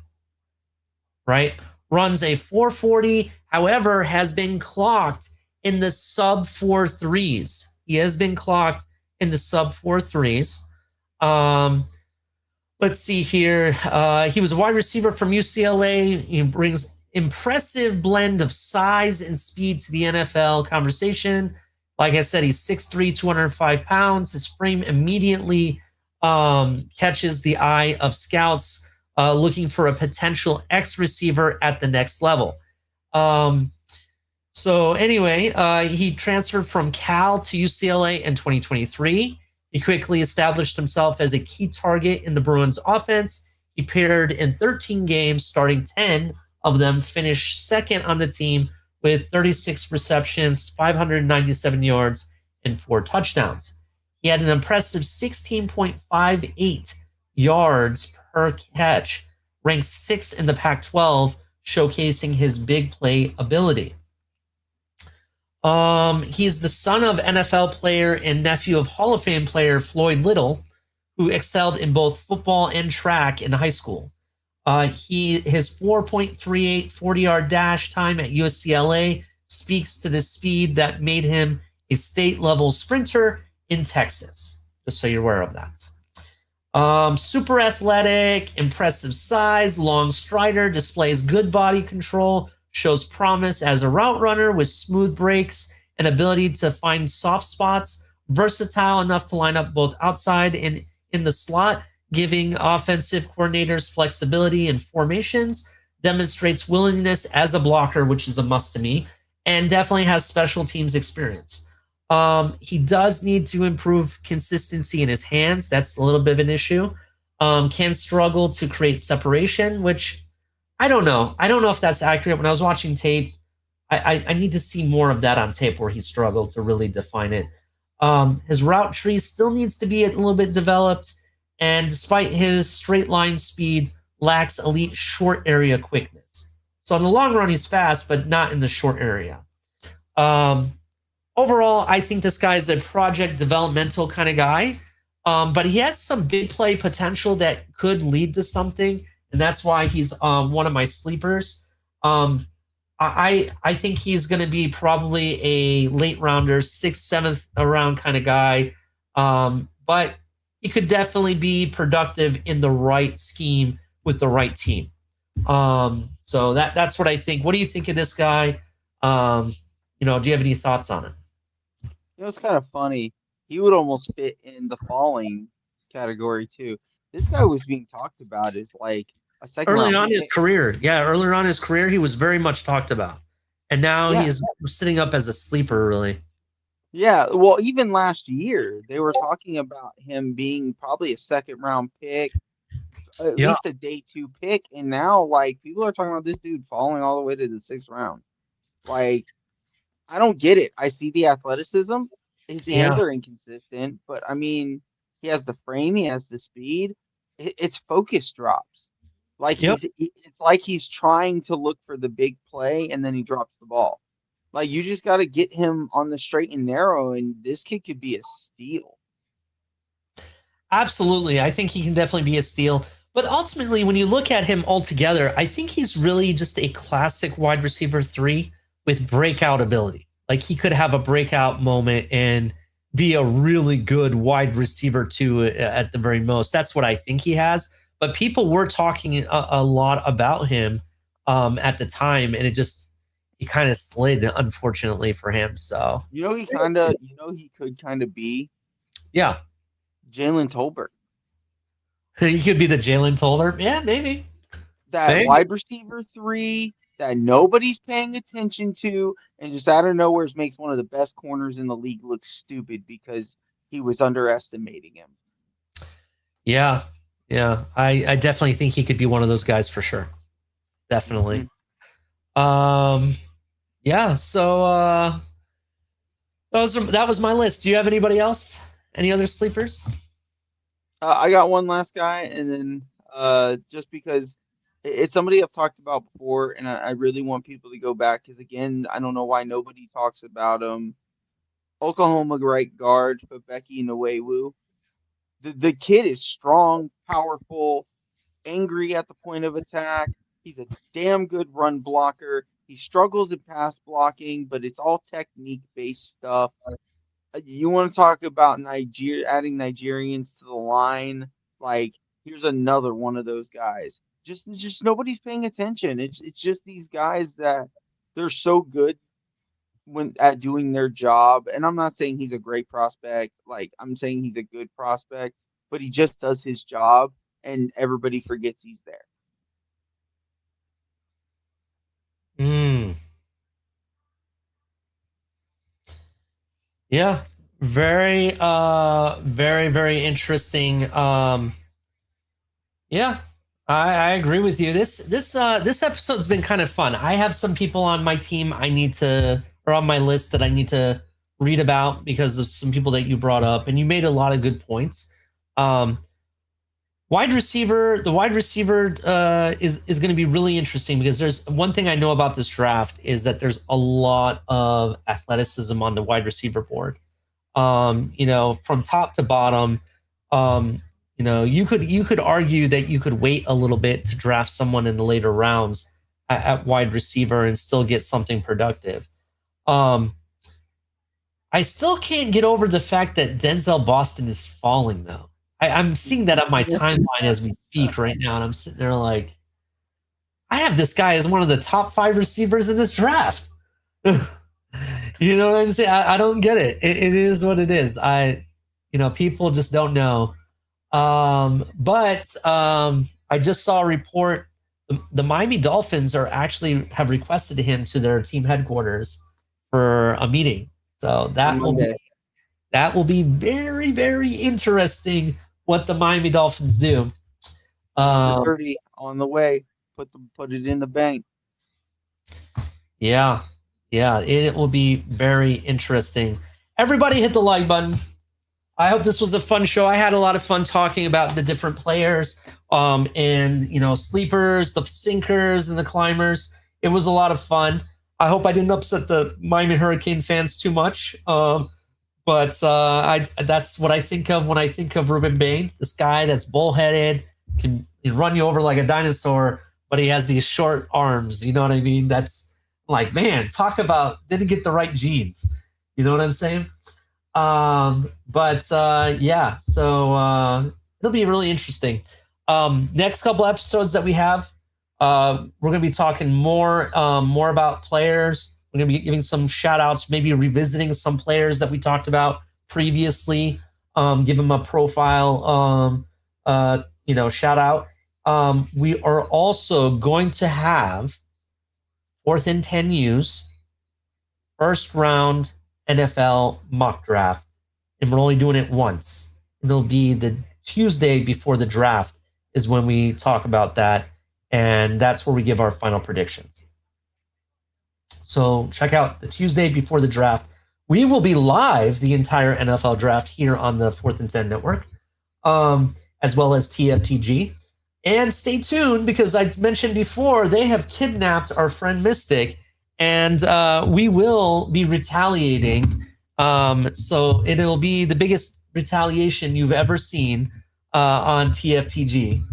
right? Runs a 440, however, has been clocked in the sub 4.3s. He has been clocked in the sub 4.3s. Let's see here. He was a wide receiver from UCLA. He brings impressive blend of size and speed to the NFL conversation. Like I said, he's 6'3", 205 pounds. His frame immediately catches the eye of scouts looking for a potential X receiver at the next level. So anyway, he transferred from Cal to UCLA in 2023. He quickly established himself as a key target in the Bruins offense. He appeared in 13 games, starting 10 of them, finished second on the team with 36 receptions, 597 yards, and 4 touchdowns. He had an impressive 16.58 yards per catch, ranked 6th in the Pac-12, showcasing his big play ability. He's the son of NFL player and nephew of Hall of Fame player Floyd Little, who excelled in both football and track in high school. His 4.38 40-yard dash time at UCLA speaks to the speed that made him a state-level sprinter in Texas, just so you're aware of that. Super athletic, impressive size, long strider, displays good body control, shows promise as a route runner with smooth breaks and ability to find soft spots, versatile enough to line up both outside and in the slot, giving offensive coordinators flexibility in formations, demonstrates willingness as a blocker, which is a must to me, and definitely has special teams experience. He does need to improve consistency in his hands. That's a little bit of an issue. Can struggle to create separation, which I don't know. I don't know if that's accurate. When I was watching tape, I need to see more of that on tape where he struggled to really define it. His route tree still needs to be a little bit developed, and despite his straight line speed, lacks elite short area quickness. So in the long run, he's fast, but not in the short area. Overall, I think this guy is a project developmental kind of guy, but he has some big play potential that could lead to something, and that's why he's one of my sleepers. I think he's going to be probably a late rounder, 6th, 7th round kind of guy, but he could definitely be productive in the right scheme with the right team. So that's what I think. What do you think of this guy? Do you have any thoughts on it? It's kind of funny. He would almost fit in the falling category too. This guy was being talked about as like a second Early round on pick. his career. Yeah, earlier on his career, he was very much talked about. And now he's sitting up as a sleeper, really. Yeah, well, even last year, they were talking about him being probably a second round pick, at least a day 2 pick. And now, like, people are talking about this dude falling all the way to the 6th round. Like, I don't get it. I see the athleticism. His hands are inconsistent, but I mean, he has the frame, he has the speed. It's focus drops. Like it's like he's trying to look for the big play and then he drops the ball. Like you just got to get him on the straight and narrow, and this kid could be a steal. Absolutely. I think he can definitely be a steal. But ultimately, when you look at him altogether, I think he's really just a classic wide receiver 3 with breakout ability. Like he could have a breakout moment and be a really good wide receiver 2 at the very most. That's what I think he has. But people were talking a lot about him at the time, and he kind of slid, unfortunately for him. So he could kind of be Jalen Tolbert. He could be the Jalen Tolbert. Yeah, maybe. Wide receiver 3 that nobody's paying attention to, and just out of nowhere makes one of the best corners in the league look stupid because he was underestimating him. Yeah. I definitely think he could be one of those guys for sure. Definitely. Mm-hmm. Yeah. So that was my list. Do you have anybody else? Any other sleepers? I got one last guy, and then just because It's somebody I've talked about before, and I really want people to go back because again, I don't know why nobody talks about him. Oklahoma right guard for Becky Nwewu. The kid is strong, powerful, angry at the point of attack. He's a damn good run blocker. He struggles in pass blocking, but it's all technique based stuff. You want to talk about adding Nigerians to the line? Like, here's another one of those guys. Just nobody's paying attention. It's just these guys that they're so good when at doing their job. And I'm not saying he's a great prospect. Like, I'm saying he's a good prospect, but he just does his job, and everybody forgets he's there. Mm. Yeah, very, very, very interesting. Yeah, I agree with you. This episode's been kind of fun. I have some people on my team or on my list that I need to read about because of some people that you brought up, and you made a lot of good points. The wide receiver is going to be really interesting because there's one thing I know about this draft is that there's a lot of athleticism on the wide receiver board. From top to bottom. You could argue that you could wait a little bit to draft someone in the later rounds at wide receiver and still get something productive. I still can't get over the fact that Denzel Boston is falling though. I'm seeing that on my timeline as we speak right now, and I'm sitting there like, I have this guy as one of the top 5 receivers in this draft. You know what I'm saying? I don't get it. It is what it is. People just don't know. But I just saw a report. The Miami Dolphins have requested him to their team headquarters for a meeting. So that will be very, very interesting what the Miami Dolphins do. 30 on the way. Put it in the bank. Yeah, it will be very interesting. Everybody hit the like button. I hope this was a fun show. I had a lot of fun talking about the different players, and sleepers, the sinkers, and the climbers. It was a lot of fun. I hope I didn't upset the Miami Hurricane fans too much. But that's what I think of when I think of Ruben Bain. This guy that's bullheaded, can run you over like a dinosaur, but he has these short arms. You know what I mean? That's like, man, talk about didn't get the right genes. You know what I'm saying? So it'll be really interesting. Next couple episodes that we have, we're going to be talking more about players. We're going to be giving some shout outs, maybe revisiting some players that we talked about previously. Give them a profile, shout out. We are also going to have 4th and 10 use first round NFL mock draft, and we're only doing it once. It'll be the Tuesday before the draft is when we talk about that, and that's where we give our final predictions. So check out the Tuesday before the draft. We will be live the entire NFL draft here on the 4th and 10 network, as well as TFTG. And stay tuned because I mentioned before they have kidnapped our friend Mystic, and we will be retaliating. So it'll be the biggest retaliation you've ever seen on TFTG.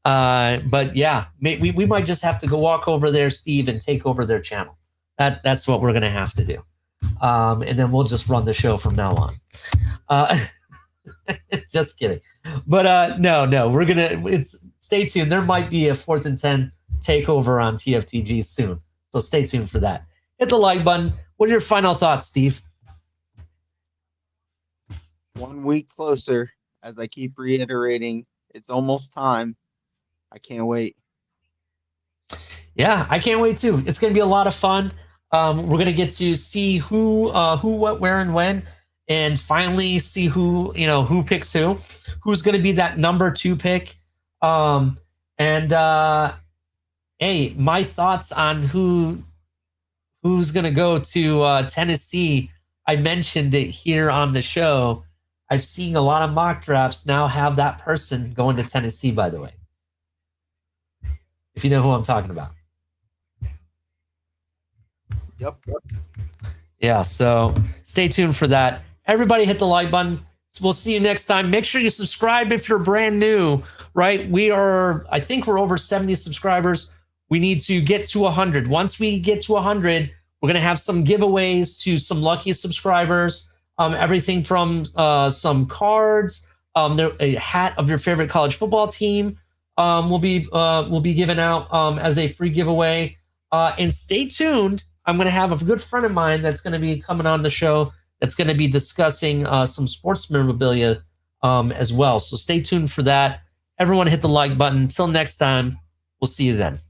But yeah, we might just have to go walk over there, Steve, and take over their channel. That's what we're gonna have to do. And then we'll just run the show from now on. Just kidding. But no, stay tuned. There might be a 4th and 10 takeover on TFTG soon. So stay tuned for that. Hit the like button. What are your final thoughts, Steve? 1 week closer, as I keep reiterating. It's almost time. I can't wait. Yeah, I can't wait too. It's going to be a lot of fun. We're going to get to see who, what, where, and when, and finally see who picks who's going to be that number 2 pick. Hey, my thoughts on who's going to go to Tennessee. I mentioned it here on the show. I've seen a lot of mock drafts now have that person going to Tennessee, by the way. if you know who I'm talking about. Yep. Yeah, so stay tuned for that. Everybody hit the like button. We'll see you next time. Make sure you subscribe if you're brand new, right? I think we're over 70 subscribers. We need to get to 100. Once we get to 100, we're going to have some giveaways to some lucky subscribers. Everything from some cards, a hat of your favorite college football team will be given out as a free giveaway. And stay tuned. I'm going to have a good friend of mine that's going to be coming on the show that's going to be discussing some sports memorabilia as well. So stay tuned for that. Everyone hit the like button. Until next time, we'll see you then.